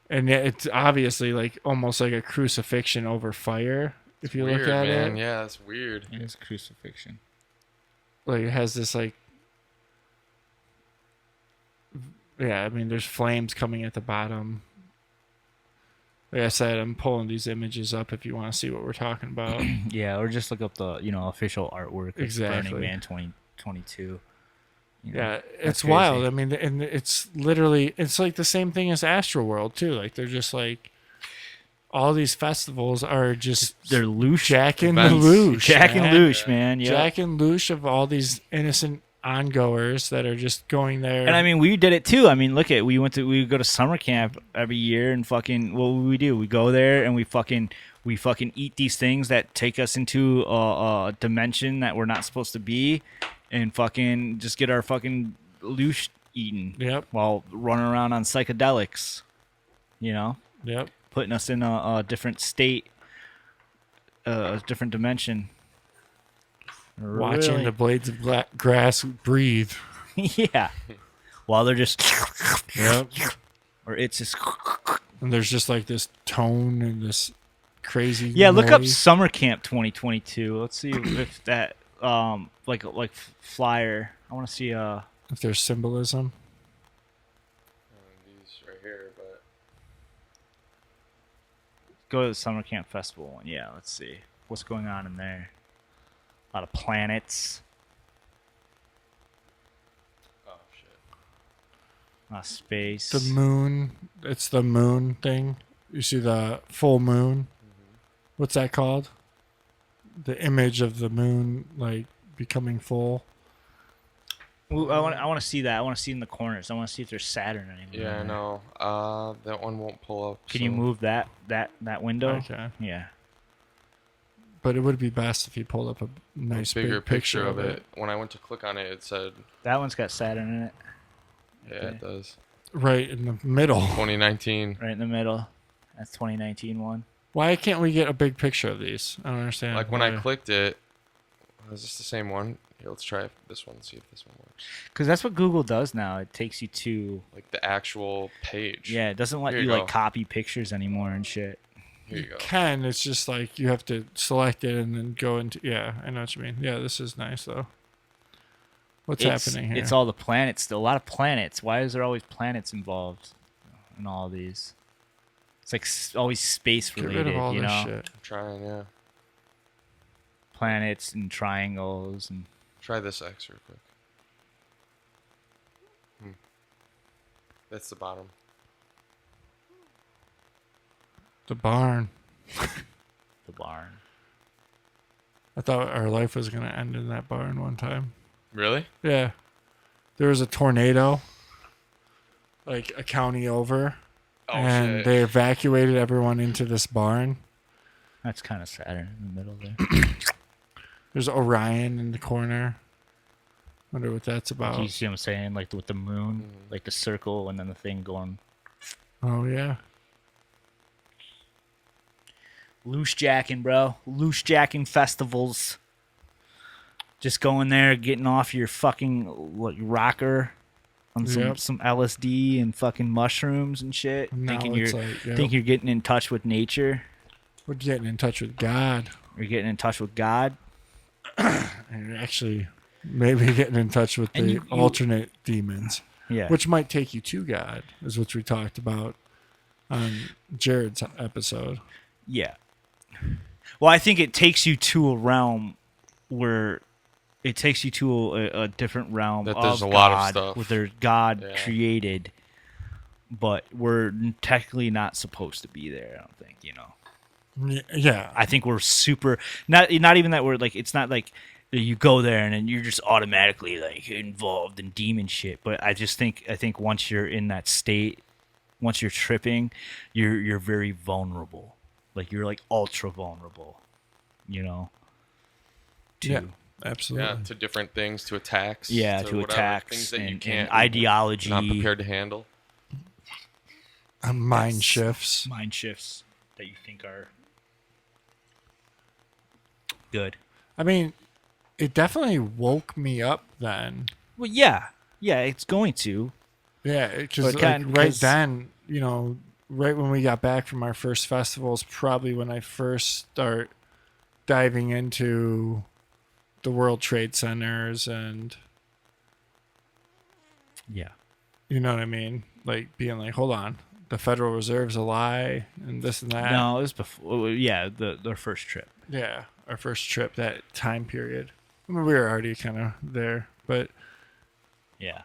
And it's obviously like almost like a crucifixion over fire. If you Weird, look at man. it, Yeah, that's weird. It is crucifixion. like it has this like, yeah. I mean, there's flames coming at the bottom. Like I said, I'm pulling these images up if you want to see what we're talking about. Yeah, or just look up the official artwork of Exactly. Burning Man 2022. You know? Yeah, That's it's wild. crazy. I mean, and it's literally, it's like the same thing as Astroworld too. Like they're just like, all these festivals are just They're loose. Jack and events. Lelouch, Jack and man. Loosh, man. Yeah. Jack and Loosh of all these innocent ongoers that are just going there. And I mean, we did it too. I mean, look at we go to summer camp every year and fucking what would we do? We go there and we fucking eat these things that take us into a dimension that we're not supposed to be, and fucking just get our fucking loosh eaten Yep, while running around on psychedelics. You know, yep. putting us in a different state, a different dimension. Watching Really- the blades of grass breathe. yeah, while they're just Yep. or it's just. And there's just like this tone and this crazy. Yeah, look up noise. Summer Camp 2022. Let's see if that like flyer. I want to see If there's symbolism. These right here, but go to the Summer Camp Festival one. Yeah, let's see what's going on in there. A lot of planets, oh shit. a lot of space. The moon. It's the moon thing. You see the full moon. What's that called? The image of the moon, like becoming full. Ooh, I want to see that. I want to see in the corners. I want to see if there's Saturn anymore. Yeah, no. That one won't pull up. Can you so- move that window? Okay. Yeah. But it would be best if you pulled up a nice bigger big picture of it. When I went to click on it, it said, That one's got Saturn in it. yeah, it does. Right in the middle. 2019. Right in the middle. That's 2019 one. Why can't we get a big picture of these? I don't understand. Like when I why. clicked it, is this the same one? Here, let's try this one, see if this one works. Because that's what Google does now. It takes you to Like the actual page. yeah. It doesn't let Here you you like go. copy pictures anymore and shit. Here you go. Can, it's just like you have to select it and then go into. Yeah, I know what you mean. Yeah, this is nice though. What's happening here? It's all the planets. Still, a lot of planets. Why is there always planets involved in all of these? It's like always space Get related. rid of all you this know, shit. I'm trying, yeah. planets and triangles and Try this X real quick. That's the bottom. The barn. the barn. I thought our life was gonna end in that barn one time. Really? Yeah. There was a tornado, like a county over, Oh, and shit. they evacuated everyone into this barn. That's kind of Saturn in the middle there. There's Orion in the corner. Wonder what that's about. You see what I'm saying? Like with the moon, Mm-hmm. like the circle, and then the thing going Oh yeah. loose jacking, bro. Loose jacking festivals. Just going there, getting off your fucking rocker on Yep. some LSD and fucking mushrooms and shit. Now Thinking it's you're like, yep. think you're getting in touch with nature. We're getting in touch with God. You're getting in touch with God. And you're actually maybe getting in touch with And the you- alternate demons, Yeah. which might take you to God, is what we talked about on Jared's episode. Yeah. Well, I think it takes you to a realm where it takes you to a different realm That of there's a lot of God, stuff. where there's God Yeah. created, but we're technically not supposed to be there. I don't think, you know. Yeah. I think we're super not even that we're like it's not like you go there and then you're just automatically like involved in demon shit. But I think once you're in that state, once you're tripping, you're very vulnerable. Like you're like ultra vulnerable, you know. To Yeah. Absolutely. Yeah, to different things, to attacks. to whatever, attacks things that you and can't, ideology, not prepared to handle. Mind shifts. mind shifts that you think are good. I mean, it definitely woke me up then. Well, yeah, it's going to. Yeah, because But kind- right 'cause- then, you know, right when we got back from our first festival is probably when I first start diving into the World Trade Centers and Yeah. you know what I mean? Like being like, hold on, the Federal Reserve's a lie and this and that. No, it was before. Yeah, their first trip. Yeah, our first trip, that time period. I mean, we were already kind of there, but Yeah.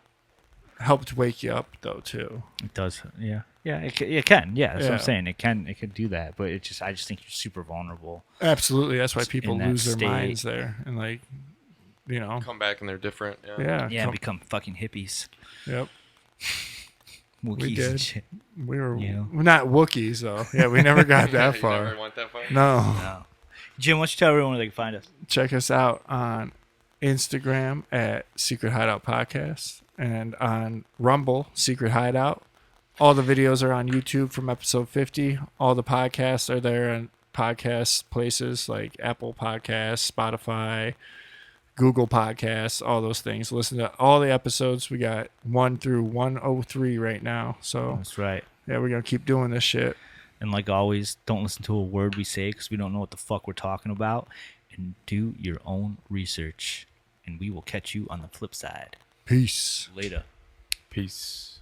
Helped wake you up though too. It does. Yeah. Yeah. It can. Yeah. That's what Yeah. I'm saying. It can do that. But I just think you're super vulnerable. Absolutely, that's why people In that lose their state. minds there, and like, you know, Come back and they're different. Yeah. yeah, Yeah. Become fucking hippies. yep. Wookiees did. and shit. We were Yeah. we're not Wookiees though. Yeah, we never got that You far. never went that far? No. No. Jim, why don't you tell everyone where they can find us? Check us out on Instagram at Secret Hideout Podcast and on Rumble, Secret Hideout. All the videos are on YouTube from episode 50. All the podcasts are there on podcast places like Apple Podcasts, Spotify, Google Podcasts, all those things. Listen to all the episodes. We got 1 through 103 right now. So, That's right. yeah, we're going to keep doing this shit. And like always, don't listen to a word we say because we don't know what the fuck we're talking about. And do your own research. And we will catch you on the flip side. Peace. Later. Peace.